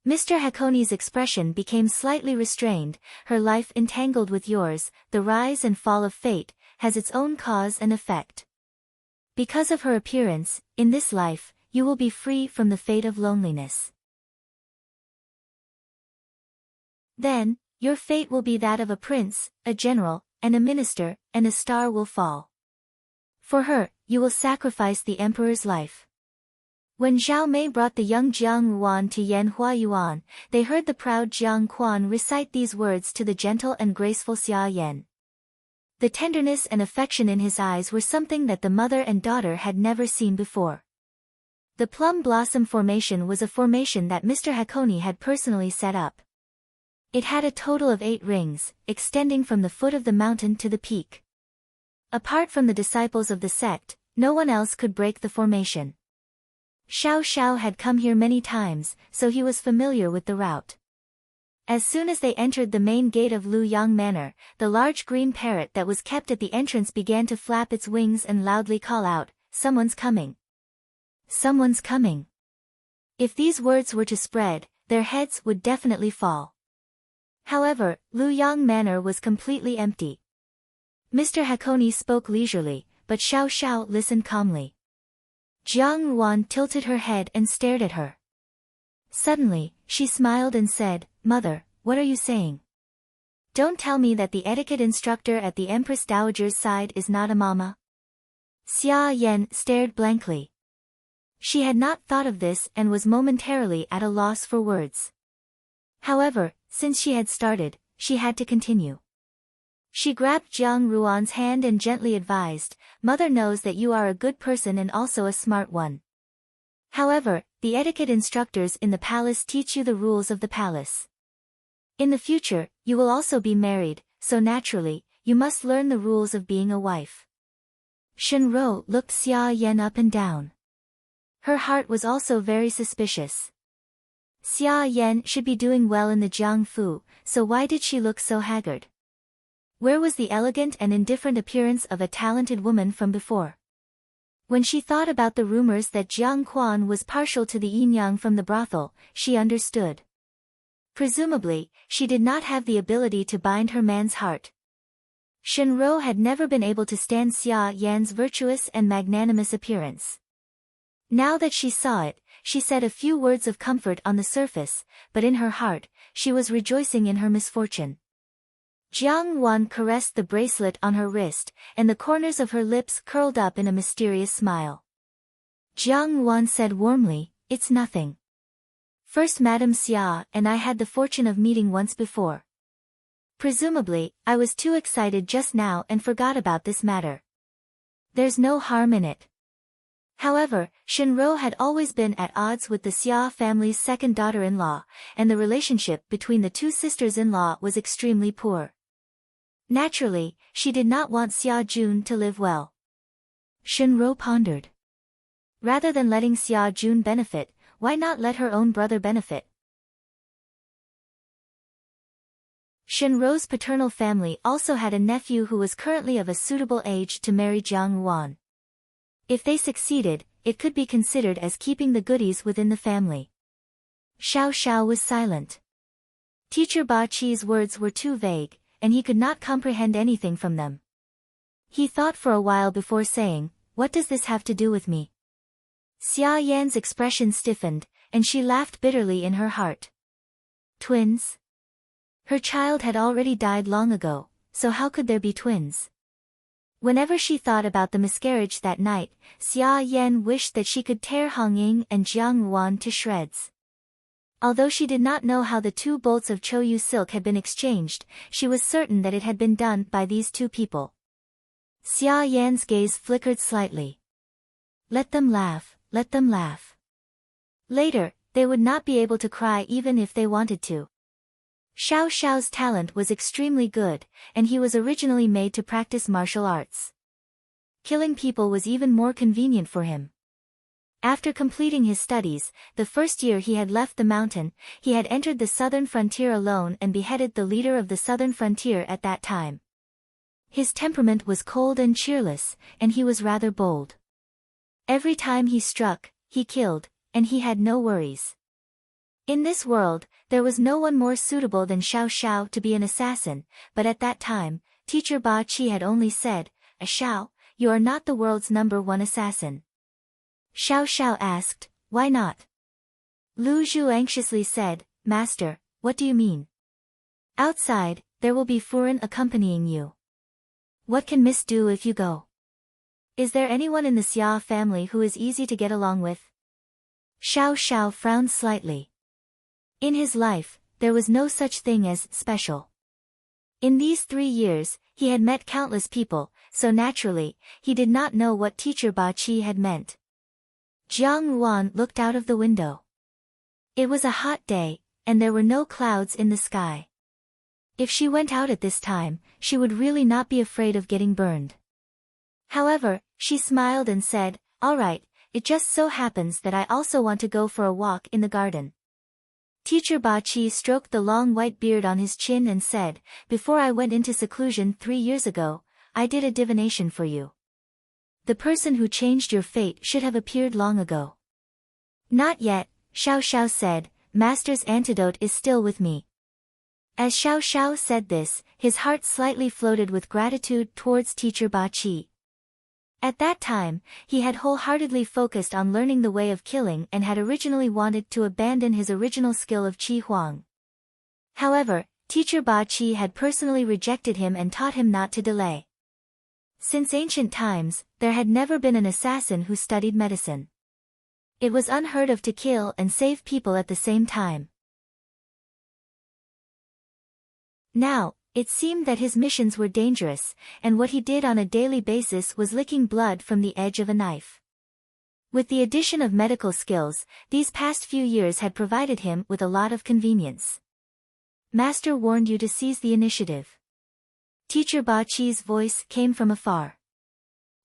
Speaker 1: Mr. Hakone's expression became slightly restrained, her life entangled with yours, the rise and fall of fate, has its own cause and effect. Because of her appearance, in this life, you will be free from the fate of loneliness. Then, your fate will be that of a prince, a general, and a minister, and a star will fall. For her, you will sacrifice the emperor's life. When Zhao Mei brought the young Jiang Yuan to Yanhua Yuan, they heard the proud Jiang Quan recite these words to the gentle and graceful Xia Yan. The tenderness and affection in his eyes were something that the mother and daughter had never seen before. The plum blossom formation was a formation that Mr. Hakone had personally set up. It had a total of 8 rings, extending from the foot of the mountain to the peak. Apart from the disciples of the sect, no one else could break the formation. Xiao Xiao had come here many times, so he was familiar with the route. As soon as they entered the main gate of Luyang Manor, the large green parrot that was kept at the entrance began to flap its wings and loudly call out, "Someone's coming! Someone's coming!" If these words were to spread, their heads would definitely fall. However, Luyang Manor was completely empty. Mr. Hakone spoke leisurely, but Xiao Xiao listened calmly. Jiang Yuan tilted her head and stared at her. Suddenly, she smiled and said, "Mother, what are you saying? Don't tell me that the etiquette instructor at the Empress Dowager's side is not a mama." Xia Yan stared blankly. She had not thought of this and was momentarily at a loss for words. However, since she had started, she had to continue. She grabbed Jiang Ruan's hand and gently advised, "Mother knows that you are a good person and also a smart one. However, the etiquette instructors in the palace teach you the rules of the palace. In the future, you will also be married, so naturally, you must learn the rules of being a wife. Shenrou looked Xia Yan up and down. Her heart was also very suspicious. Xia Yan should be doing well in the Jiangfu, so why did she look so haggard? Where was the elegant and indifferent appearance of a talented woman from before? When she thought about the rumors that Jiang Quan was partial to the yin-yang from the brothel, she understood. Presumably, she did not have the ability to bind her man's heart. Shenrou had never been able to stand Xia Yan's virtuous and magnanimous appearance. Now that she saw it, she said a few words of comfort on the surface, but in her heart, she was rejoicing in her misfortune. Jiang Wan caressed the bracelet on her wrist, and the corners of her lips curled up in a mysterious smile. Jiang Wan said warmly, "It's nothing. First Madame Xia and I had the fortune of meeting once before. Presumably, I was too excited just now and forgot about this matter. There's no harm in it." However, Shenrou had always been at odds with the Xia family's second daughter-in-law, and the relationship between the two sisters-in-law was extremely poor. Naturally, she did not want Xia Jun to live well. Shenrou pondered. Rather than letting Xia Jun benefit, why not let her own brother benefit? Shenrou's paternal family also had a nephew who was currently of a suitable age to marry Jiang Wan. If they succeeded, it could be considered as keeping the goodies within the family. Xiao Xiao was silent. Teacher Ba Qi's words were too vague, and he could not comprehend anything from them. He thought for a while before saying, "What does this have to do with me?" Xia Yan's expression stiffened, and she laughed bitterly in her heart. Twins? Her child had already died long ago, so how could there be twins? Whenever she thought about the miscarriage that night, Xia Yan wished that she could tear Hong Ying and Jiang Wan to shreds. Although she did not know how the 2 bolts of Chouyu silk had been exchanged, she was certain that it had been done by these 2 people. Xia Yan's gaze flickered slightly. Let them laugh, let them laugh. Later, they would not be able to cry even if they wanted to. Xiao Xiao's talent was extremely good, and he was originally made to practice martial arts. Killing people was even more convenient for him. After completing his studies, the first year he had left the mountain, he had entered the southern frontier alone and beheaded the leader of the southern frontier at that time. His temperament was cold and cheerless, and he was rather bold. Every time he struck, he killed, and he had no worries. In this world, there was no one more suitable than Xiao Xiao to be an assassin, but at that time, Teacher Ba Qi had only said, "Xiao, you are not the world's #1 assassin." Xiao Xiao asked, "Why not?" Lu Zhu anxiously said, "Master, what do you mean? Outside, there will be Furin accompanying you. What can Miss do if you go? Is there anyone in the Xia family who is easy to get along with?" Xiao Xiao frowned slightly. In his life, there was no such thing as special. In these 3 years, he had met countless people, so naturally, he did not know what Teacher Ba Qi had meant. Jiang Wan looked out of the window. It was a hot day, and there were no clouds in the sky. If she went out at this time, she would really not be afraid of getting burned. However, she smiled and said, "All right, it just so happens that I also want to go for a walk in the garden." Teacher Ba Qi stroked the long white beard on his chin and said, "Before I went into seclusion 3 years ago, I did a divination for you. The person who changed your fate should have appeared long ago." "Not yet," Xiao Xiao said, "Master's antidote is still with me." As Xiao Xiao said this, his heart slightly floated with gratitude towards Teacher Ba Qi. At that time, he had wholeheartedly focused on learning the way of killing and had originally wanted to abandon his original skill of Qi Huang. However, Teacher Ba Qi had personally rejected him and taught him not to delay. Since ancient times, there had never been an assassin who studied medicine. It was unheard of to kill and save people at the same time. Now, it seemed that his missions were dangerous, and what he did on a daily basis was licking blood from the edge of a knife. With the addition of medical skills, these past few years had provided him with a lot of convenience. Master warned you to seize the initiative. Teacher Ba Qi's voice came from afar.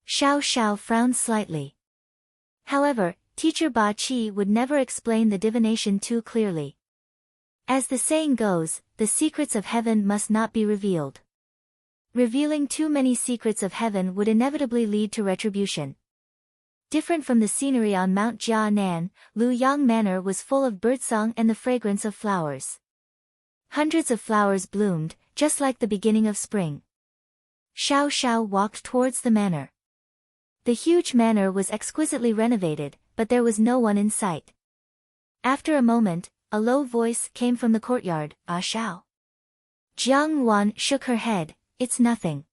Speaker 1: Xiao Xiao frowned slightly. However, Teacher Ba Qi would never explain the divination too clearly. As the saying goes, the secrets of heaven must not be revealed. Revealing too many secrets of heaven would inevitably lead to retribution. Different from the scenery on Mount Jianan, Luyang Manor was full of birdsong and the fragrance of flowers. Hundreds of flowers bloomed, just like the beginning of spring. Xiao Xiao walked towards the manor. The huge manor was exquisitely renovated, but there was no one in sight. After a moment, a low voice came from the courtyard, "Ah Xiao." Jiang Wan shook her head, "It's nothing."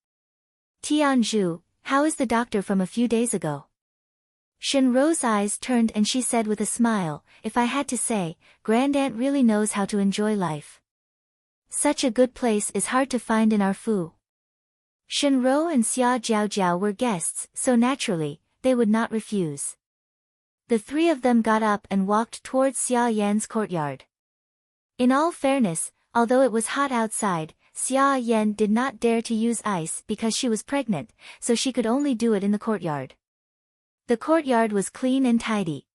Speaker 1: Tianzhu, how is the doctor from a few days ago? Shenrou's eyes turned and she said with a smile, "If I had to say, Grandaunt really knows how to enjoy life. Such a good place is hard to find in our Fu." Shenrou and Xia Jiaojiao were guests, so naturally, they would not refuse. The three of them got up and walked towards Xia Yan's courtyard. In all fairness, although it was hot outside, Xia Yan did not dare to use ice because she was pregnant, so she could only do it in the courtyard. The courtyard was clean and tidy.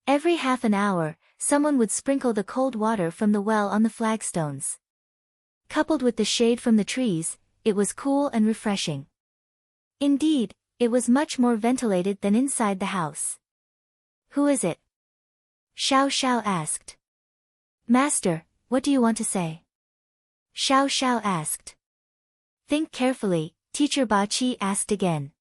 Speaker 1: Every half an hour, someone would sprinkle the cold water from the well on the flagstones. Coupled with the shade from the trees, it was cool and refreshing. Indeed, it was much more ventilated than inside the house. "Who is it?" Xiao Xiao asked. "Master, what do you want to say?" Xiao Xiao asked. "Think carefully," Teacher Ba Qi asked again.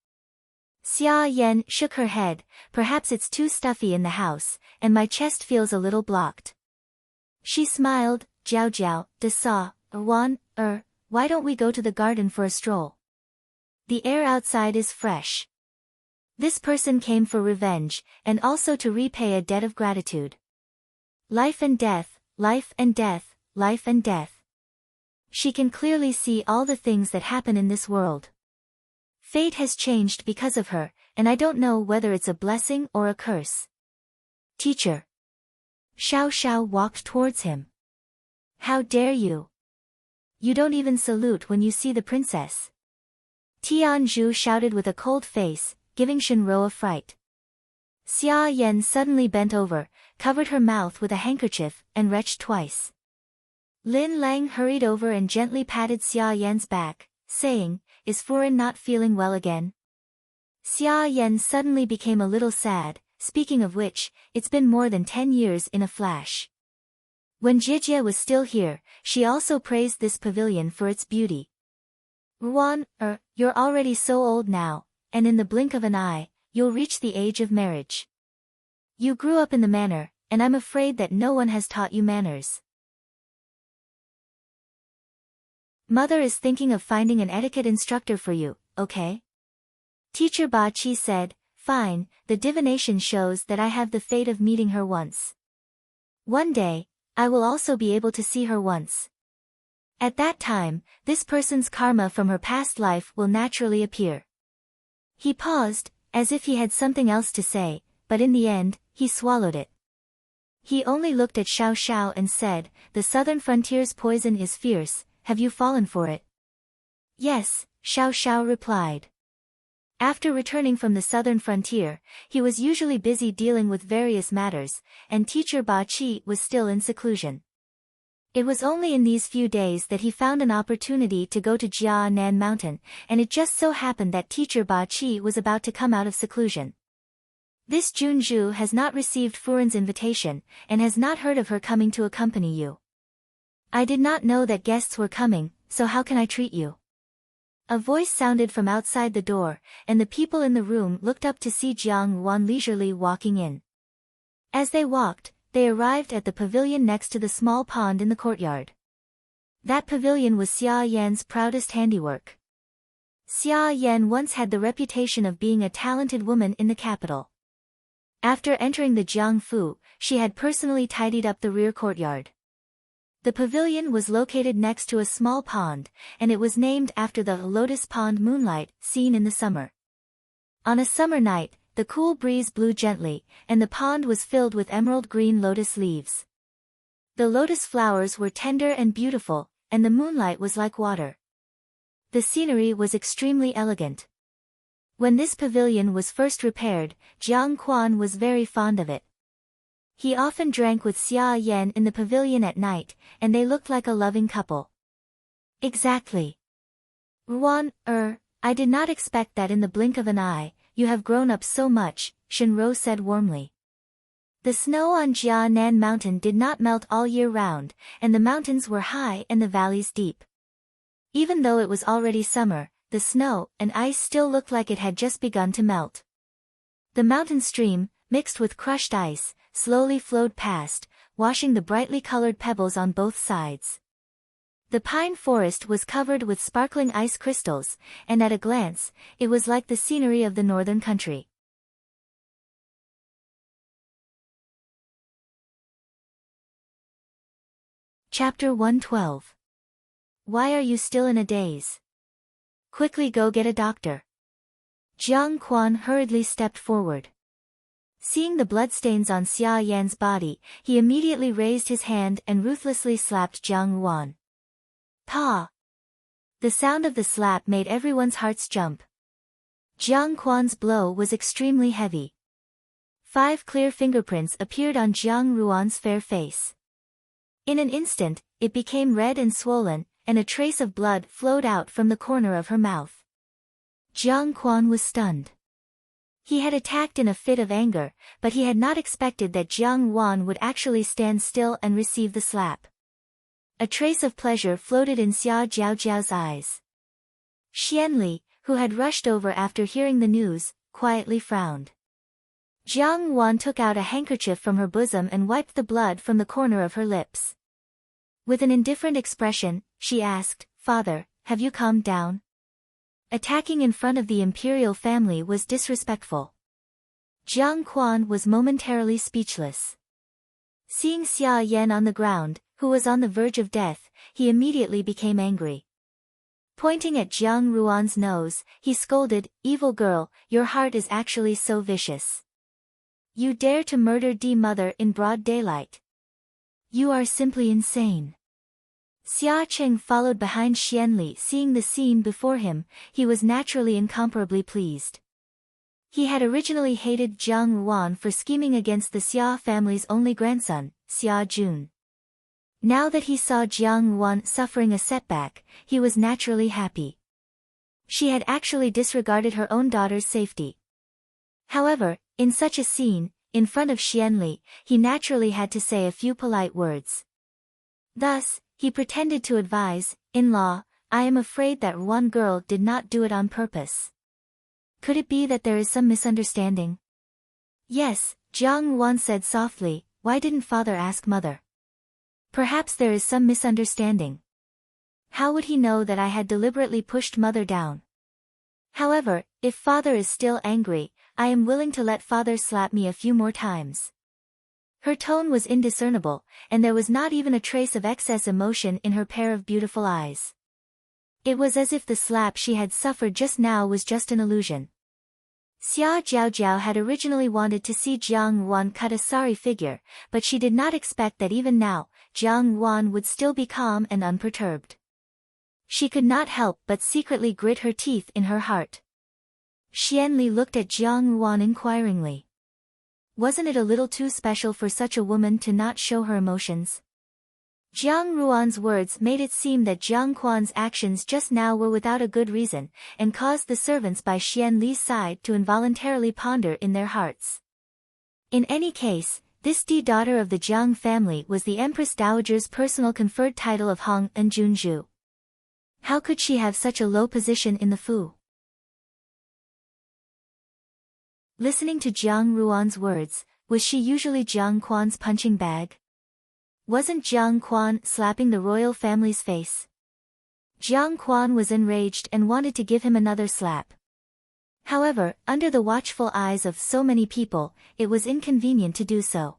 Speaker 1: Xia Yan shook her head, "Perhaps it's too stuffy in the house, and my chest feels a little blocked." She smiled, "Jiao Jiao, de Sa, Wan, why don't we go to the garden for a stroll? The air outside is fresh." This person came for revenge, and also to repay a debt of gratitude. Life and death, life and death, life and death. She can clearly see all the things that happen in this world. Fate has changed because of her, and I don't know whether it's a blessing or a curse. "Teacher." Xiao Xiao walked towards him. "How dare you? You don't even salute when you see the princess." Tianzhu shouted with a cold face, giving Shenrou a fright. Xia Yan suddenly bent over, covered her mouth with a handkerchief, and retched twice. Lin Lang hurried over and gently patted Xia Yan's back, saying, "Is Furen not feeling well again?" Xia Yan suddenly became a little sad, speaking of which, it's been more than 10 years in a flash. When Jijie was still here, she also praised this pavilion for its beauty. "Ruan, you're already so old now, and in the blink of an eye, you'll reach the age of marriage. You grew up in the manor, and I'm afraid that no one has taught you manners. Mother is thinking of finding an etiquette instructor for you, okay?" Teacher Ba Qi said, "Fine, the divination shows that I have the fate of meeting her once. One day, I will also be able to see her once. At that time, this person's karma from her past life will naturally appear." He paused, as if he had something else to say, but in the end, he swallowed it. He only looked at Xiao Xiao and said, "The southern frontier's poison is fierce, have you fallen for it?" "Yes," Xiao Xiao replied. After returning from the southern frontier, he was usually busy dealing with various matters, and Teacher Ba Qi was still in seclusion. It was only in these few days that he found an opportunity to go to Jianan Mountain, and it just so happened that Teacher Ba Qi was about to come out of seclusion. "This Junju has not received Furen's invitation, and has not heard of her coming to accompany you. I did not know that guests were coming, so how can I treat you?" A voice sounded from outside the door, and the people in the room looked up to see Jiang Wan leisurely walking in. As they walked, they arrived at the pavilion next to the small pond in the courtyard. That pavilion was Xia Yan's proudest handiwork. Xia Yan once had the reputation of being a talented woman in the capital. After entering the Jiangfu, she had personally tidied up the rear courtyard. The pavilion was located next to a small pond, and it was named after the lotus pond moonlight seen in the summer. On a summer night, the cool breeze blew gently, and the pond was filled with emerald green lotus leaves. The lotus flowers were tender and beautiful, and the moonlight was like water. The scenery was extremely elegant. When this pavilion was first repaired, Jiang Quan was very fond of it. He often drank with Xia Yan in the pavilion at night, and they looked like a loving couple. Exactly. Ruan, I did not expect that in the blink of an eye. You have grown up so much, Shenrou said warmly. The snow on Jianan Mountain did not melt all year round, and the mountains were high and the valleys deep. Even though it was already summer, the snow and ice still looked like it had just begun to melt. The mountain stream, mixed with crushed ice, slowly flowed past, washing the brightly colored pebbles on both sides. The pine forest was covered with sparkling ice crystals, and at a glance, it was like the scenery of the northern country. Chapter 112. Why are you still in a daze? Quickly go get a doctor. Jiang Quan hurriedly stepped forward. Seeing the bloodstains on Xia Yan's body, he immediately raised his hand and ruthlessly slapped Jiang Wan. Pa! The sound of the slap made everyone's hearts jump. Jiang Quan's blow was extremely heavy. 5 clear fingerprints appeared on Jiang Ruan's fair face. In an instant, it became red and swollen, and a trace of blood flowed out from the corner of her mouth. Jiang Quan was stunned. He had attacked in a fit of anger, but he had not expected that Jiang Wan would actually stand still and receive the slap. A trace of pleasure floated in Xia Jiaojiao's eyes. Xianli, who had rushed over after hearing the news, quietly frowned. Jiang Wan took out a handkerchief from her bosom and wiped the blood from the corner of her lips. With an indifferent expression, she asked, "Father, have you calmed down?" Attacking in front of the imperial family was disrespectful. Jiang Quan was momentarily speechless. Seeing Xia Yan on the ground, who was on the verge of death, he immediately became angry. Pointing at Jiang Ruan's nose, he scolded, "Evil girl, your heart is actually so vicious. You dare to murder mother in broad daylight. You are simply insane." Xia Cheng followed behind Xianli. Seeing the scene before him, he was naturally incomparably pleased. He had originally hated Jiang Ruan for scheming against the Xia family's only grandson, Xia Jun. Now that he saw Jiang Ruan suffering a setback, he was naturally happy. She had actually disregarded her own daughter's safety. However, in such a scene, in front of Xianli, he naturally had to say a few polite words. Thus, he pretended to advise, "In-law, I am afraid that one girl did not do it on purpose. Could it be that there is some misunderstanding?" "Yes," Jiang Ruan said softly, "why didn't father ask mother? Perhaps there is some misunderstanding. How would he know that I had deliberately pushed mother down? However, if father is still angry, I am willing to let father slap me a few more times." Her tone was indiscernible, and there was not even a trace of excess emotion in her pair of beautiful eyes. It was as if the slap she had suffered just now was just an illusion. Xia Jiaojiao had originally wanted to see Jiang Ruan cut a sorry figure, but she did not expect that even now, Jiang Ruan would still be calm and unperturbed. She could not help but secretly grit her teeth in her heart. Xianli looked at Jiang Ruan inquiringly. Wasn't it a little too special for such a woman to not show her emotions? Jiang Ruan's words made it seem that Jiang Quan's actions just now were without a good reason, and caused the servants by Xianli's side to involuntarily ponder in their hearts. In any case, this daughter of the Jiang family was the Empress Dowager's personal conferred title of Hong and Junju. How could she have such a low position in the Fu? Listening to Jiang Ruan's words, was she usually Jiang Quan's punching bag? Wasn't Jiang Quan slapping the royal family's face? Jiang Quan was enraged and wanted to give him another slap. However, under the watchful eyes of so many people, it was inconvenient to do so.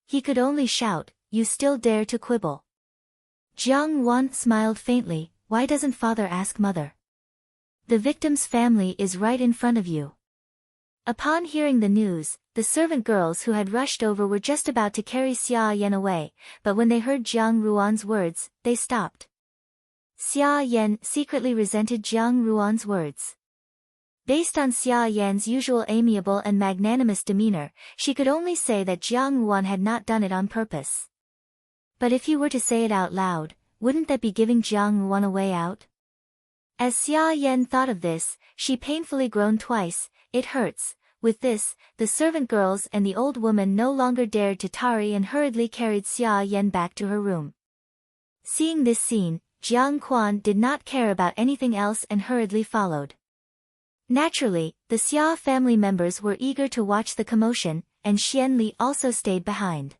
Speaker 1: He could only shout, "You still dare to quibble?" Jiang Wan smiled faintly, "Why doesn't father ask mother? The victim's family is right in front of you." Upon hearing the news, the servant girls who had rushed over were just about to carry Xia Yan away, but when they heard Jiang Ruan's words, they stopped. Xia Yan secretly resented Jiang Ruan's words. Based on Xia Yan's usual amiable and magnanimous demeanor, she could only say that Jiang Ruan had not done it on purpose. But if he were to say it out loud, wouldn't that be giving Jiang Ruan a way out? As Xia Yan thought of this, she painfully groaned twice. It hurts. With this, the servant girls and the old woman no longer dared to tarry and hurriedly carried Xia Yan back to her room. Seeing this scene, Jiang Quan did not care about anything else and hurriedly followed. Naturally, the Xia family members were eager to watch the commotion, and Xianli also stayed behind.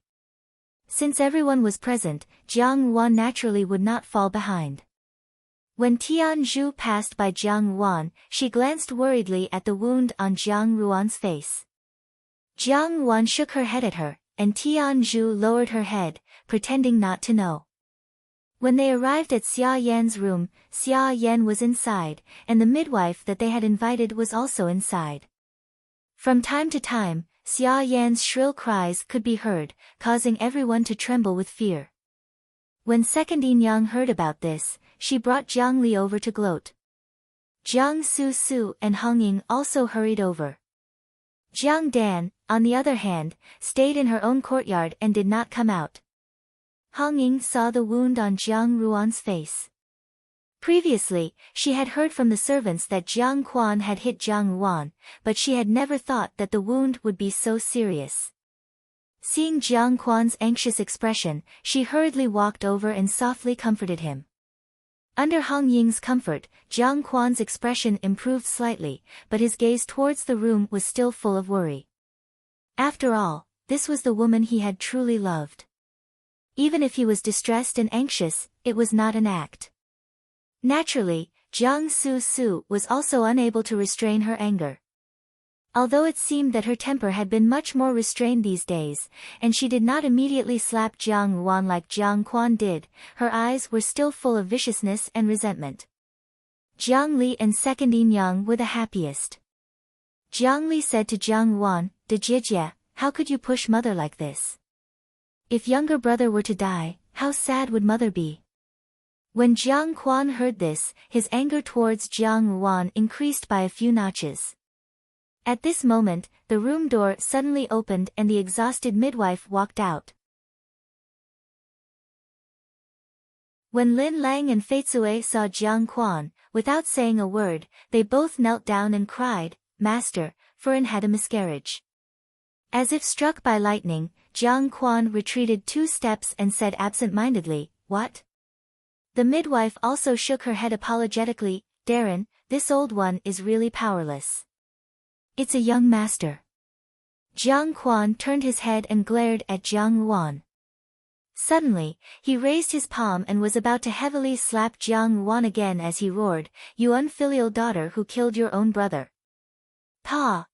Speaker 1: Since everyone was present, Jiang Ruan naturally would not fall behind. When Tian Zhu passed by Jiang Ruan, she glanced worriedly at the wound on Jiang Ruan's face. Jiang Ruan shook her head at her, and Tian Zhu lowered her head, pretending not to know. When they arrived at Xia Yan's room, Xia Yan was inside, and the midwife that they had invited was also inside. From time to time, Xia Yan's shrill cries could be heard, causing everyone to tremble with fear. When Second Yin Yang heard about this, she brought Jiang Li over to gloat. Jiang Su Su and Hong Ying also hurried over. Jiang Dan, on the other hand, stayed in her own courtyard and did not come out. Hong Ying saw the wound on Jiang Ruan's face. Previously, she had heard from the servants that Jiang Quan had hit Jiang Ruan, but she had never thought that the wound would be so serious. Seeing Jiang Quan's anxious expression, she hurriedly walked over and softly comforted him. Under Hong Ying's comfort, Jiang Quan's expression improved slightly, but his gaze towards the room was still full of worry. After all, this was the woman he had truly loved. Even if he was distressed and anxious, it was not an act. Naturally, Jiang Su Su was also unable to restrain her anger. Although it seemed that her temper had been much more restrained these days, and she did not immediately slap Jiang Ruan like Jiang Quan did, her eyes were still full of viciousness and resentment. Jiang Li and Second Yin Yang were the happiest. Jiang Li said to Jiang Ruan, "Dejie, how could you push mother like this? If younger brother were to die, how sad would mother be?" When Jiang Quan heard this, his anger towards Jiang Ruan increased by a few notches. At this moment, the room door suddenly opened and the exhausted midwife walked out. When Lin Lang and Fei Tsui saw Jiang Quan, without saying a word, they both knelt down and cried, "Master, Furen had a miscarriage." As if struck by lightning, Jiang Quan retreated 2 steps and said absent-mindedly, "What?" The midwife also shook her head apologetically, "Darren, this old one is really powerless. It's a young master." Jiang Quan turned his head and glared at Jiang Ruan. Suddenly, he raised his palm and was about to heavily slap Jiang Ruan again as he roared, "You unfilial daughter who killed your own brother." Pa!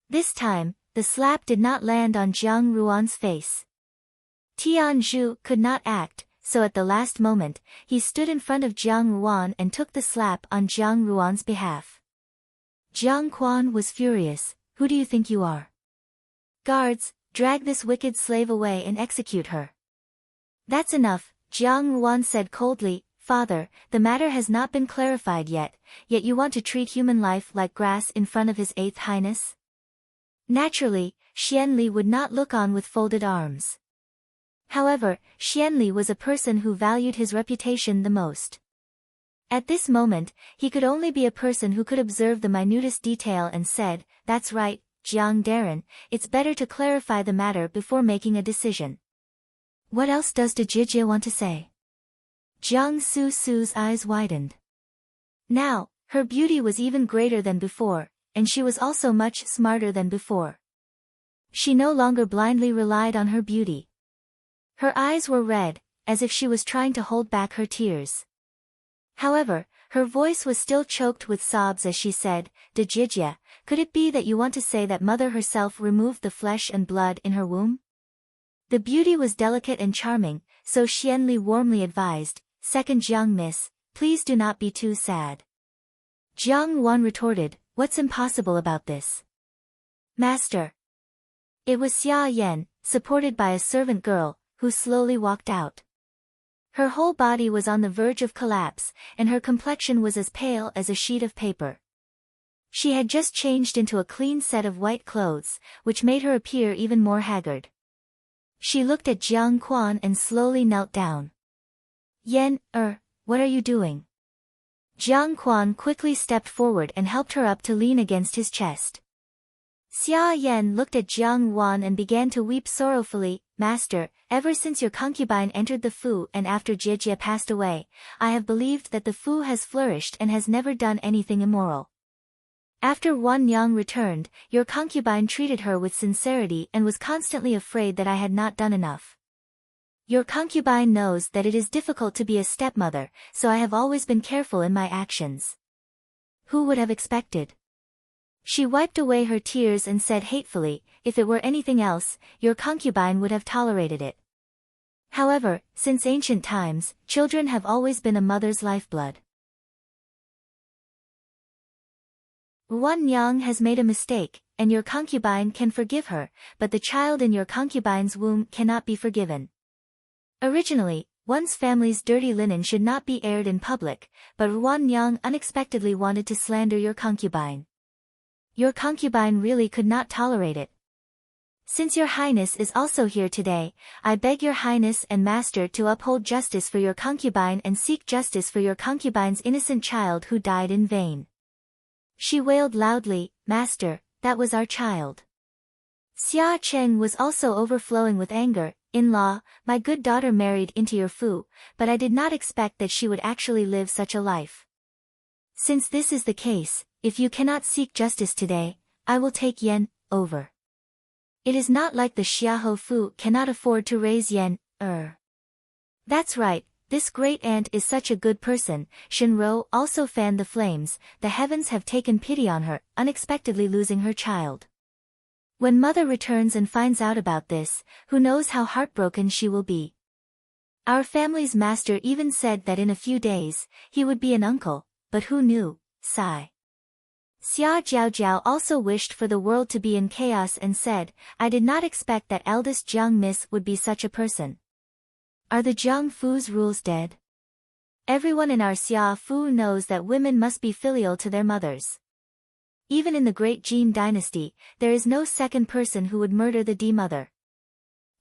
Speaker 1: This time, the slap did not land on Jiang Ruan's face. Tian Zhu could not act, so at the last moment, he stood in front of Jiang Ruan and took the slap on Jiang Ruan's behalf. Jiang Quan was furious. "Who do you think you are? Guards, drag this wicked slave away and execute her." "That's enough," Jiang Ruan said coldly. "Father, the matter has not been clarified yet you want to treat human life like grass in front of His 8th Highness?" Naturally, Xianli would not look on with folded arms. However, Xianli was a person who valued his reputation the most. At this moment, he could only be a person who could observe the minutest detail and said, "That's right, Jiang Darren, it's better to clarify the matter before making a decision." "What else does Dejie want to say?" Jiang Su Su's eyes widened. Now, her beauty was even greater than before, and she was also much smarter than before. She no longer blindly relied on her beauty. Her eyes were red, as if she was trying to hold back her tears. However, her voice was still choked with sobs as she said, "Dejie, could it be that you want to say that mother herself removed the flesh and blood in her womb?" The beauty was delicate and charming, so Xianli warmly advised, "Second Jiang Miss, please do not be too sad." Jiang Wan retorted, "What's impossible about this? Master. It was Xia Yan, supported by a servant girl, who slowly walked out. Her whole body was on the verge of collapse, and her complexion was as pale as a sheet of paper. She had just changed into a clean set of white clothes, which made her appear even more haggard. She looked at Jiang Quan and slowly knelt down. Yan, what are you doing? Jiang Quan quickly stepped forward and helped her up to lean against his chest. Xia Yan looked at Jiang Wan and began to weep sorrowfully. Master, ever since your concubine entered the Fu and after Jie passed away, I have believed that the Fu has flourished and has never done anything immoral. After Wan Yang returned, your concubine treated her with sincerity and was constantly afraid that I had not done enough. Your concubine knows that it is difficult to be a stepmother, so I have always been careful in my actions. Who would have expected? She wiped away her tears and said hatefully, if it were anything else, your concubine would have tolerated it. However, since ancient times, children have always been a mother's lifeblood. Wan Yang has made a mistake, and your concubine can forgive her, but the child in your concubine's womb cannot be forgiven. Originally, one's family's dirty linen should not be aired in public, but Wan Yang unexpectedly wanted to slander your concubine. Your concubine really could not tolerate it. Since your highness is also here today, I beg your highness and master to uphold justice for your concubine and seek justice for your concubine's innocent child who died in vain. She wailed loudly, Master, that was our child. Xia Cheng was also overflowing with anger. In-law, my good daughter married into your Fu, but I did not expect that she would actually live such a life. Since this is the case, if you cannot seek justice today, I will take Yan over. It is not like the Xiahou Fu cannot afford to raise Yan. That's right, this great aunt is such a good person. Shinro also fanned the flames. The heavens have taken pity on her, unexpectedly losing her child. When mother returns and finds out about this, who knows how heartbroken she will be. Our family's master even said that in a few days, he would be an uncle, but who knew? Sigh. Xia Jiaojiao also wished for the world to be in chaos and said, I did not expect that eldest Jiang Miss would be such a person. Are the Jiang Fu's rules dead? Everyone in our Xia Fu knows that women must be filial to their mothers. Even in the great Jin dynasty, there is no second person who would murder the D-mother.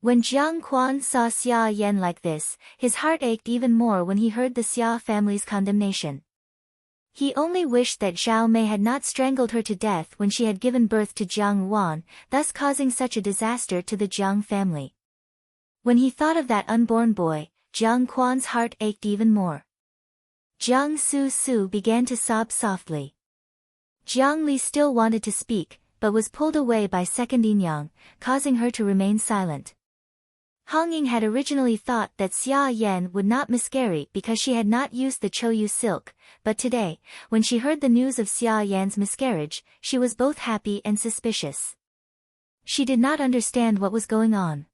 Speaker 1: When Jiang Quan saw Xia Yan like this, his heart ached even more when he heard the Xia family's condemnation. He only wished that Zhao Mei had not strangled her to death when she had given birth to Jiang Wan, thus causing such a disaster to the Jiang family. When he thought of that unborn boy, Jiang Quan's heart ached even more. Jiang Su began to sob softly. Jiang Li still wanted to speak, but was pulled away by second Yin Yang, causing her to remain silent. Hong Ying had originally thought that Xia Yan would not miscarry because she had not used the Chouyu silk, but today, when she heard the news of Xia Yan's miscarriage, she was both happy and suspicious. She did not understand what was going on.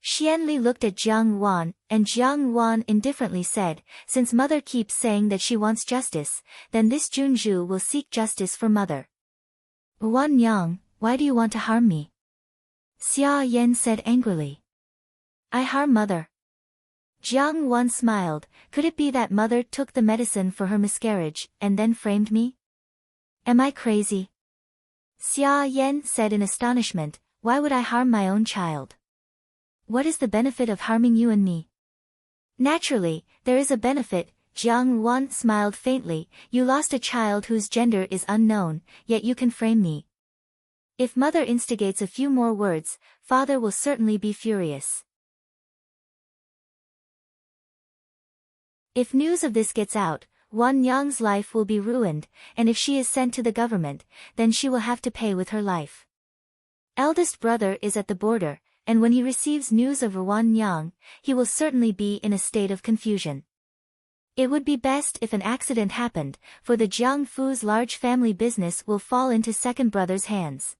Speaker 1: Xianli looked at Jiang Wan, and Jiang Wan indifferently said, since mother keeps saying that she wants justice, then this Junzhu will seek justice for mother. Wan Yang, why do you want to harm me? Xia Yan said angrily. I harm mother. Jiang Wan smiled, could it be that mother took the medicine for her miscarriage, and then framed me? Am I crazy? Xia Yan said in astonishment, why would I harm my own child? What is the benefit of harming you and me? Naturally, there is a benefit. Jiang Wan smiled faintly, you lost a child whose gender is unknown, yet you can frame me. If mother instigates a few more words, father will certainly be furious. If news of this gets out, Wan Yang's life will be ruined, and if she is sent to the government, then she will have to pay with her life. Eldest brother is at the border, and when he receives news of Wan Yang, he will certainly be in a state of confusion. It would be best if an accident happened, for the Jiang Fu's large family business will fall into second brother's hands.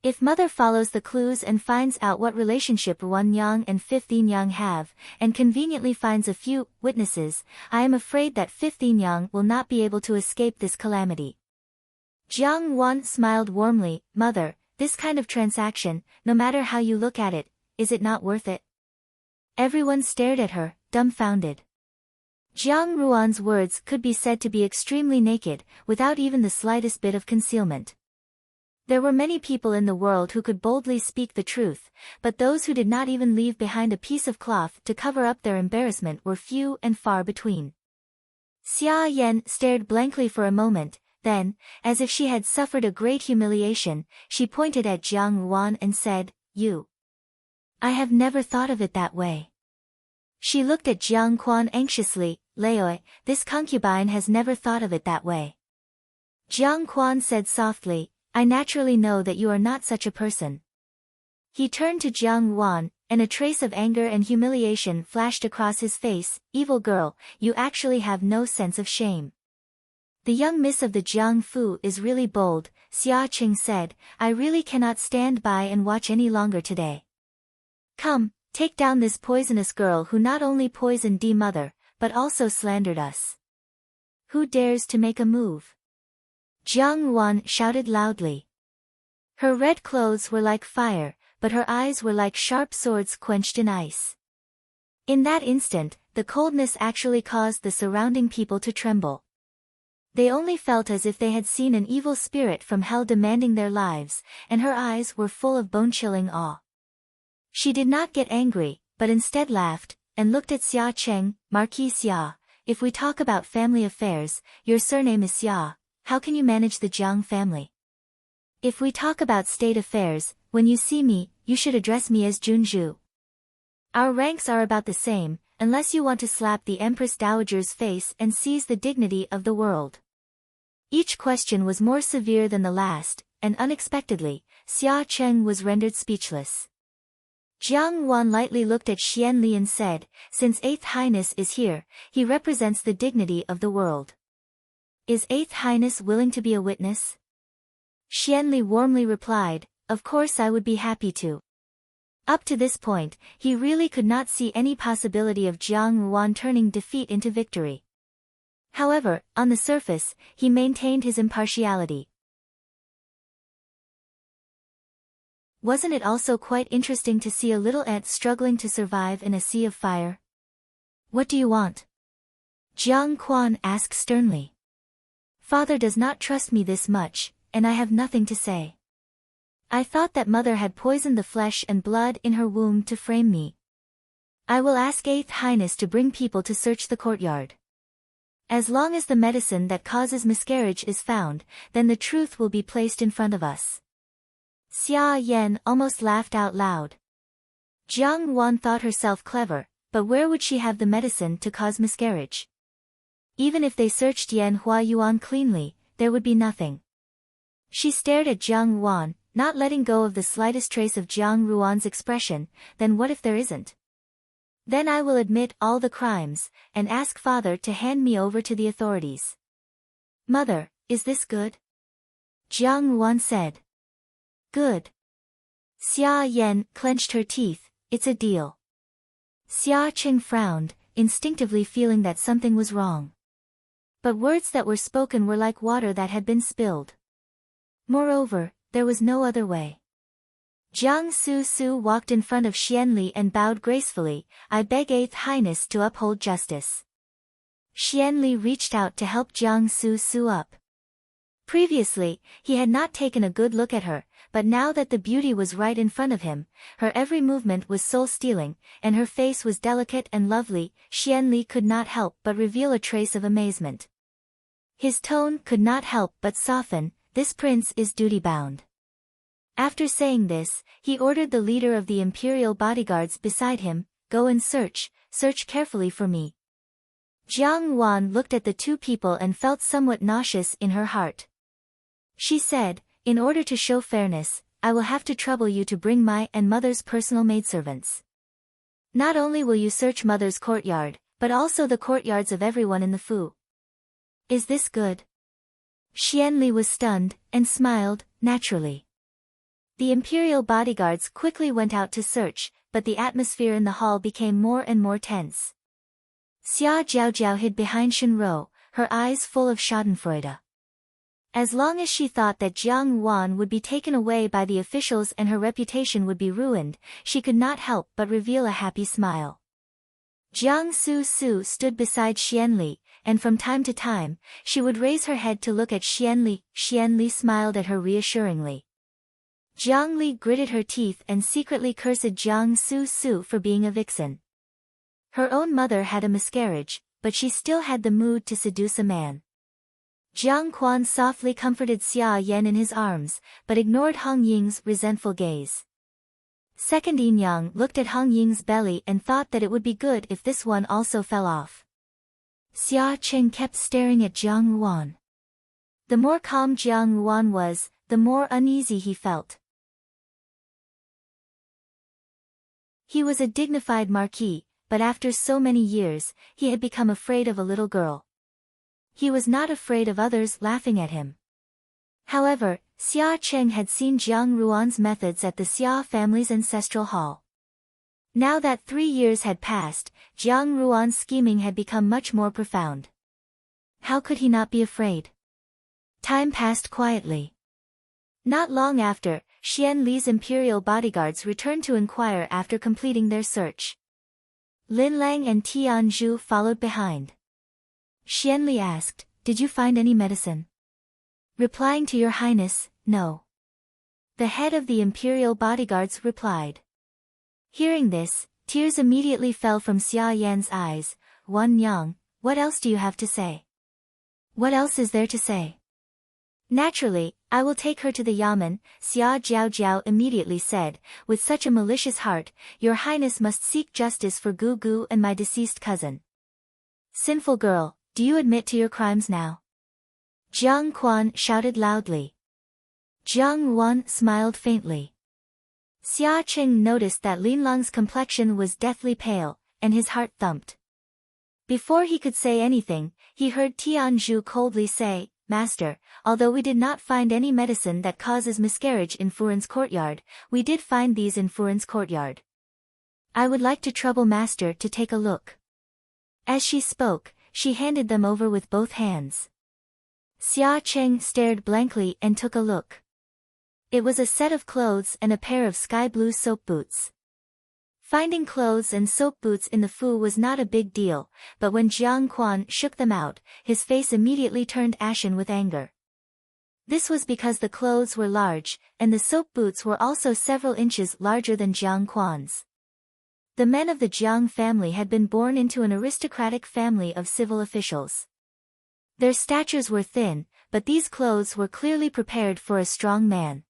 Speaker 1: If mother follows the clues and finds out what relationship Wan Yang and fifth Yin Yang have, and conveniently finds a few witnesses, I am afraid that fifth Yin Yang will not be able to escape this calamity. Jiang Wan smiled warmly, mother, this kind of transaction, no matter how you look at it, is it not worth it? Everyone stared at her, dumbfounded. Jiang Ruan's words could be said to be extremely naked, without even the slightest bit of concealment. There were many people in the world who could boldly speak the truth, but those who did not even leave behind a piece of cloth to cover up their embarrassment were few and far between. Xia Yan stared blankly for a moment, then, as if she had suffered a great humiliation, she pointed at Jiang Ruan and said, "You. I have never thought of it that way." She looked at Jiang Quan anxiously. "Laoi, this concubine has never thought of it that way." Jiang Quan said softly, "I naturally know that you are not such a person." He turned to Jiang Ruan, and a trace of anger and humiliation flashed across his face. "Evil girl, you actually have no sense of shame." "The young miss of the Jiang Fu is really bold," Xia Qing said. "I really cannot stand by and watch any longer today. Come, take down this poisonous girl who not only poisoned D Mother, but also slandered us. Who dares to make a move?" Jiang Ruan shouted loudly. Her red clothes were like fire, but her eyes were like sharp swords quenched in ice. In that instant, the coldness actually caused the surrounding people to tremble. They only felt as if they had seen an evil spirit from hell demanding their lives, and her eyes were full of bone-chilling awe. She did not get angry, but instead laughed, and looked at Xia Cheng. "Marquis Xia, if we talk about family affairs, your surname is Xia. How can you manage the Jiang family? If we talk about state affairs, when you see me, you should address me as Junzhu. Our ranks are about the same, unless you want to slap the Empress Dowager's face and seize the dignity of the world." Each question was more severe than the last, and unexpectedly, Xia Cheng was rendered speechless. Jiang Wan lightly looked at Xianli and said, "Since Eighth Highness is here, he represents the dignity of the world. Is Eighth Highness willing to be a witness?" Xianli warmly replied, "Of course I would be happy to." Up to this point, he really could not see any possibility of Jiang Ruan turning defeat into victory. However, on the surface, he maintained his impartiality. Wasn't it also quite interesting to see a little ant struggling to survive in a sea of fire? "What do you want?" Jiang Quan asked sternly. "Father does not trust me this much, and I have nothing to say. I thought that mother had poisoned the flesh and blood in her womb to frame me. I will ask Eighth Highness to bring people to search the courtyard. As long as the medicine that causes miscarriage is found, then the truth will be placed in front of us." Xia Yan almost laughed out loud. Jiang Wan thought herself clever, but where would she have the medicine to cause miscarriage? Even if they searched Yan Hua Yuan cleanly, there would be nothing. She stared at Jiang Wan, not letting go of the slightest trace of Jiang Ruan's expression. "Then what if there isn't? Then I will admit all the crimes, and ask father to hand me over to the authorities." "Mother, is this good?" Jiang Ruan said. "Good." Xia Yan clenched her teeth. "It's a deal." Xia Qing frowned, instinctively feeling that something was wrong. But words that were spoken were like water that had been spilled. Moreover, there was no other way. Jiang Su walked in front of Xianli and bowed gracefully. "I beg Eighth Highness to uphold justice." Xianli reached out to help Jiang Su up. Previously, he had not taken a good look at her, but now that the beauty was right in front of him, her every movement was soul-stealing, and her face was delicate and lovely, Xianli could not help but reveal a trace of amazement. His tone could not help but soften. "This prince is duty-bound." After saying this, he ordered the leader of the imperial bodyguards beside him, "Go and search carefully for me." Jiang Wan looked at the two people and felt somewhat nauseous in her heart. She said, "In order to show fairness, I will have to trouble you to bring my and mother's personal maidservants. Not only will you search mother's courtyard, but also the courtyards of everyone in the Fu. Is this good?" Xianli was stunned, and smiled, naturally. The imperial bodyguards quickly went out to search, but the atmosphere in the hall became more and more tense. Xia Jiaojiao hid behind Shenrou, her eyes full of schadenfreude. As long as she thought that Jiang Yuan would be taken away by the officials and her reputation would be ruined, she could not help but reveal a happy smile. Jiang Su stood beside Xianli, and from time to time, she would raise her head to look at Xianli. Xianli smiled at her reassuringly. Jiang Li gritted her teeth and secretly cursed Jiang Su for being a vixen. Her own mother had a miscarriage, but she still had the mood to seduce a man. Jiang Quan softly comforted Xia Yan in his arms, but ignored Hong Ying's resentful gaze. Second Yin Yang looked at Hong Ying's belly and thought that it would be good if this one also fell off. Xia Cheng kept staring at Jiang Yuan. The more calm Jiang Yuan was, the more uneasy he felt. He was a dignified marquis, but after so many years, he had become afraid of a little girl. He was not afraid of others laughing at him. However, Xia Cheng had seen Jiang Ruan's methods at the Xia family's ancestral hall. Now that 3 years had passed, Jiang Ruan's scheming had become much more profound. How could he not be afraid? Time passed quietly. Not long after, Xian Li's imperial bodyguards returned to inquire after completing their search. Lin Lang and Tian Zhu followed behind. Xian Li asked, "Did you find any medicine?" Replying to Your Highness, "No." The head of the imperial bodyguards replied. Hearing this, tears immediately fell from Xia Yan's eyes. "Wan Yang, what else do you have to say?" "What else is there to say?" "Naturally, I will take her to the Yamen," Xia Jiao immediately said, "with such a malicious heart, Your Highness must seek justice for Gu Gu and my deceased cousin." "Sinful girl, do you admit to your crimes now?" Jiang Quan shouted loudly. Jiang Yuan smiled faintly. Xia Cheng noticed that Lin Lang's complexion was deathly pale, and his heart thumped. Before he could say anything, he heard Tian Zhu coldly say, "Master, although we did not find any medicine that causes miscarriage in Furin's courtyard, we did find these in Furin's courtyard. I would like to trouble Master to take a look." As she spoke, she handed them over with both hands. Xia Cheng stared blankly and took a look. It was a set of clothes and a pair of sky blue soap boots. Finding clothes and soap boots in the Fu was not a big deal, but when Jiang Quan shook them out, his face immediately turned ashen with anger. This was because the clothes were large, and the soap boots were also several inches larger than Jiang Quan's. The men of the Jiang family had been born into an aristocratic family of civil officials. Their statures were thin, but these clothes were clearly prepared for a strong man.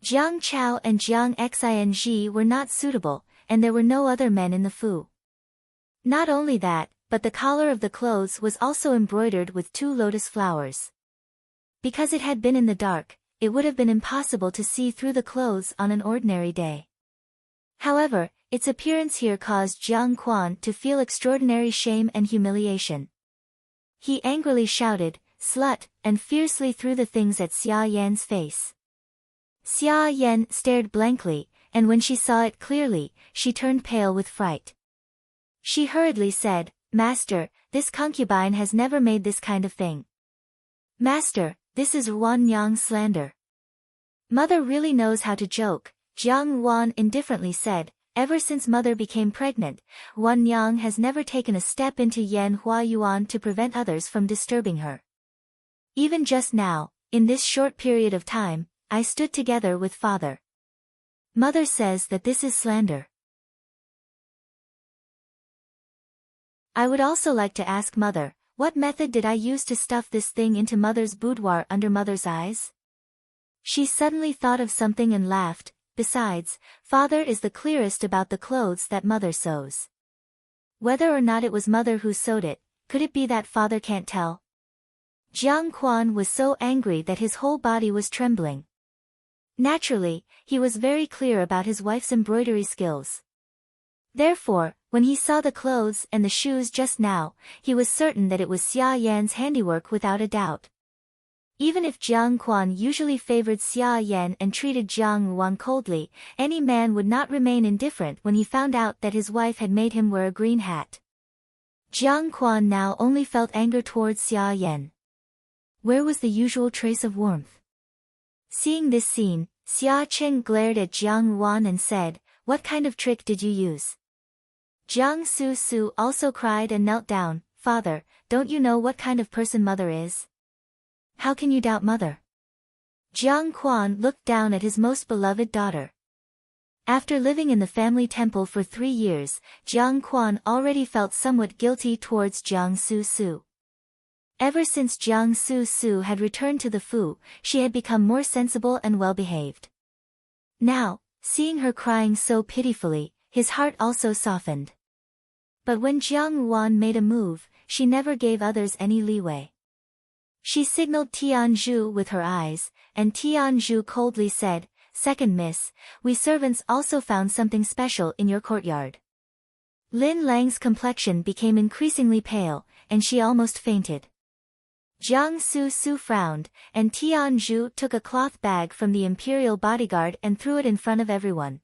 Speaker 1: Jiang Chao and Jiang Xing were not suitable, and there were no other men in the Fu. Not only that, but the collar of the clothes was also embroidered with 2 lotus flowers. Because it had been in the dark, it would have been impossible to see through the clothes on an ordinary day. However, its appearance here caused Jiang Quan to feel extraordinary shame and humiliation. He angrily shouted, "Slut," and fiercely threw the things at Xia Yan's face. Xia Yan stared blankly, and when she saw it clearly, she turned pale with fright. She hurriedly said, "Master, this concubine has never made this kind of thing. Master, this is Wan Yang slander." "Mother really knows how to joke," Jiang Yuan indifferently said. "Ever since Mother became pregnant, Wan Yang has never taken a step into Yan Hua Yuan to prevent others from disturbing her. Even just now, in this short period of time, I stood together with Father. Mother says that this is slander." "I would also like to ask Mother, what method did I use to stuff this thing into Mother's boudoir under Mother's eyes?" She suddenly thought of something and laughed. "Besides, Father is the clearest about the clothes that Mother sews. Whether or not it was Mother who sewed it, could it be that Father can't tell?" Jiang Quan was so angry that his whole body was trembling. Naturally, he was very clear about his wife's embroidery skills. Therefore, when he saw the clothes and the shoes just now, he was certain that it was Xia Yan's handiwork without a doubt. Even if Jiang Quan usually favored Xia Yan and treated Jiang Yuan coldly, any man would not remain indifferent when he found out that his wife had made him wear a green hat. Jiang Quan now only felt anger towards Xia Yan. Where was the usual trace of warmth? Seeing this scene, Xia Chen glared at Jiang Wan and said, "What kind of trick did you use?" Jiang Su also cried and knelt down. "Father, don't you know what kind of person mother is? How can you doubt mother?" Jiang Quan looked down at his most beloved daughter. After living in the family temple for 3 years, Jiang Quan already felt somewhat guilty towards Jiang Su. Ever since Jiang Su had returned to the Fu, she had become more sensible and well-behaved. Now, seeing her crying so pitifully, his heart also softened. But when Jiang Wan made a move, she never gave others any leeway. She signaled Tianzhu with her eyes, and Tianzhu coldly said, "Second miss, we servants also found something special in your courtyard." Lin Lang's complexion became increasingly pale, and she almost fainted. Jiang Su frowned, and Tianzhu took a cloth bag from the imperial bodyguard and threw it in front of everyone.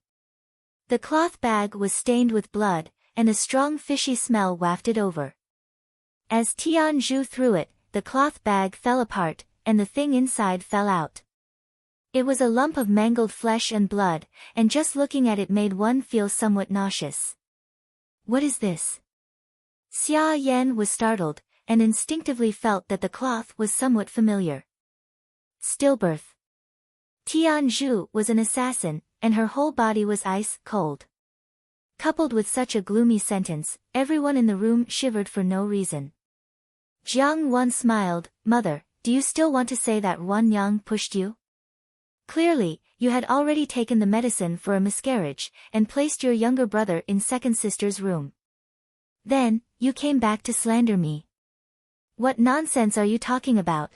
Speaker 1: The cloth bag was stained with blood, and a strong fishy smell wafted over. As Tianzhu threw it, the cloth bag fell apart, and the thing inside fell out. It was a lump of mangled flesh and blood, and just looking at it made one feel somewhat nauseous. "What is this?" Xia Yan was startled, and instinctively felt that the cloth was somewhat familiar. Stillbirth. Tianzhu was an assassin, and her whole body was ice cold. Coupled with such a gloomy sentence, everyone in the room shivered for no reason. Jiang Wan smiled. "Mother, do you still want to say that Wan Yang pushed you? Clearly, you had already taken the medicine for a miscarriage, and placed your younger brother in second sister's room. Then, you came back to slander me. What nonsense are you talking about?"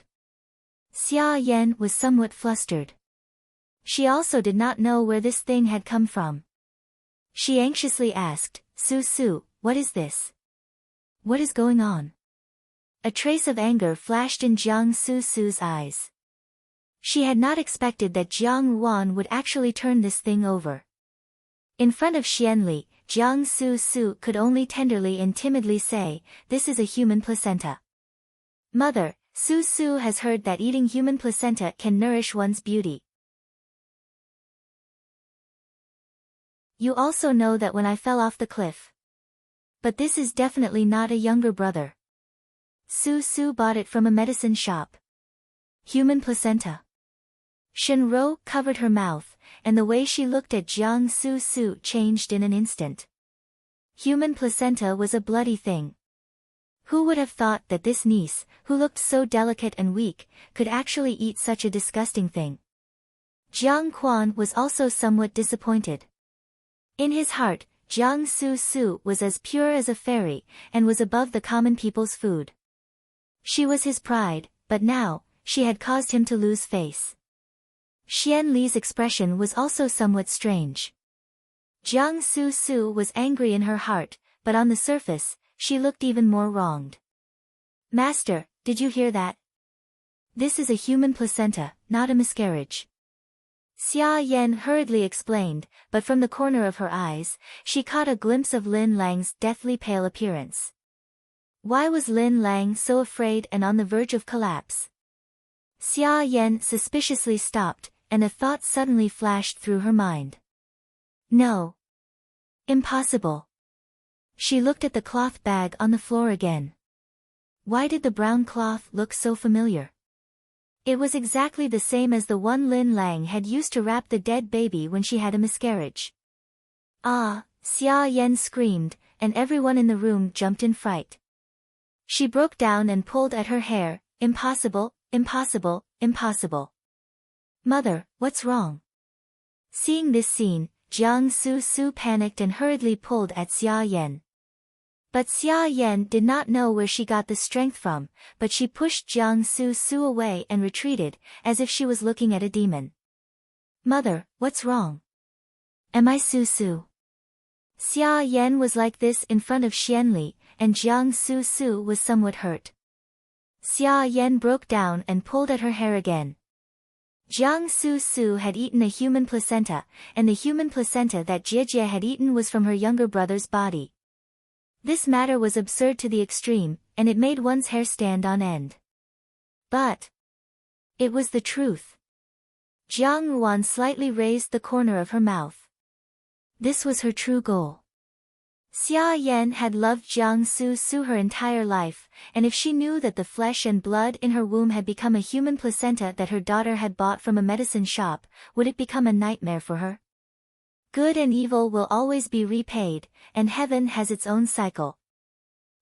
Speaker 1: Xia Yan was somewhat flustered. She also did not know where this thing had come from. She anxiously asked, Su, what is this? What is going on?" A trace of anger flashed in Jiang Su's eyes. She had not expected that Jiang Wan would actually turn this thing over. In front of Xianli, Jiang Su could only tenderly and timidly say, "This is a human placenta." "Mother, Su has heard that eating human placenta can nourish one's beauty. You also know that when I fell off the cliff. But this is definitely not a younger brother. Su bought it from a medicine shop. Human placenta." Shenrou covered her mouth, and the way she looked at Jiang Su changed in an instant. Human placenta was a bloody thing. Who would have thought that this niece, who looked so delicate and weak, could actually eat such a disgusting thing? Jiang Quan was also somewhat disappointed. In his heart, Jiang Su was as pure as a fairy, and was above the common people's food. She was his pride, but now, she had caused him to lose face. Xian Li's expression was also somewhat strange. Jiang Su was angry in her heart, but on the surface, she looked even more wronged. "Master, did you hear that? This is a human placenta, not a miscarriage." Xia Yan hurriedly explained, but from the corner of her eyes, she caught a glimpse of Lin Lang's deathly pale appearance. Why was Lin Lang so afraid and on the verge of collapse? Xia Yan suspiciously stopped, and a thought suddenly flashed through her mind. No. Impossible. She looked at the cloth bag on the floor again. Why did the brown cloth look so familiar? It was exactly the same as the one Lin Lang had used to wrap the dead baby when she had a miscarriage. "Ah!" Xia Yan screamed, and everyone in the room jumped in fright. She broke down and pulled at her hair. "Impossible, impossible, impossible. Mother, what's wrong?" Seeing this scene, Jiang Su panicked and hurriedly pulled at Xia Yan. But Xia Yan did not know where she got the strength from, but she pushed Jiang Su away and retreated, as if she was looking at a demon. "Mother, what's wrong? Am I Su?" Xia Yan was like this in front of Xianli, and Jiang Su was somewhat hurt. Xia Yan broke down and pulled at her hair again. Jiang Su had eaten a human placenta, and the human placenta that Jie had eaten was from her younger brother's body. This matter was absurd to the extreme, and it made one's hair stand on end. But it was the truth. Jiang Yuan slightly raised the corner of her mouth. This was her true goal. Xia Yan had loved Jiang Su her entire life, and if she knew that the flesh and blood in her womb had become a human placenta that her daughter had bought from a medicine shop, would it become a nightmare for her? Good and evil will always be repaid, and heaven has its own cycle.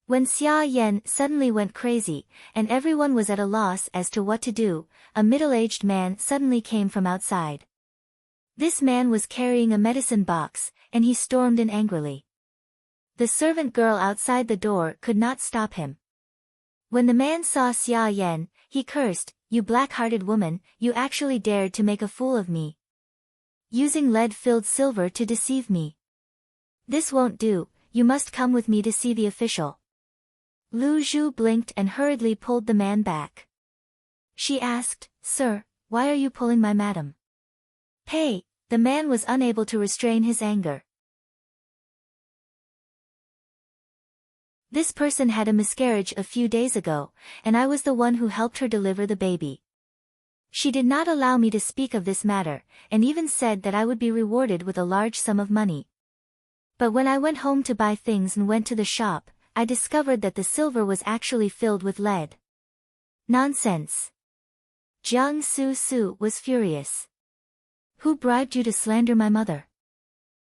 Speaker 1: When Xia Yan suddenly went crazy, and everyone was at a loss as to what to do, a middle-aged man suddenly came from outside. This man was carrying a medicine box, and he stormed in angrily. The servant girl outside the door could not stop him. When the man saw Xia Yan, he cursed, "You black-hearted woman, you actually dared to make a fool of me. Using lead-filled silver to deceive me. This won't do, you must come with me to see the official." Lu Zhu blinked and hurriedly pulled the man back. She asked, "Sir, why are you pulling my madam?" "Hey!" The man was unable to restrain his anger. "This person had a miscarriage a few days ago, and I was the one who helped her deliver the baby. She did not allow me to speak of this matter, and even said that I would be rewarded with a large sum of money. But when I went home to buy things and went to the shop, I discovered that the silver was actually filled with lead." "Nonsense!" Jiang Su was furious. "Who bribed you to slander my mother?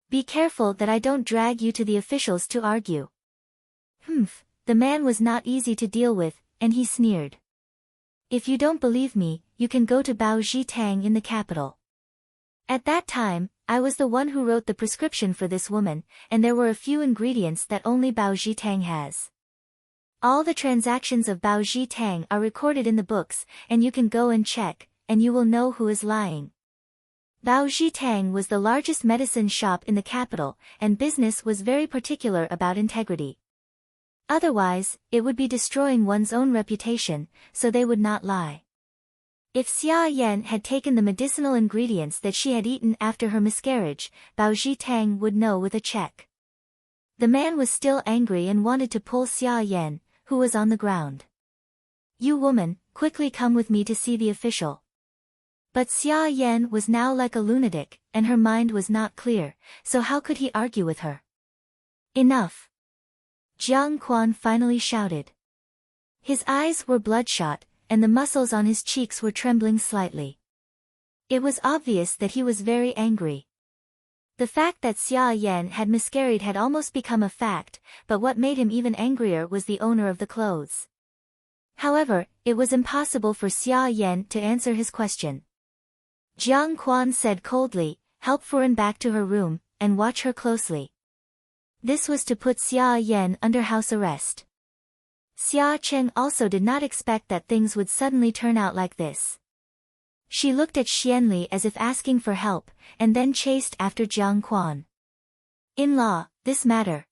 Speaker 1: Be careful that I don't drag you to the officials to argue." The man was not easy to deal with, and he sneered. "If you don't believe me, you can go to Bao Tang in the capital. At that time, I was the one who wrote the prescription for this woman, and there were a few ingredients that only Bao Tang has. All the transactions of Bao Tang are recorded in the books, and you can go and check, and you will know who is lying." Bao Tang was the largest medicine shop in the capital, and business was very particular about integrity. Otherwise, it would be destroying one's own reputation, so they would not lie. If Xia Yan had taken the medicinal ingredients that she had eaten after her miscarriage, Bao Tang would know with a check. The man was still angry and wanted to pull Xia Yan, who was on the ground. "You woman, quickly come with me to see the official." But Xia Yan was now like a lunatic, and her mind was not clear, so how could he argue with her? "Enough!" Jiang Quan finally shouted. His eyes were bloodshot, and the muscles on his cheeks were trembling slightly. It was obvious that he was very angry. The fact that Xia Yan had miscarried had almost become a fact, but what made him even angrier was the owner of the clothes. However, it was impossible for Xia Yan to answer his question. Jiang Quan said coldly, "Help Furen back to her room, and watch her closely." This was to put Xia Yan under house arrest. Xia Cheng also did not expect that things would suddenly turn out like this. She looked at Xianli as if asking for help, and then chased after Jiang Quan. "In-law, this matter."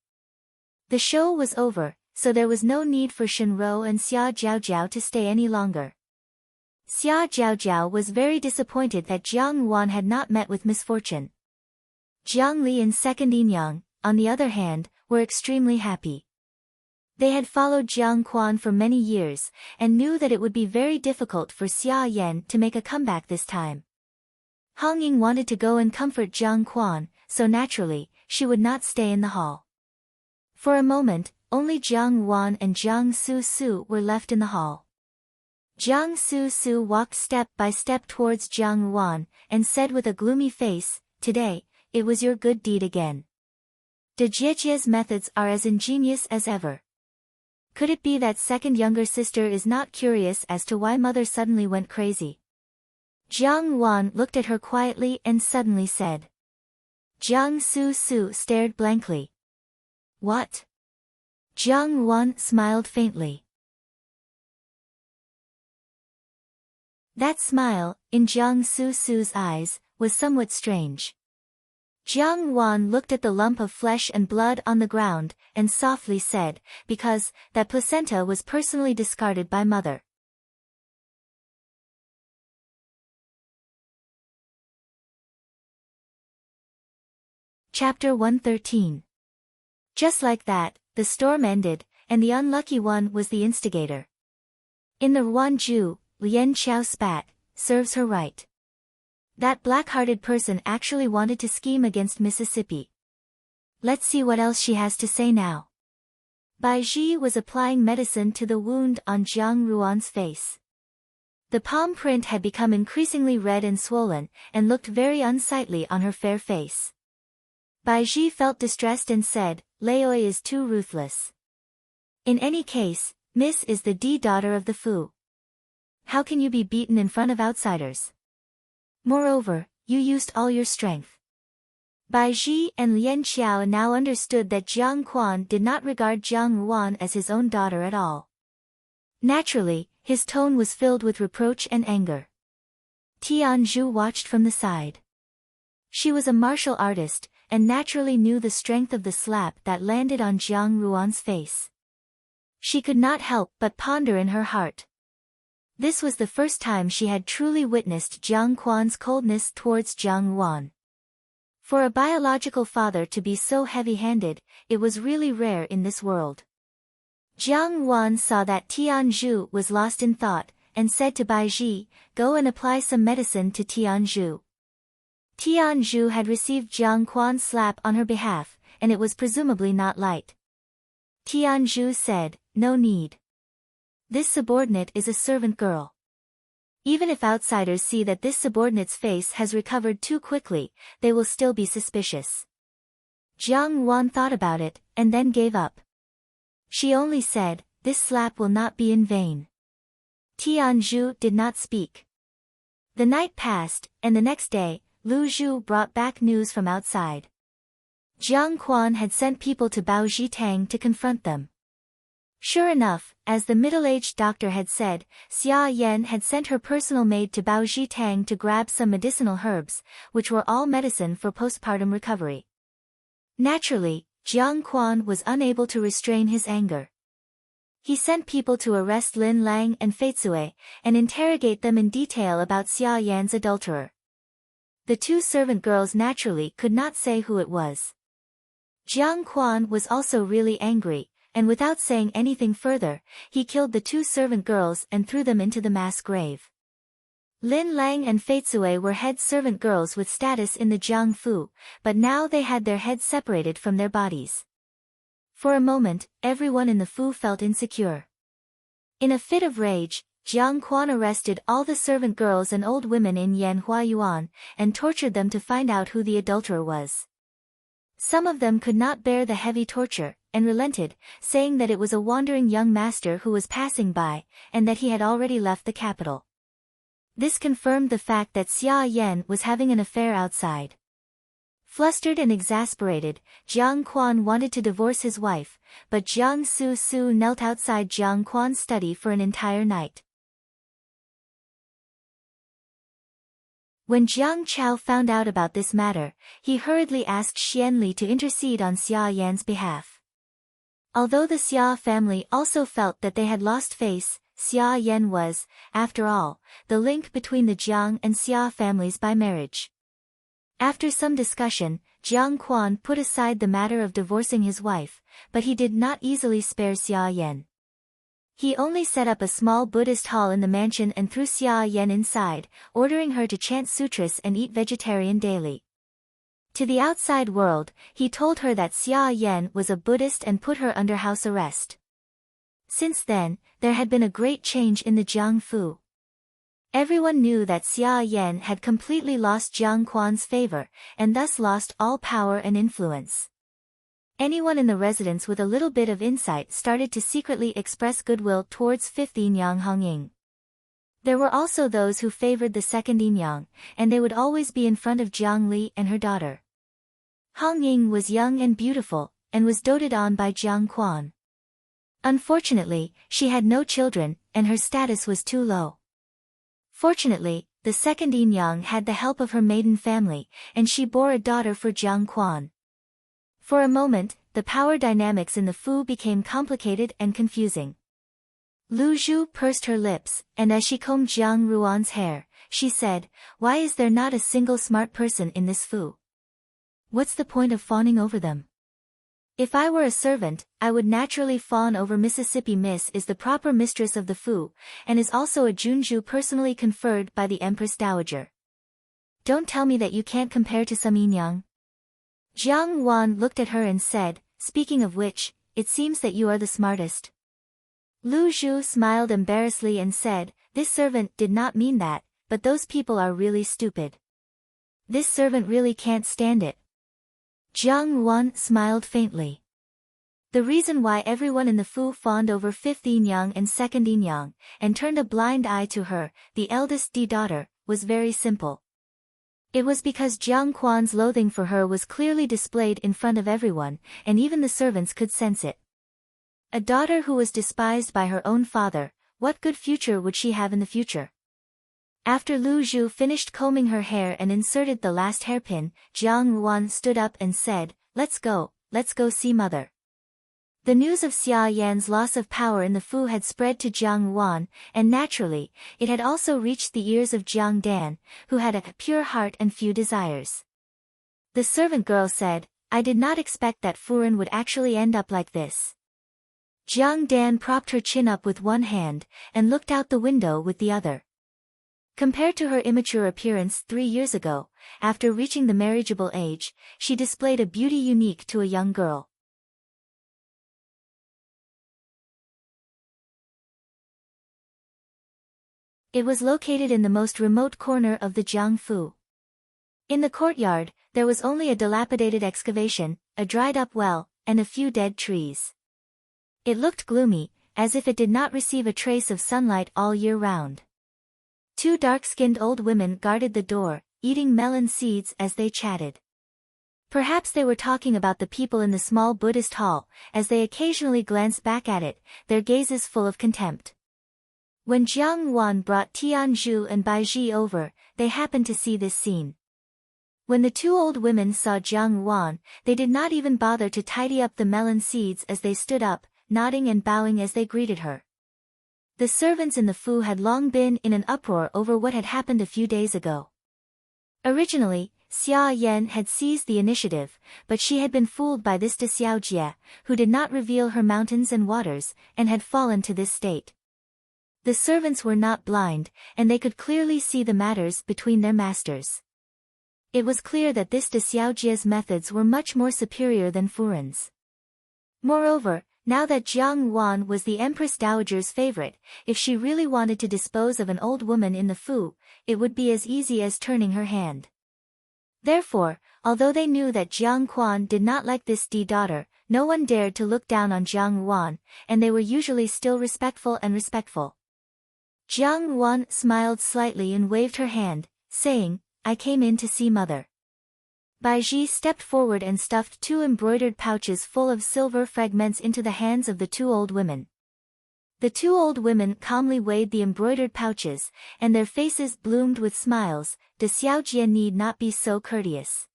Speaker 1: The show was over, so there was no need for Shenrou and Xia Jiaojiao to stay any longer. Xia Jiaojiao was very disappointed that Jiang Yuan had not met with misfortune. Jiang Li and Second Yinyang, on the other hand, were extremely happy. They had followed Jiang Quan for many years, and knew that it would be very difficult for Xia Yan to make a comeback this time. Hong Ying wanted to go and comfort Jiang Quan, so naturally, she would not stay in the hall. For a moment, only Jiang Yuan and Jiang Su were left in the hall. Jiang Su walked step by step towards Jiang Yuan, and said with a gloomy face, "Today, it was your good deed again. De Jiejia's methods are as ingenious as ever. Could it be that second younger sister is not curious as to why mother suddenly went crazy?" Jiang Yuan looked at her quietly and suddenly said. Jiang Su stared blankly. "What?" Jiang Yuan smiled faintly. That smile, in Jiang Su's eyes, was somewhat strange. Jiang Yuan looked at the lump of flesh and blood on the ground, and softly said, "Because, that placenta was personally discarded by mother." Chapter 113. Just like that, the storm ended, and the unlucky one was the instigator. In the Ruanju, Lien Xiao spat, serves her right. That black-hearted person actually wanted to scheme against Mississippi. Let's see what else she has to say now. Bai Ji was applying medicine to the wound on Jiang Ruan's face. The palm print had become increasingly red and swollen, and looked very unsightly on her fair face. Bai Ji felt distressed and said, Laoi is too ruthless. In any case, Miss is the daughter of the Fu. How can you be beaten in front of outsiders? Moreover, you used all your strength. Bai Ji and Lien Xiao now understood that Jiang Quan did not regard Jiang Ruan as his own daughter at all. Naturally, his tone was filled with reproach and anger. Tian Zhu watched from the side. She was a martial artist, and naturally knew the strength of the slap that landed on Jiang Ruan's face. She could not help but ponder in her heart. This was the first time she had truly witnessed Jiang Quan's coldness towards Jiang Ruan. For a biological father to be so heavy-handed, it was really rare in this world. Jiang Ruan saw that Tian Zhu was lost in thought, and said to Bai Ji, go and apply some medicine to Tian Zhu. Tian Zhu had received Jiang Quan's slap on her behalf, and it was presumably not light. Tian Zhu said, no need. This subordinate is a servant girl. Even if outsiders see that this subordinate's face has recovered too quickly, they will still be suspicious. Jiang Ruan thought about it, and then gave up. She only said, this slap will not be in vain. Tian Zhu did not speak. The night passed, and the next day, Lu Zhu brought back news from outside. Jiang Quan had sent people to Bao Jitang to confront them. Sure enough, as the middle-aged doctor had said, Xia Yan had sent her personal maid to Bao Jitang to grab some medicinal herbs, which were all medicine for postpartum recovery. Naturally, Jiang Quan was unable to restrain his anger. He sent people to arrest Lin Lang and Fei Cui, and interrogate them in detail about Xia Yan's adulterer. The two servant girls naturally could not say who it was. Jiang Quan was also really angry, and without saying anything further, he killed the two servant girls and threw them into the mass grave. Lin Lang and Fei Cui were head servant girls with status in the Jiangfu, but now they had their heads separated from their bodies. For a moment, everyone in the Fu felt insecure. In a fit of rage, Jiang Quan arrested all the servant girls and old women in Yanhua Yuan, and tortured them to find out who the adulterer was. Some of them could not bear the heavy torture, and relented, saying that it was a wandering young master who was passing by, and that he had already left the capital. This confirmed the fact that Xia Yan was having an affair outside. Flustered and exasperated, Jiang Quan wanted to divorce his wife, but Jiang Su knelt outside Jiang Quan's study for an entire night. When Jiang Chao found out about this matter, he hurriedly asked Xian Li to intercede on Xia Yan's behalf. Although the Xia family also felt that they had lost face, Xia Yan was, after all, the link between the Jiang and Xia families by marriage. After some discussion, Jiang Quan put aside the matter of divorcing his wife, but he did not easily spare Xia Yan. He only set up a small Buddhist hall in the mansion and threw Xia Yan inside, ordering her to chant sutras and eat vegetarian daily. To the outside world, he told her that Xia Yan was a Buddhist and put her under house arrest. Since then, there had been a great change in the Jiangfu. Everyone knew that Xia Yan had completely lost Jiang Quan's favor, and thus lost all power and influence. Anyone in the residence with a little bit of insight started to secretly express goodwill towards fifth Yang Hongying. There were also those who favored the second Yang, and they would always be in front of Jiang Li and her daughter. Hongying was young and beautiful, and was doted on by Jiang Quan. Unfortunately, she had no children, and her status was too low. Fortunately, the second Yang had the help of her maiden family, and she bore a daughter for Jiang Quan. For a moment, the power dynamics in the Fu became complicated and confusing. Lu Zhu pursed her lips, and as she combed Jiang Ruan's hair, she said, "Why is there not a single smart person in this Fu? What's the point of fawning over them? If I were a servant, I would naturally fawn over Mississippi. Miss is the proper mistress of the Fu, and is also a Junju personally conferred by the Empress Dowager. Don't tell me that you can't compare to some Inyang. Jiang Wan looked at her and said, speaking of which, it seems that you are the smartest. Lu Zhu smiled embarrassedly and said, this servant did not mean that, but those people are really stupid. This servant really can't stand it. Jiang Wan smiled faintly. The reason why everyone in the Fu fawned over fifth Inyang and second Inyang, and turned a blind eye to her, the eldest daughter, was very simple. It was because Jiang Quan's loathing for her was clearly displayed in front of everyone, and even the servants could sense it. A daughter who was despised by her own father, what good future would she have in the future? After Lu Zhu finished combing her hair and inserted the last hairpin, Jiang Wan stood up and said, let's go see mother. The news of Xia Yan's loss of power in the Fu had spread to Jiang Wan, and naturally, it had also reached the ears of Jiang Dan, who had a pure heart and few desires. The servant girl said, I did not expect that Furen would actually end up like this. Jiang Dan propped her chin up with one hand, and looked out the window with the other. Compared to her immature appearance 3 years ago, after reaching the marriageable age, she displayed a beauty unique to a young girl. It was located in the most remote corner of the Jiangfu. In the courtyard, there was only a dilapidated excavation, a dried-up well, and a few dead trees. It looked gloomy, as if it did not receive a trace of sunlight all year round. 2 dark-skinned old women guarded the door, eating melon seeds as they chatted. Perhaps they were talking about the people in the small Buddhist hall, as they occasionally glanced back at it, their gazes full of contempt. When Jiang Wan brought Tianzhu and Baizhi over, they happened to see this scene. When the 2 old women saw Jiang Wan, they did not even bother to tidy up the melon seeds as they stood up, nodding and bowing as they greeted her. The servants in the Fu had long been in an uproar over what had happened a few days ago. Originally, Xia Yan had seized the initiative, but she had been fooled by this de Xiaojie, who did not reveal her mountains and waters, and had fallen to this state. The servants were not blind, and they could clearly see the matters between their masters. It was clear that this de Xiaojie's methods were much more superior than Furen's. Moreover, now that Jiang Wan was the Empress Dowager's favorite, if she really wanted to dispose of an old woman in the Fu, it would be as easy as turning her hand. Therefore, although they knew that Jiang Quan did not like this daughter, no one dared to look down on Jiang Wan, and they were usually still respectful. Jiang Wan smiled slightly and waved her hand, saying, I came in to see mother. Baizhi stepped forward and stuffed 2 embroidered pouches full of silver fragments into the hands of the 2 old women. The 2 old women calmly weighed the embroidered pouches, and their faces bloomed with smiles. De Xiaojie need not be so courteous.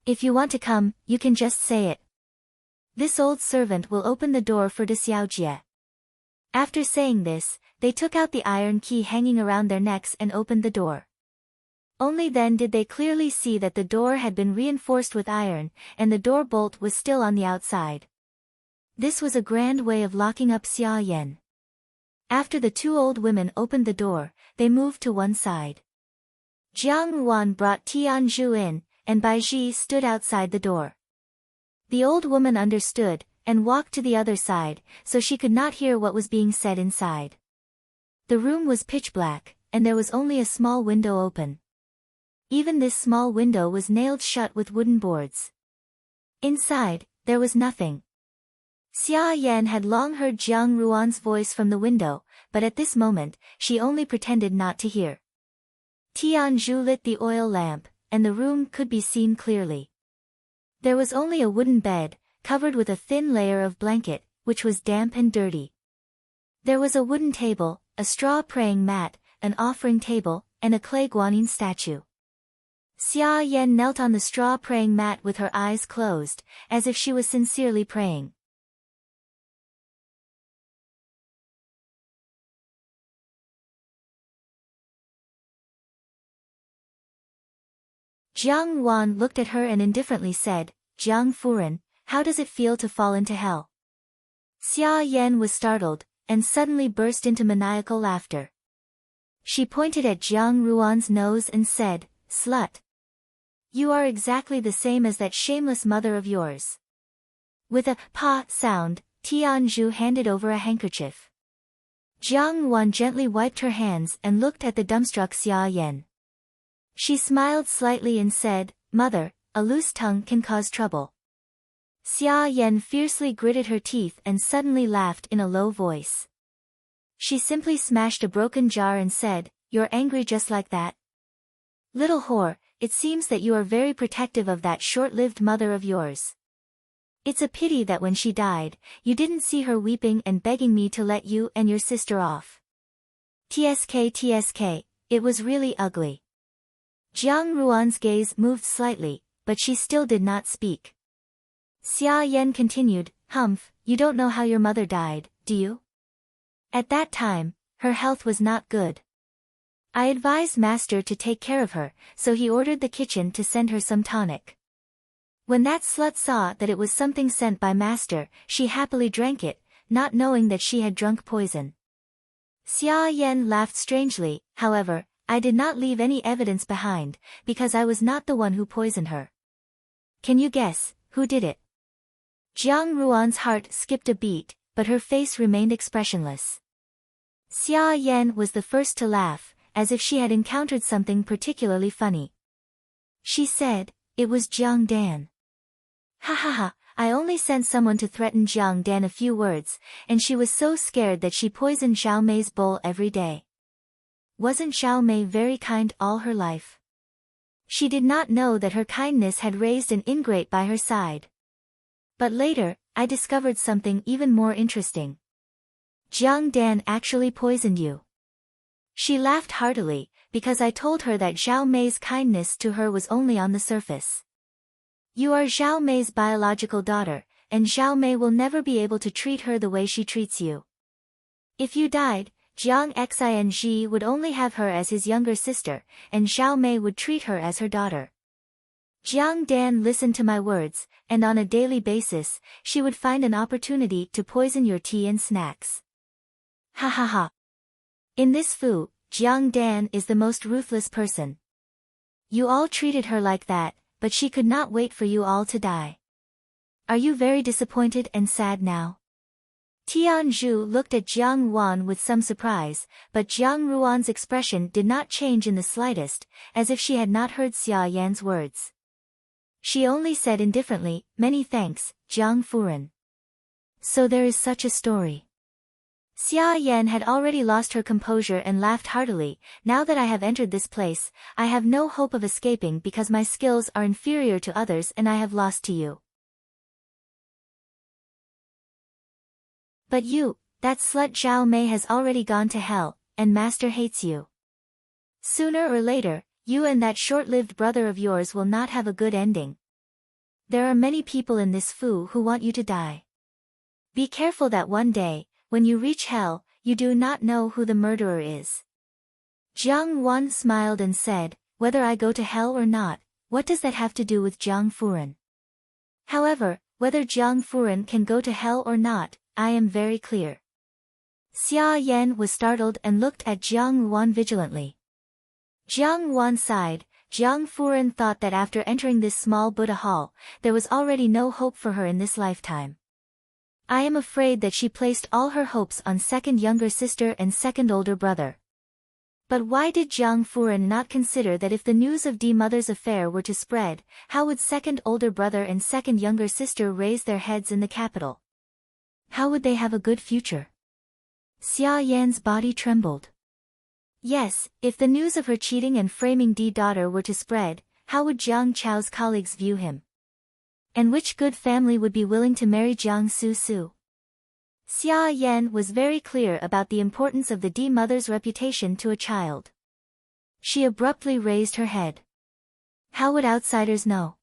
Speaker 1: If you want to come, you can just say it. This old servant will open the door for de Xiaojie. After saying this, they took out the iron key hanging around their necks and opened the door. Only then did they clearly see that the door had been reinforced with iron, and the door bolt was still on the outside. This was a grand way of locking up Xia Yan. After the 2 old women opened the door, they moved to one side. Jiang Wan brought Tianzhu in, and Baizhi stood outside the door. The old woman understood, and walked to the other side, so she could not hear what was being said inside. The room was pitch black, and there was only a small window open. Even this small window was nailed shut with wooden boards. Inside, there was nothing. Xia Yan had long heard Jiang Ruan's voice from the window, but at this moment, she only pretended not to hear. Tianzhu lit the oil lamp, and the room could be seen clearly. There was only a wooden bed, covered with a thin layer of blanket, which was damp and dirty. There was a wooden table, a straw praying mat, an offering table, and a clay guanyin statue. Xia Yan knelt on the straw praying mat with her eyes closed, as if she was sincerely praying. Jiang Wan looked at her and indifferently said, Jiang Furen, how does it feel to fall into hell? Xia Yan was startled, and suddenly burst into maniacal laughter. She pointed at Jiang Ruan's nose and said, "Slut! You are exactly the same as that shameless mother of yours." With a "pa" sound, Tianzhu handed over a handkerchief. Jiang Ruan gently wiped her hands and looked at the dumbstruck Xia Yan. She smiled slightly and said, "Mother, a loose tongue can cause trouble." Xia Yan fiercely gritted her teeth and suddenly laughed in a low voice. She simply smashed a broken jar and said, "You're angry just like that? Little whore, it seems that you are very protective of that short-lived mother of yours. It's a pity that when she died, you didn't see her weeping and begging me to let you and your sister off. TSK, it was really ugly." Jiang Ruan's gaze moved slightly, but she still did not speak. Xia Yan continued, "Humph, you don't know how your mother died, do you? At that time, her health was not good. I advised Master to take care of her, so he ordered the kitchen to send her some tonic. When that slut saw that it was something sent by Master, she happily drank it, not knowing that she had drunk poison." Xia Yan laughed strangely. "However, I did not leave any evidence behind, because I was not the one who poisoned her. Can you guess who did it?" Jiang Ruan's heart skipped a beat, but her face remained expressionless. Xia Yan was the first to laugh, as if she had encountered something particularly funny. She said, "It was Jiang Dan. Ha ha ha, I only sent someone to threaten Jiang Dan a few words, and she was so scared that she poisoned Xiao Mei's bowl every day. Wasn't Xiao Mei very kind all her life? She did not know that her kindness had raised an ingrate by her side. But later, I discovered something even more interesting. Jiang Dan actually poisoned you." She laughed heartily, because I told her that Xiao Mei's kindness to her was only on the surface. You are Xiao Mei's biological daughter, and Xiao Mei will never be able to treat her the way she treats you. If you died, Jiang Xing would only have her as his younger sister, and Xiao Mei would treat her as her daughter. Jiang Dan listened to my words, and on a daily basis, she would find an opportunity to poison your tea and snacks. Ha ha ha. In this Fu, Jiang Dan is the most ruthless person. You all treated her like that, but she could not wait for you all to die. Are you very disappointed and sad now?" Tianzhu looked at Jiang Ruan with some surprise, but Jiang Ruan's expression did not change in the slightest, as if she had not heard Xia Yan's words. She only said indifferently, "Many thanks, Jiang Furen." So there is such a story. Xia Yan had already lost her composure and laughed heartily. "Now that I have entered this place, I have no hope of escaping because my skills are inferior to others and I have lost to you. But you, that slut Zhao Mei has already gone to hell, and Master hates you. Sooner or later, you and that short-lived brother of yours will not have a good ending. There are many people in this Fu who want you to die. Be careful that one day, when you reach hell, you do not know who the murderer is." Jiang Wan smiled and said, "Whether I go to hell or not, what does that have to do with Jiang Furen? However, whether Jiang Furen can go to hell or not, I am very clear." Xia Yan was startled and looked at Jiang Wan vigilantly. Jiang Wan sighed. Jiang Furen thought that after entering this small Buddha hall, there was already no hope for her in this lifetime. I am afraid that she placed all her hopes on second younger sister and second older brother. But why did Jiang Furen not consider that if the news of D Mother's affair were to spread, how would second older brother and second younger sister raise their heads in the capital? How would they have a good future? Xia Yan's body trembled. Yes, if the news of her cheating and framing D daughter were to spread, how would Jiang Chao's colleagues view him? And which good family would be willing to marry Jiang Su? Xia Yan was very clear about the importance of the D mother's reputation to a child. She abruptly raised her head. How would outsiders know?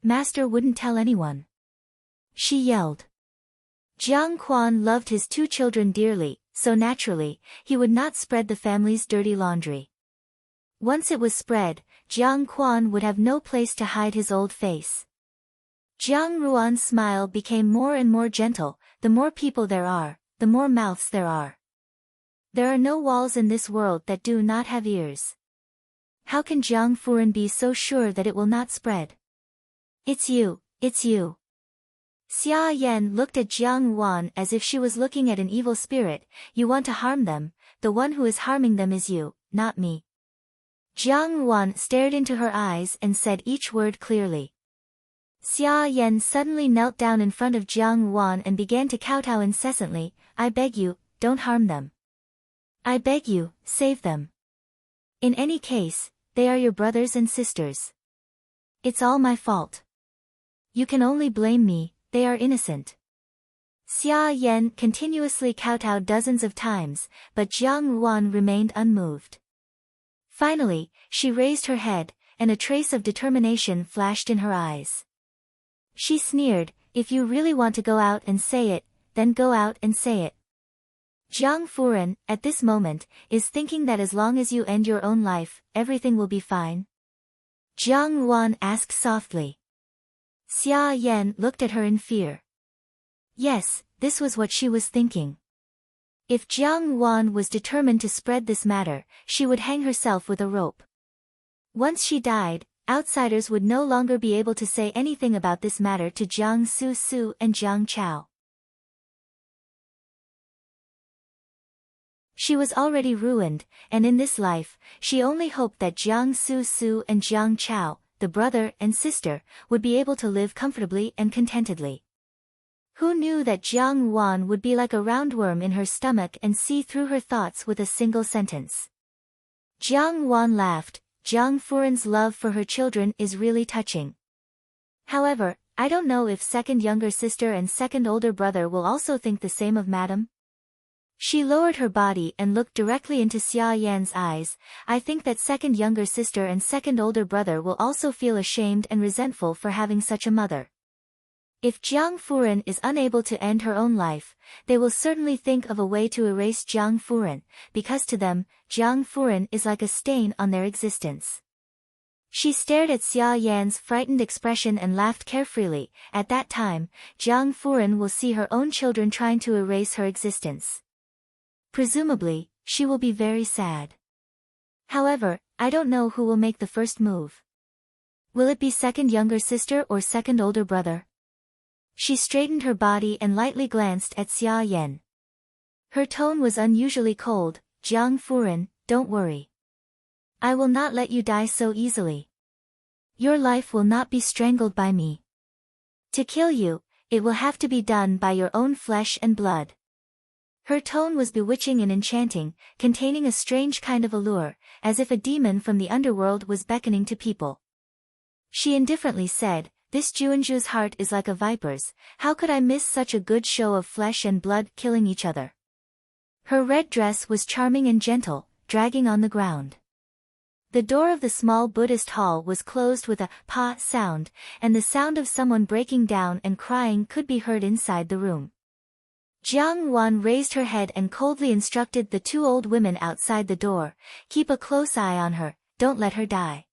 Speaker 1: Master wouldn't tell anyone. She yelled. Jiang Quan loved his two children dearly, so naturally, he would not spread the family's dirty laundry. Once it was spread, Jiang Quan would have no place to hide his old face. Jiang Ruan's smile became more and more gentle. The more people there are, the more mouths there are. There are no walls in this world that do not have ears. How can Jiang Furen be so sure that it will not spread? It's you, it's you. Xia Yan looked at Jiang Ruan as if she was looking at an evil spirit. You want to harm them, the one who is harming them is you, not me. Jiang Ruan stared into her eyes and said each word clearly. Xia Yan suddenly knelt down in front of Jiang Ruan and began to kowtow incessantly. I beg you, don't harm them. I beg you, save them. In any case, they are your brothers and sisters. It's all my fault. You can only blame me, they are innocent. Xia Yan continuously kowtowed dozens of times, but Jiang Ruan remained unmoved. Finally, she raised her head, and a trace of determination flashed in her eyes. She sneered, if you really want to go out and say it, then go out and say it. Jiang Furen, at this moment, is thinking that as long as you end your own life, everything will be fine. Jiang Ruan asked softly. Xia Yan looked at her in fear. Yes, this was what she was thinking. If Jiang Ruan was determined to spread this matter, she would hang herself with a rope. Once she died, outsiders would no longer be able to say anything about this matter to Jiang Su Su and Jiang Chao. She was already ruined, and in this life, she only hoped that Jiang Su Su and Jiang Chao, the brother and sister, would be able to live comfortably and contentedly. Who knew that Jiang Ruan would be like a roundworm in her stomach and see through her thoughts with a single sentence? Jiang Ruan laughed. Jiang Furen's love for her children is really touching. However, I don't know if second younger sister and second older brother will also think the same of madam. She lowered her body and looked directly into Xia Yan's eyes. I think that second younger sister and second older brother will also feel ashamed and resentful for having such a mother. If Jiang Furen is unable to end her own life, they will certainly think of a way to erase Jiang Furen, because to them, Jiang Furen is like a stain on their existence. She stared at Xia Yan's frightened expression and laughed carefreely. At that time, Jiang Furen will see her own children trying to erase her existence. Presumably, she will be very sad. However, I don't know who will make the first move. Will it be second younger sister or second older brother? She straightened her body and lightly glanced at Xia Yan. Her tone was unusually cold. Jiang Furen, don't worry. I will not let you die so easily. Your life will not be strangled by me. To kill you, it will have to be done by your own flesh and blood. Her tone was bewitching and enchanting, containing a strange kind of allure, as if a demon from the underworld was beckoning to people. She indifferently said, this Juanju's heart is like a viper's, how could I miss such a good show of flesh and blood killing each other? Her red dress was charming and gentle, dragging on the ground. The door of the small Buddhist hall was closed with a pa sound, and the sound of someone breaking down and crying could be heard inside the room. Jiang Ruan raised her head and coldly instructed the two old women outside the door, keep a close eye on her, don't let her die.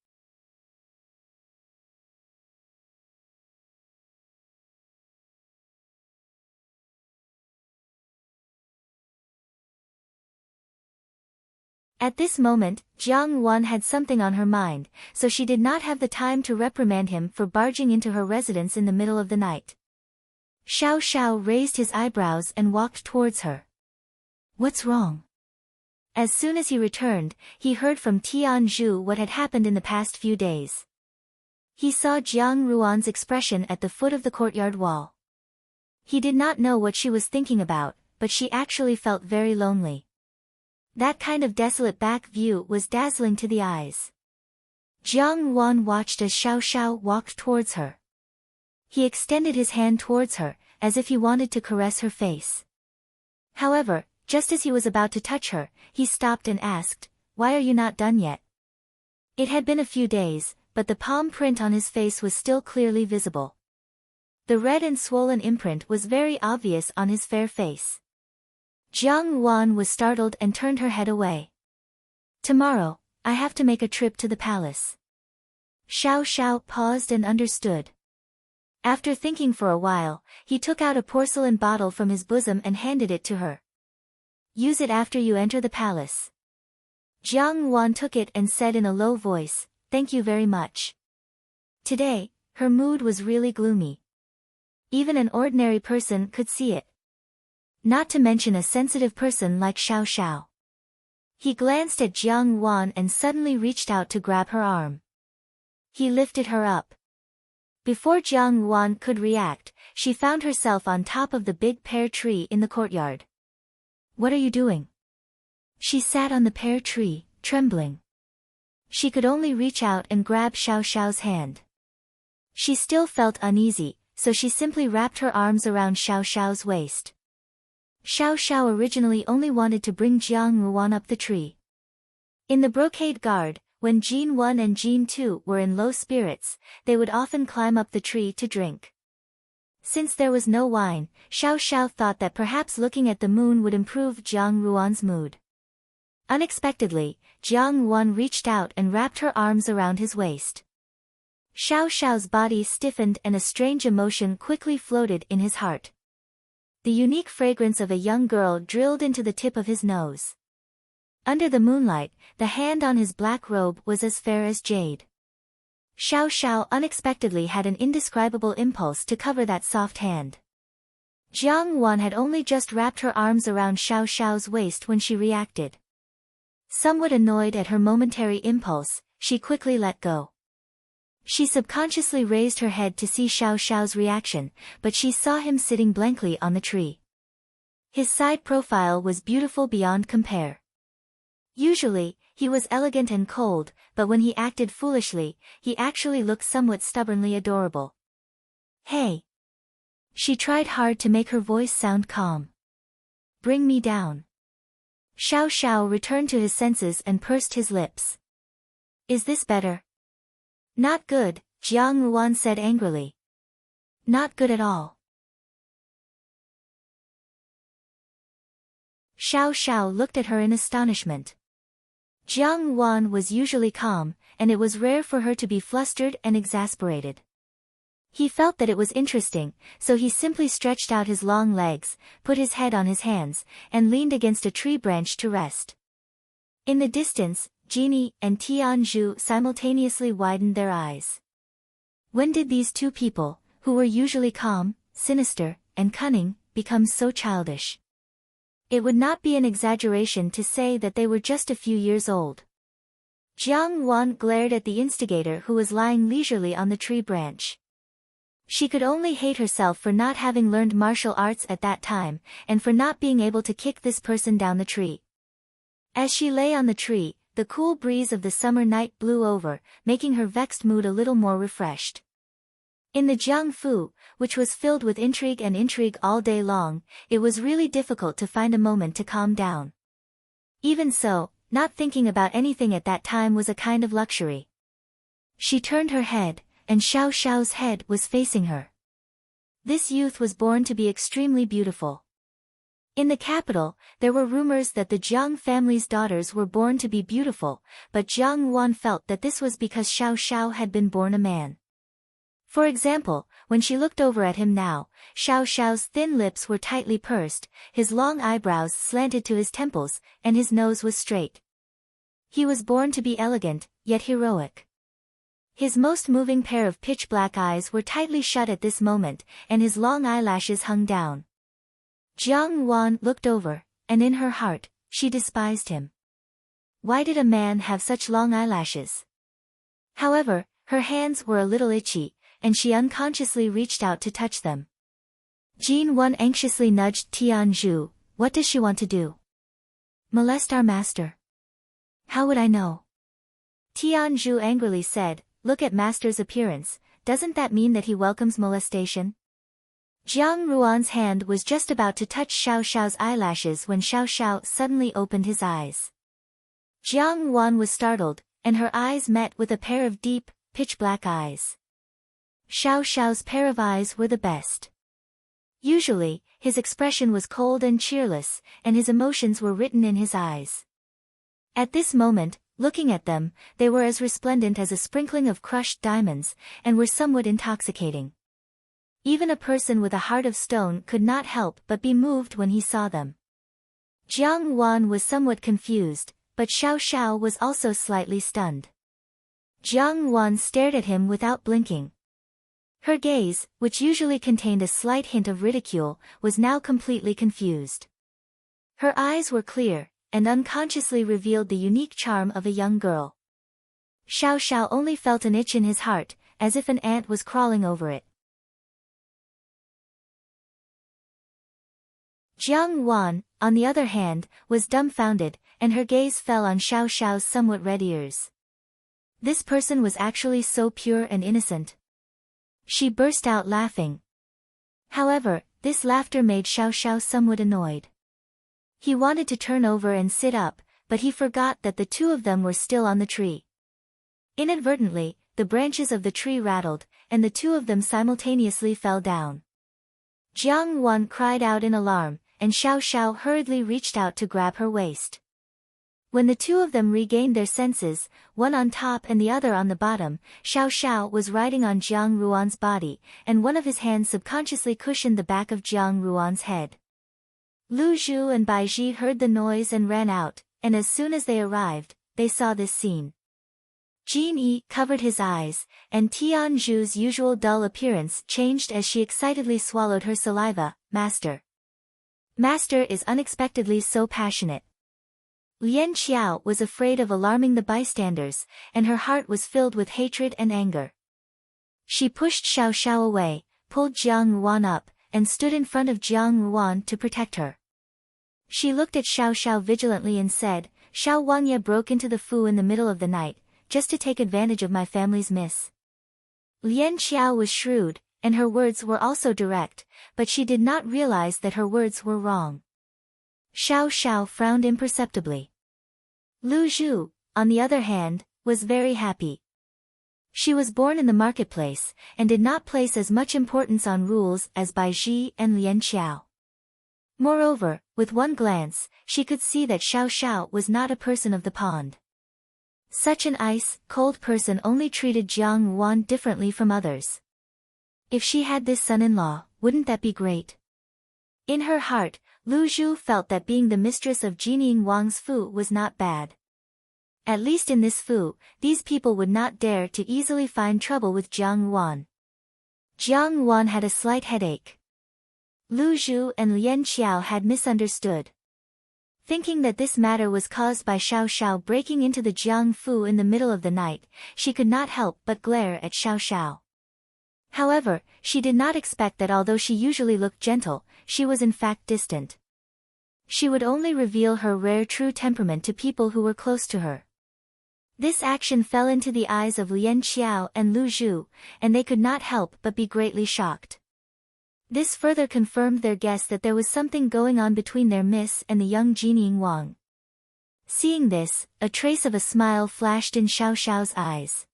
Speaker 1: At this moment, Jiang Ruan had something on her mind, so she did not have the time to reprimand him for barging into her residence in the middle of the night. Xiao Xiao raised his eyebrows and walked towards her. What's wrong? As soon as he returned, he heard from Tianzhu what had happened in the past few days. He saw Jiang Ruan's expression at the foot of the courtyard wall. He did not know what she was thinking about, but she actually felt very lonely. That kind of desolate back view was dazzling to the eyes. Jiang Ruan watched as Xiao Xiao walked towards her. He extended his hand towards her, as if he wanted to caress her face. However, just as he was about to touch her, he stopped and asked, why are you not done yet? It had been a few days, but the palm print on his face was still clearly visible. The red and swollen imprint was very obvious on his fair face. Jiang Ruan was startled and turned her head away. Tomorrow, I have to make a trip to the palace. Xiao Xiao paused and understood. After thinking for a while, he took out a porcelain bottle from his bosom and handed it to her. Use it after you enter the palace. Jiang Wan took it and said in a low voice, "Thank you very much." Today, her mood was really gloomy. Even an ordinary person could see it. Not to mention a sensitive person like Xiao Xiao. He glanced at Jiang Wan and suddenly reached out to grab her arm. He lifted her up. Before Jiang Wan could react, she found herself on top of the big pear tree in the courtyard. "What are you doing?" She sat on the pear tree, trembling. She could only reach out and grab Xiao Xiao's hand. She still felt uneasy, so she simply wrapped her arms around Xiao Xiao's waist. Xiao Xiao originally only wanted to bring Jiang Wan up the tree. In the brocade guard, when Jin 1 and Jin 2 were in low spirits, they would often climb up the tree to drink. Since there was no wine, Xiao Xiao thought that perhaps looking at the moon would improve Jiang Ruan's mood. Unexpectedly, Jiang Wan reached out and wrapped her arms around his waist. Xiao Xiao's body stiffened and a strange emotion quickly floated in his heart. The unique fragrance of a young girl drilled into the tip of his nose. Under the moonlight, the hand on his black robe was as fair as jade. Xiao Xiao unexpectedly had an indescribable impulse to cover that soft hand. Jiang Wan had only just wrapped her arms around Xiao Xiao's waist when she reacted. Somewhat annoyed at her momentary impulse, she quickly let go. She subconsciously raised her head to see Xiao Xiao's reaction, but she saw him sitting blankly on the tree. His side profile was beautiful beyond compare. Usually, he was elegant and cold, but when he acted foolishly, he actually looked somewhat stubbornly adorable. "Hey!" She tried hard to make her voice sound calm. "Bring me down." Xiao Xiao returned to his senses and pursed his lips. "Is this better?" "Not good," Jiang Wan said angrily. "Not good at all." Xiao Xiao looked at her in astonishment. Jiang Wan was usually calm, and it was rare for her to be flustered and exasperated. He felt that it was interesting, so he simply stretched out his long legs, put his head on his hands, and leaned against a tree branch to rest. In the distance, Genie and Tianzhu simultaneously widened their eyes. When did these two people, who were usually calm, sinister, and cunning, become so childish? It would not be an exaggeration to say that they were just a few years old. Jiang Wan glared at the instigator who was lying leisurely on the tree branch. She could only hate herself for not having learned martial arts at that time, and for not being able to kick this person down the tree. As she lay on the tree, the cool breeze of the summer night blew over, making her vexed mood a little more refreshed. In the Jiangfu, which was filled with intrigue and intrigue all day long, it was really difficult to find a moment to calm down. Even so, not thinking about anything at that time was a kind of luxury. She turned her head, and Xiao Xiao's head was facing her. This youth was born to be extremely beautiful. In the capital, there were rumors that the Jiang family's daughters were born to be beautiful, but Jiang Wan felt that this was because Xiao Xiao had been born a man. For example, when she looked over at him now, Xiao Xiao's thin lips were tightly pursed, his long eyebrows slanted to his temples, and his nose was straight. He was born to be elegant, yet heroic. His most moving pair of pitch-black eyes were tightly shut at this moment, and his long eyelashes hung down. Jiang Wan looked over, and in her heart, she despised him. Why did a man have such long eyelashes? However, her hands were a little itchy, and she unconsciously reached out to touch them. Jin 1 anxiously nudged Tianzhu. "What does she want to do?" "Molest our master." "How would I know?" Tianzhu angrily said, "Look at master's appearance, doesn't that mean that he welcomes molestation?" Jiang Ruan's hand was just about to touch Xiao Xiao's eyelashes when Xiao Xiao suddenly opened his eyes. Jiang Wan was startled, and her eyes met with a pair of deep, pitch-black eyes. Xiao Xiao's pair of eyes were the best. Usually, his expression was cold and cheerless, and his emotions were written in his eyes. At this moment, looking at them, they were as resplendent as a sprinkling of crushed diamonds, and were somewhat intoxicating. Even a person with a heart of stone could not help but be moved when he saw them. Jiang Wan was somewhat confused, but Xiao Xiao was also slightly stunned. Jiang Wan stared at him without blinking. Her gaze, which usually contained a slight hint of ridicule, was now completely confused. Her eyes were clear, and unconsciously revealed the unique charm of a young girl. Xiao Xiao only felt an itch in his heart, as if an ant was crawling over it. Jiang Wan, on the other hand, was dumbfounded, and her gaze fell on Xiao Xiao's somewhat red ears. This person was actually so pure and innocent. She burst out laughing. However, this laughter made Xiao Xiao somewhat annoyed. He wanted to turn over and sit up, but he forgot that the two of them were still on the tree. Inadvertently, the branches of the tree rattled, and the two of them simultaneously fell down. Jiang Wan cried out in alarm, and Xiao Xiao hurriedly reached out to grab her waist. When the two of them regained their senses, one on top and the other on the bottom, Xiao Xiao was riding on Jiang Ruan's body, and one of his hands subconsciously cushioned the back of Jiang Ruan's head. Lu Zhu and Bai Ji heard the noise and ran out, and as soon as they arrived, they saw this scene. Jin Yi covered his eyes, and Tian Zhu's usual dull appearance changed as she excitedly swallowed her saliva. Master. Master is unexpectedly so passionate. Lian Qiao was afraid of alarming the bystanders, and her heart was filled with hatred and anger. She pushed Xiao Xiao away, pulled Jiang Ruan up, and stood in front of Jiang Ruan to protect her. She looked at Xiao Xiao vigilantly and said, Xiao Wangye broke into the Fu in the middle of the night, just to take advantage of my family's miss. Lian Qiao was shrewd, and her words were also direct, but she did not realize that her words were wrong. Xiao Xiao frowned imperceptibly. Lu Zhu, on the other hand, was very happy. She was born in the marketplace, and did not place as much importance on rules as Bai Ji and Lian Qiao. Moreover, with one glance, she could see that Xiao Xiao was not a person of the pond. Such an ice-cold person only treated Jiang Ruan differently from others. If she had this son-in-law, wouldn't that be great? In her heart, Lu Zhu felt that being the mistress of Jining Wang's Fu was not bad. At least in this Fu, these people would not dare to easily find trouble with Jiang Ruan. Jiang Ruan had a slight headache. Lu Zhu and Lian Qiao had misunderstood. Thinking that this matter was caused by Xiao Xiao breaking into the Jiang Fu in the middle of the night, she could not help but glare at Xiao Xiao. However, she did not expect that although she usually looked gentle, she was in fact distant. She would only reveal her rare true temperament to people who were close to her. This action fell into the eyes of Lian Qiao and Lu Zhu, and they could not help but be greatly shocked. This further confirmed their guess that there was something going on between their miss and the young Jining Wang. Seeing this, a trace of a smile flashed in Xiao Xiao's eyes.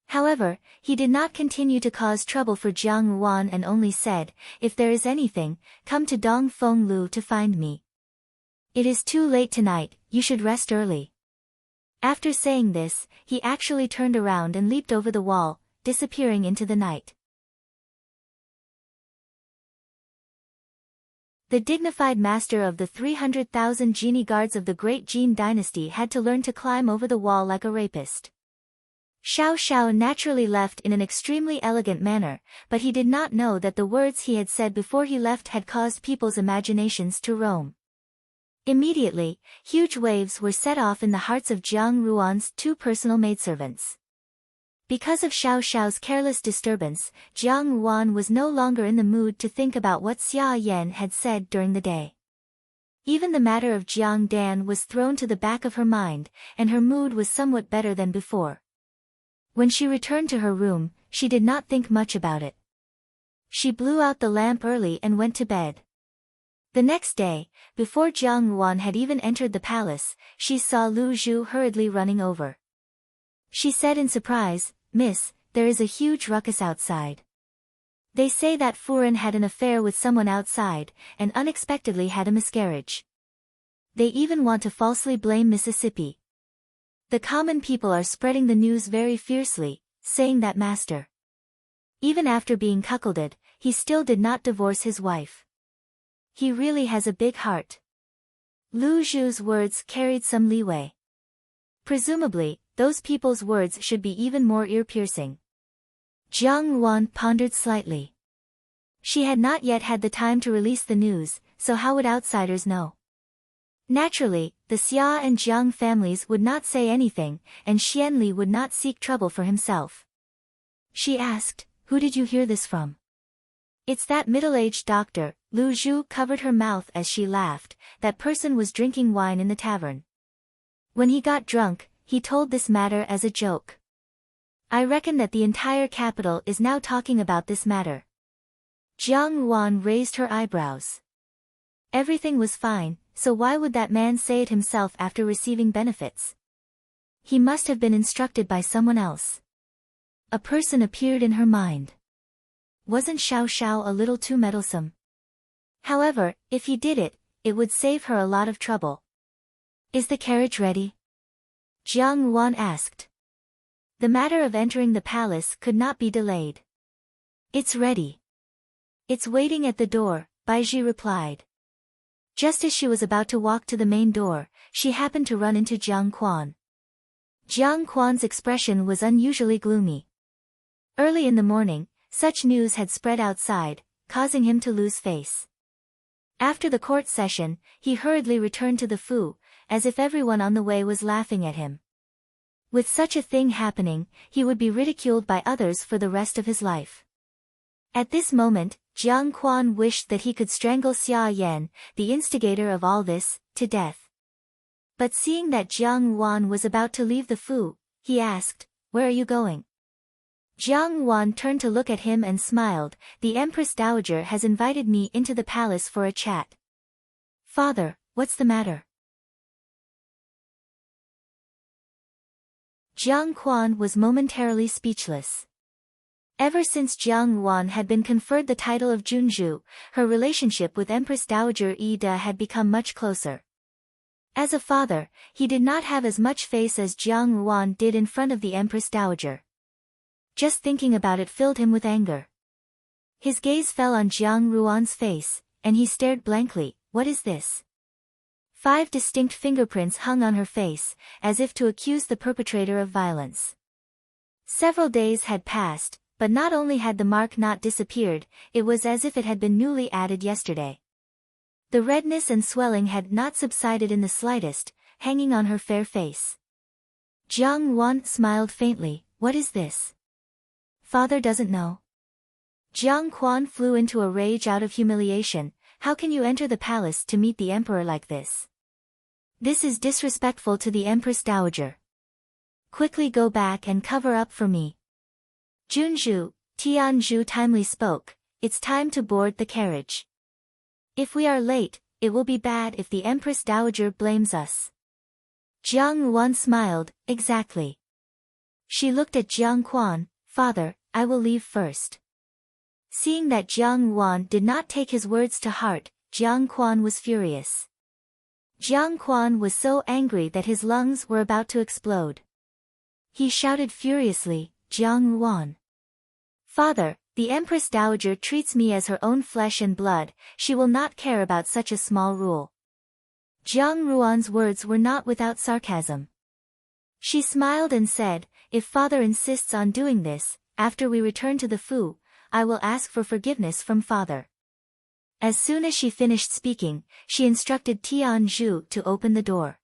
Speaker 1: However, he did not continue to cause trouble for Jiang Ruan and only said, if there is anything, come to Dongfeng Lu to find me. It is too late tonight, you should rest early. After saying this, he actually turned around and leaped over the wall, disappearing into the night. The dignified master of the 300,000 genie guards of the great Jin dynasty had to learn to climb over the wall like a rapist. Xiao Xiao naturally left in an extremely elegant manner, but he did not know that the words he had said before he left had caused people's imaginations to roam. Immediately, huge waves were set off in the hearts of Jiang Ruan's two personal maidservants. Because of Xiao Xiao's careless disturbance, Jiang Ruan was no longer in the mood to think about what Xia Yan had said during the day. Even the matter of Jiang Dan was thrown to the back of her mind, and her mood was somewhat better than before. When she returned to her room, she did not think much about it. She blew out the lamp early and went to bed. The next day, before Jiang Ruan had even entered the palace, she saw Lu Zhu hurriedly running over. She said in surprise, Miss, there is a huge ruckus outside. They say that Furen had an affair with someone outside, and unexpectedly had a miscarriage. They even want to falsely blame Mississippi. The common people are spreading the news very fiercely, saying that Master, even after being cuckolded, he still did not divorce his wife. He really has a big heart. Lu Zhu's words carried some leeway. Presumably, those people's words should be even more ear-piercing. Jiang Yuan pondered slightly. She had not yet had the time to release the news, so how would outsiders know? Naturally, the Xia and Jiang families would not say anything, and Xianli would not seek trouble for himself. She asked, "Who did you hear this from?" "It's that middle-aged doctor." Lu Zhu covered her mouth as she laughed. "That person was drinking wine in the tavern. When he got drunk, he told this matter as a joke. I reckon that the entire capital is now talking about this matter." Jiang Yuan raised her eyebrows. Everything was fine, so why would that man say it himself after receiving benefits? He must have been instructed by someone else. A person appeared in her mind. Wasn't Xiao Xiao a little too meddlesome? However, if he did it, it would save her a lot of trouble. "Is the carriage ready?" Jiang Yuan asked. The matter of entering the palace could not be delayed. "It's ready. It's waiting at the door," Baizhi replied. Just as she was about to walk to the main door, she happened to run into Jiang Quan. Jiang Quan's expression was unusually gloomy. Early in the morning, such news had spread outside, causing him to lose face. After the court session, he hurriedly returned to the Fu, as if everyone on the way was laughing at him. With such a thing happening, he would be ridiculed by others for the rest of his life. At this moment, Jiang Quan wished that he could strangle Xia Yan, the instigator of all this, to death. But seeing that Jiang Yuan was about to leave the Fu, he asked, "Where are you going?" Jiang Yuan turned to look at him and smiled. "The Empress Dowager has invited me into the palace for a chat." "Father, what's the matter?" Jiang Quan was momentarily speechless. Ever since Jiang Yuan had been conferred the title of Junzhu, her relationship with Empress Dowager Yi-Da had become much closer. As a father, he did not have as much face as Jiang Yuan did in front of the Empress Dowager. Just thinking about it filled him with anger. His gaze fell on Jiang Yuan's face, and he stared blankly. "What is this?" 5 distinct fingerprints hung on her face, as if to accuse the perpetrator of violence. Several days had passed, but not only had the mark not disappeared, it was as if it had been newly added yesterday. The redness and swelling had not subsided in the slightest, hanging on her fair face. Jiang Yuan smiled faintly. "What is this? Father doesn't know?" Jiang Quan flew into a rage out of humiliation. "How can you enter the palace to meet the emperor like this? This is disrespectful to the Empress Dowager. Quickly go back and cover up for me." "Junzhu," Tianzhu timely spoke, "it's time to board the carriage. If we are late, it will be bad if the Empress Dowager blames us." Jiang Yuan smiled. "Exactly." She looked at Jiang Quan. "Father, I will leave first." Seeing that Jiang Yuan did not take his words to heart, Jiang Quan was furious. Jiang Quan was so angry that his lungs were about to explode. He shouted furiously, "Jiang Yuan! Father, the Empress Dowager treats me as her own flesh and blood, she will not care about such a small rule." Jiang Yuan's words were not without sarcasm. She smiled and said, "If father insists on doing this, after we return to the Fu, I will ask for forgiveness from father." As soon as she finished speaking, she instructed Tianzhu to open the door.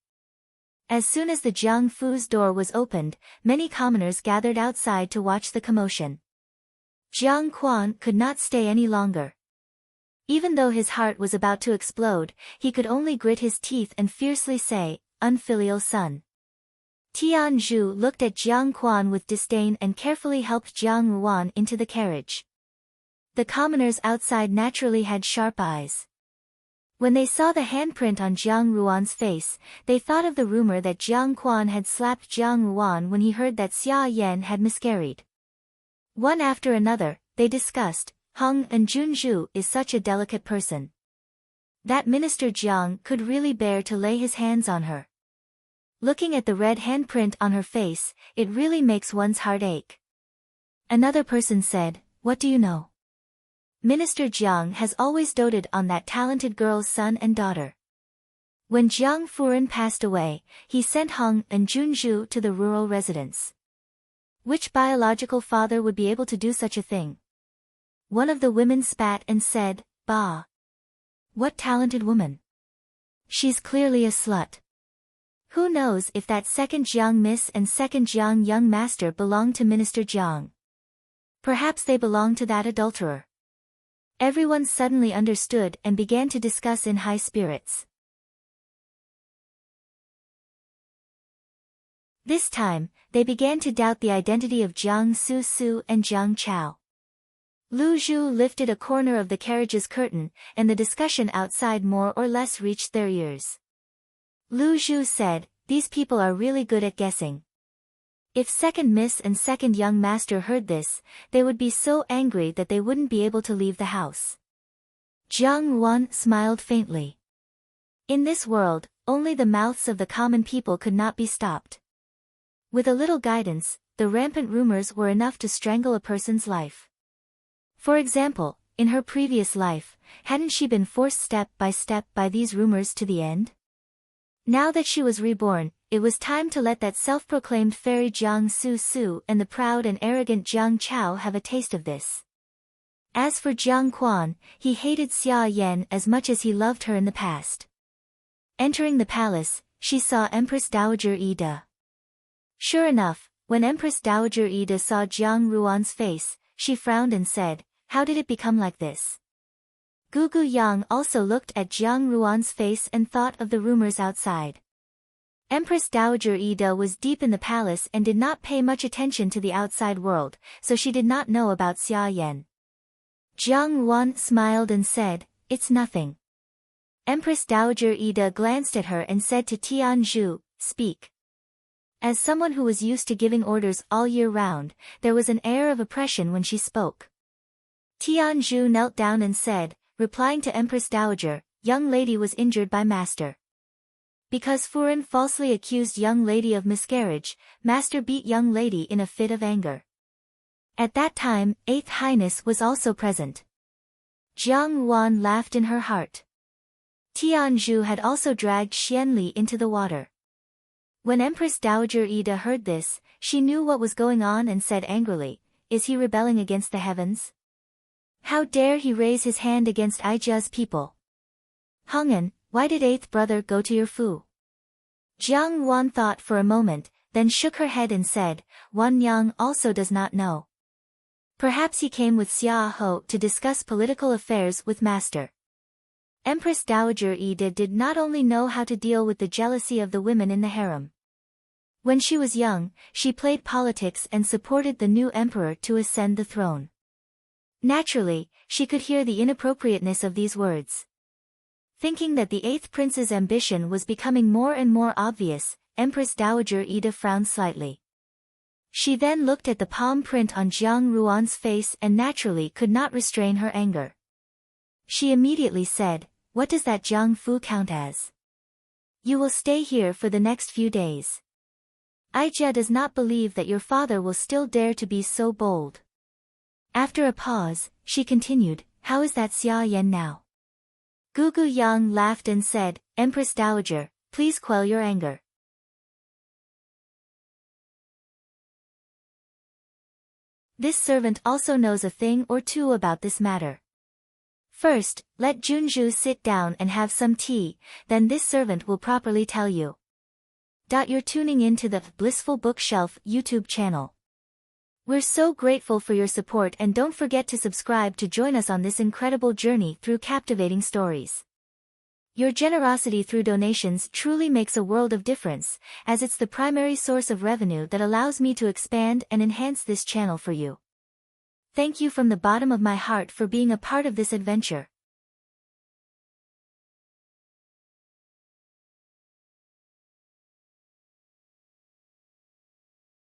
Speaker 1: As soon as the Jiang Fu's door was opened, many commoners gathered outside to watch the commotion. Jiang Quan could not stay any longer. Even though his heart was about to explode, he could only grit his teeth and fiercely say, "Unfilial son." Tianzhu looked at Jiang Quan with disdain and carefully helped Jiang Yuan into the carriage. The commoners outside naturally had sharp eyes. When they saw the handprint on Jiang Yuan's face, they thought of the rumor that Jiang Quan had slapped Jiang Yuan when he heard that Xia Yan had miscarried. One after another, they discussed, "Heng and Junzhu is such a delicate person. That Minister Jiang could really bear to lay his hands on her. Looking at the red handprint on her face, it really makes one's heart ache." Another person said, "What do you know? Minister Jiang has always doted on that talented girl's son and daughter. When Jiang Furen passed away, he sent Hong and Junzhu to the rural residence. Which biological father would be able to do such a thing? One of the women spat and said, "Bah! What talented woman! She's clearly a slut." Who knows if that second Jiang Miss and second Jiang Young Master belong to Minister Jiang? Perhaps they belong to that adulterer. Everyone suddenly understood and began to discuss in high spirits. This time, they began to doubt the identity of Jiang Su Su and Jiang Chao. Lu Zhu lifted a corner of the carriage's curtain, and the discussion outside more or less reached their ears. Lu Zhu said, "These people are really good at guessing." If second Miss and second Young Master heard this, they would be so angry that they wouldn't be able to leave the house. Jiang Wan smiled faintly. In this world, only the mouths of the common people could not be stopped. With a little guidance, the rampant rumors were enough to strangle a person's life. For example, in her previous life, hadn't she been forced step by these rumors to the end? Now that she was reborn, it was time to let that self-proclaimed fairy Jiang Su Su and the proud and arrogant Jiang Chao have a taste of this. As for Jiang Quan, he hated Xia Yan as much as he loved her in the past. Entering the palace, she saw Empress Dowager Ida. Sure enough, when Empress Dowager Ida saw Jiang Ruan's face, she frowned and said, "How did it become like this?" Gugu Yang also looked at Jiang Ruan's face and thought of the rumors outside. Empress Dowager Ida was deep in the palace and did not pay much attention to the outside world, so she did not know about Xia Yan. Jiang Ruan smiled and said, "It's nothing." Empress Dowager Ida glanced at her and said to Tian Zhu, "Speak." As someone who was used to giving orders all year round, there was an air of oppression when she spoke. Tian Zhu knelt down and said, replying to Empress Dowager, "Young lady was injured by master." Because Furen falsely accused young lady of miscarriage, master beat young lady in a fit of anger. At that time, 8th Highness was also present. Jiang Wan laughed in her heart. Tian Zhu had also dragged Xianli into the water. When Empress Dowager Ida heard this, she knew what was going on and said angrily, "Is he rebelling against the heavens? How dare he raise his hand against Aijia's people? Hong'an, why did 8th brother go to your fu?" Jiang Wan thought for a moment, then shook her head and said, "Wan Yang also does not know. Perhaps he came with Xia Ho to discuss political affairs with master." Empress Dowager Ida did not only know how to deal with the jealousy of the women in the harem. When she was young, she played politics and supported the new emperor to ascend the throne. Naturally, she could hear the inappropriateness of these words. Thinking that the 8th prince's ambition was becoming more and more obvious, Empress Dowager Ida frowned slightly. She then looked at the palm print on Jiang Ruan's face and naturally could not restrain her anger. She immediately said, "What does that Jiang Fu count as? You will stay here for the next few days. Aijia does not believe that your father will still dare to be so bold." After a pause, she continued, "How is that Xia Yan now?" Gugu Yang laughed and said, "Empress Dowager, please quell your anger. This servant also knows a thing or two about this matter. First, let Junzhu sit down and have some tea, then this servant will properly tell you." You're tuning in to the Blissful Bookshelf YouTube channel. We're so grateful for your support and don't forget to subscribe to join us on this incredible journey through captivating stories. Your generosity through donations truly makes a world of difference, as it's the primary source of revenue that allows me to expand and enhance this channel for you. Thank you from the bottom of my heart for being a part of this adventure.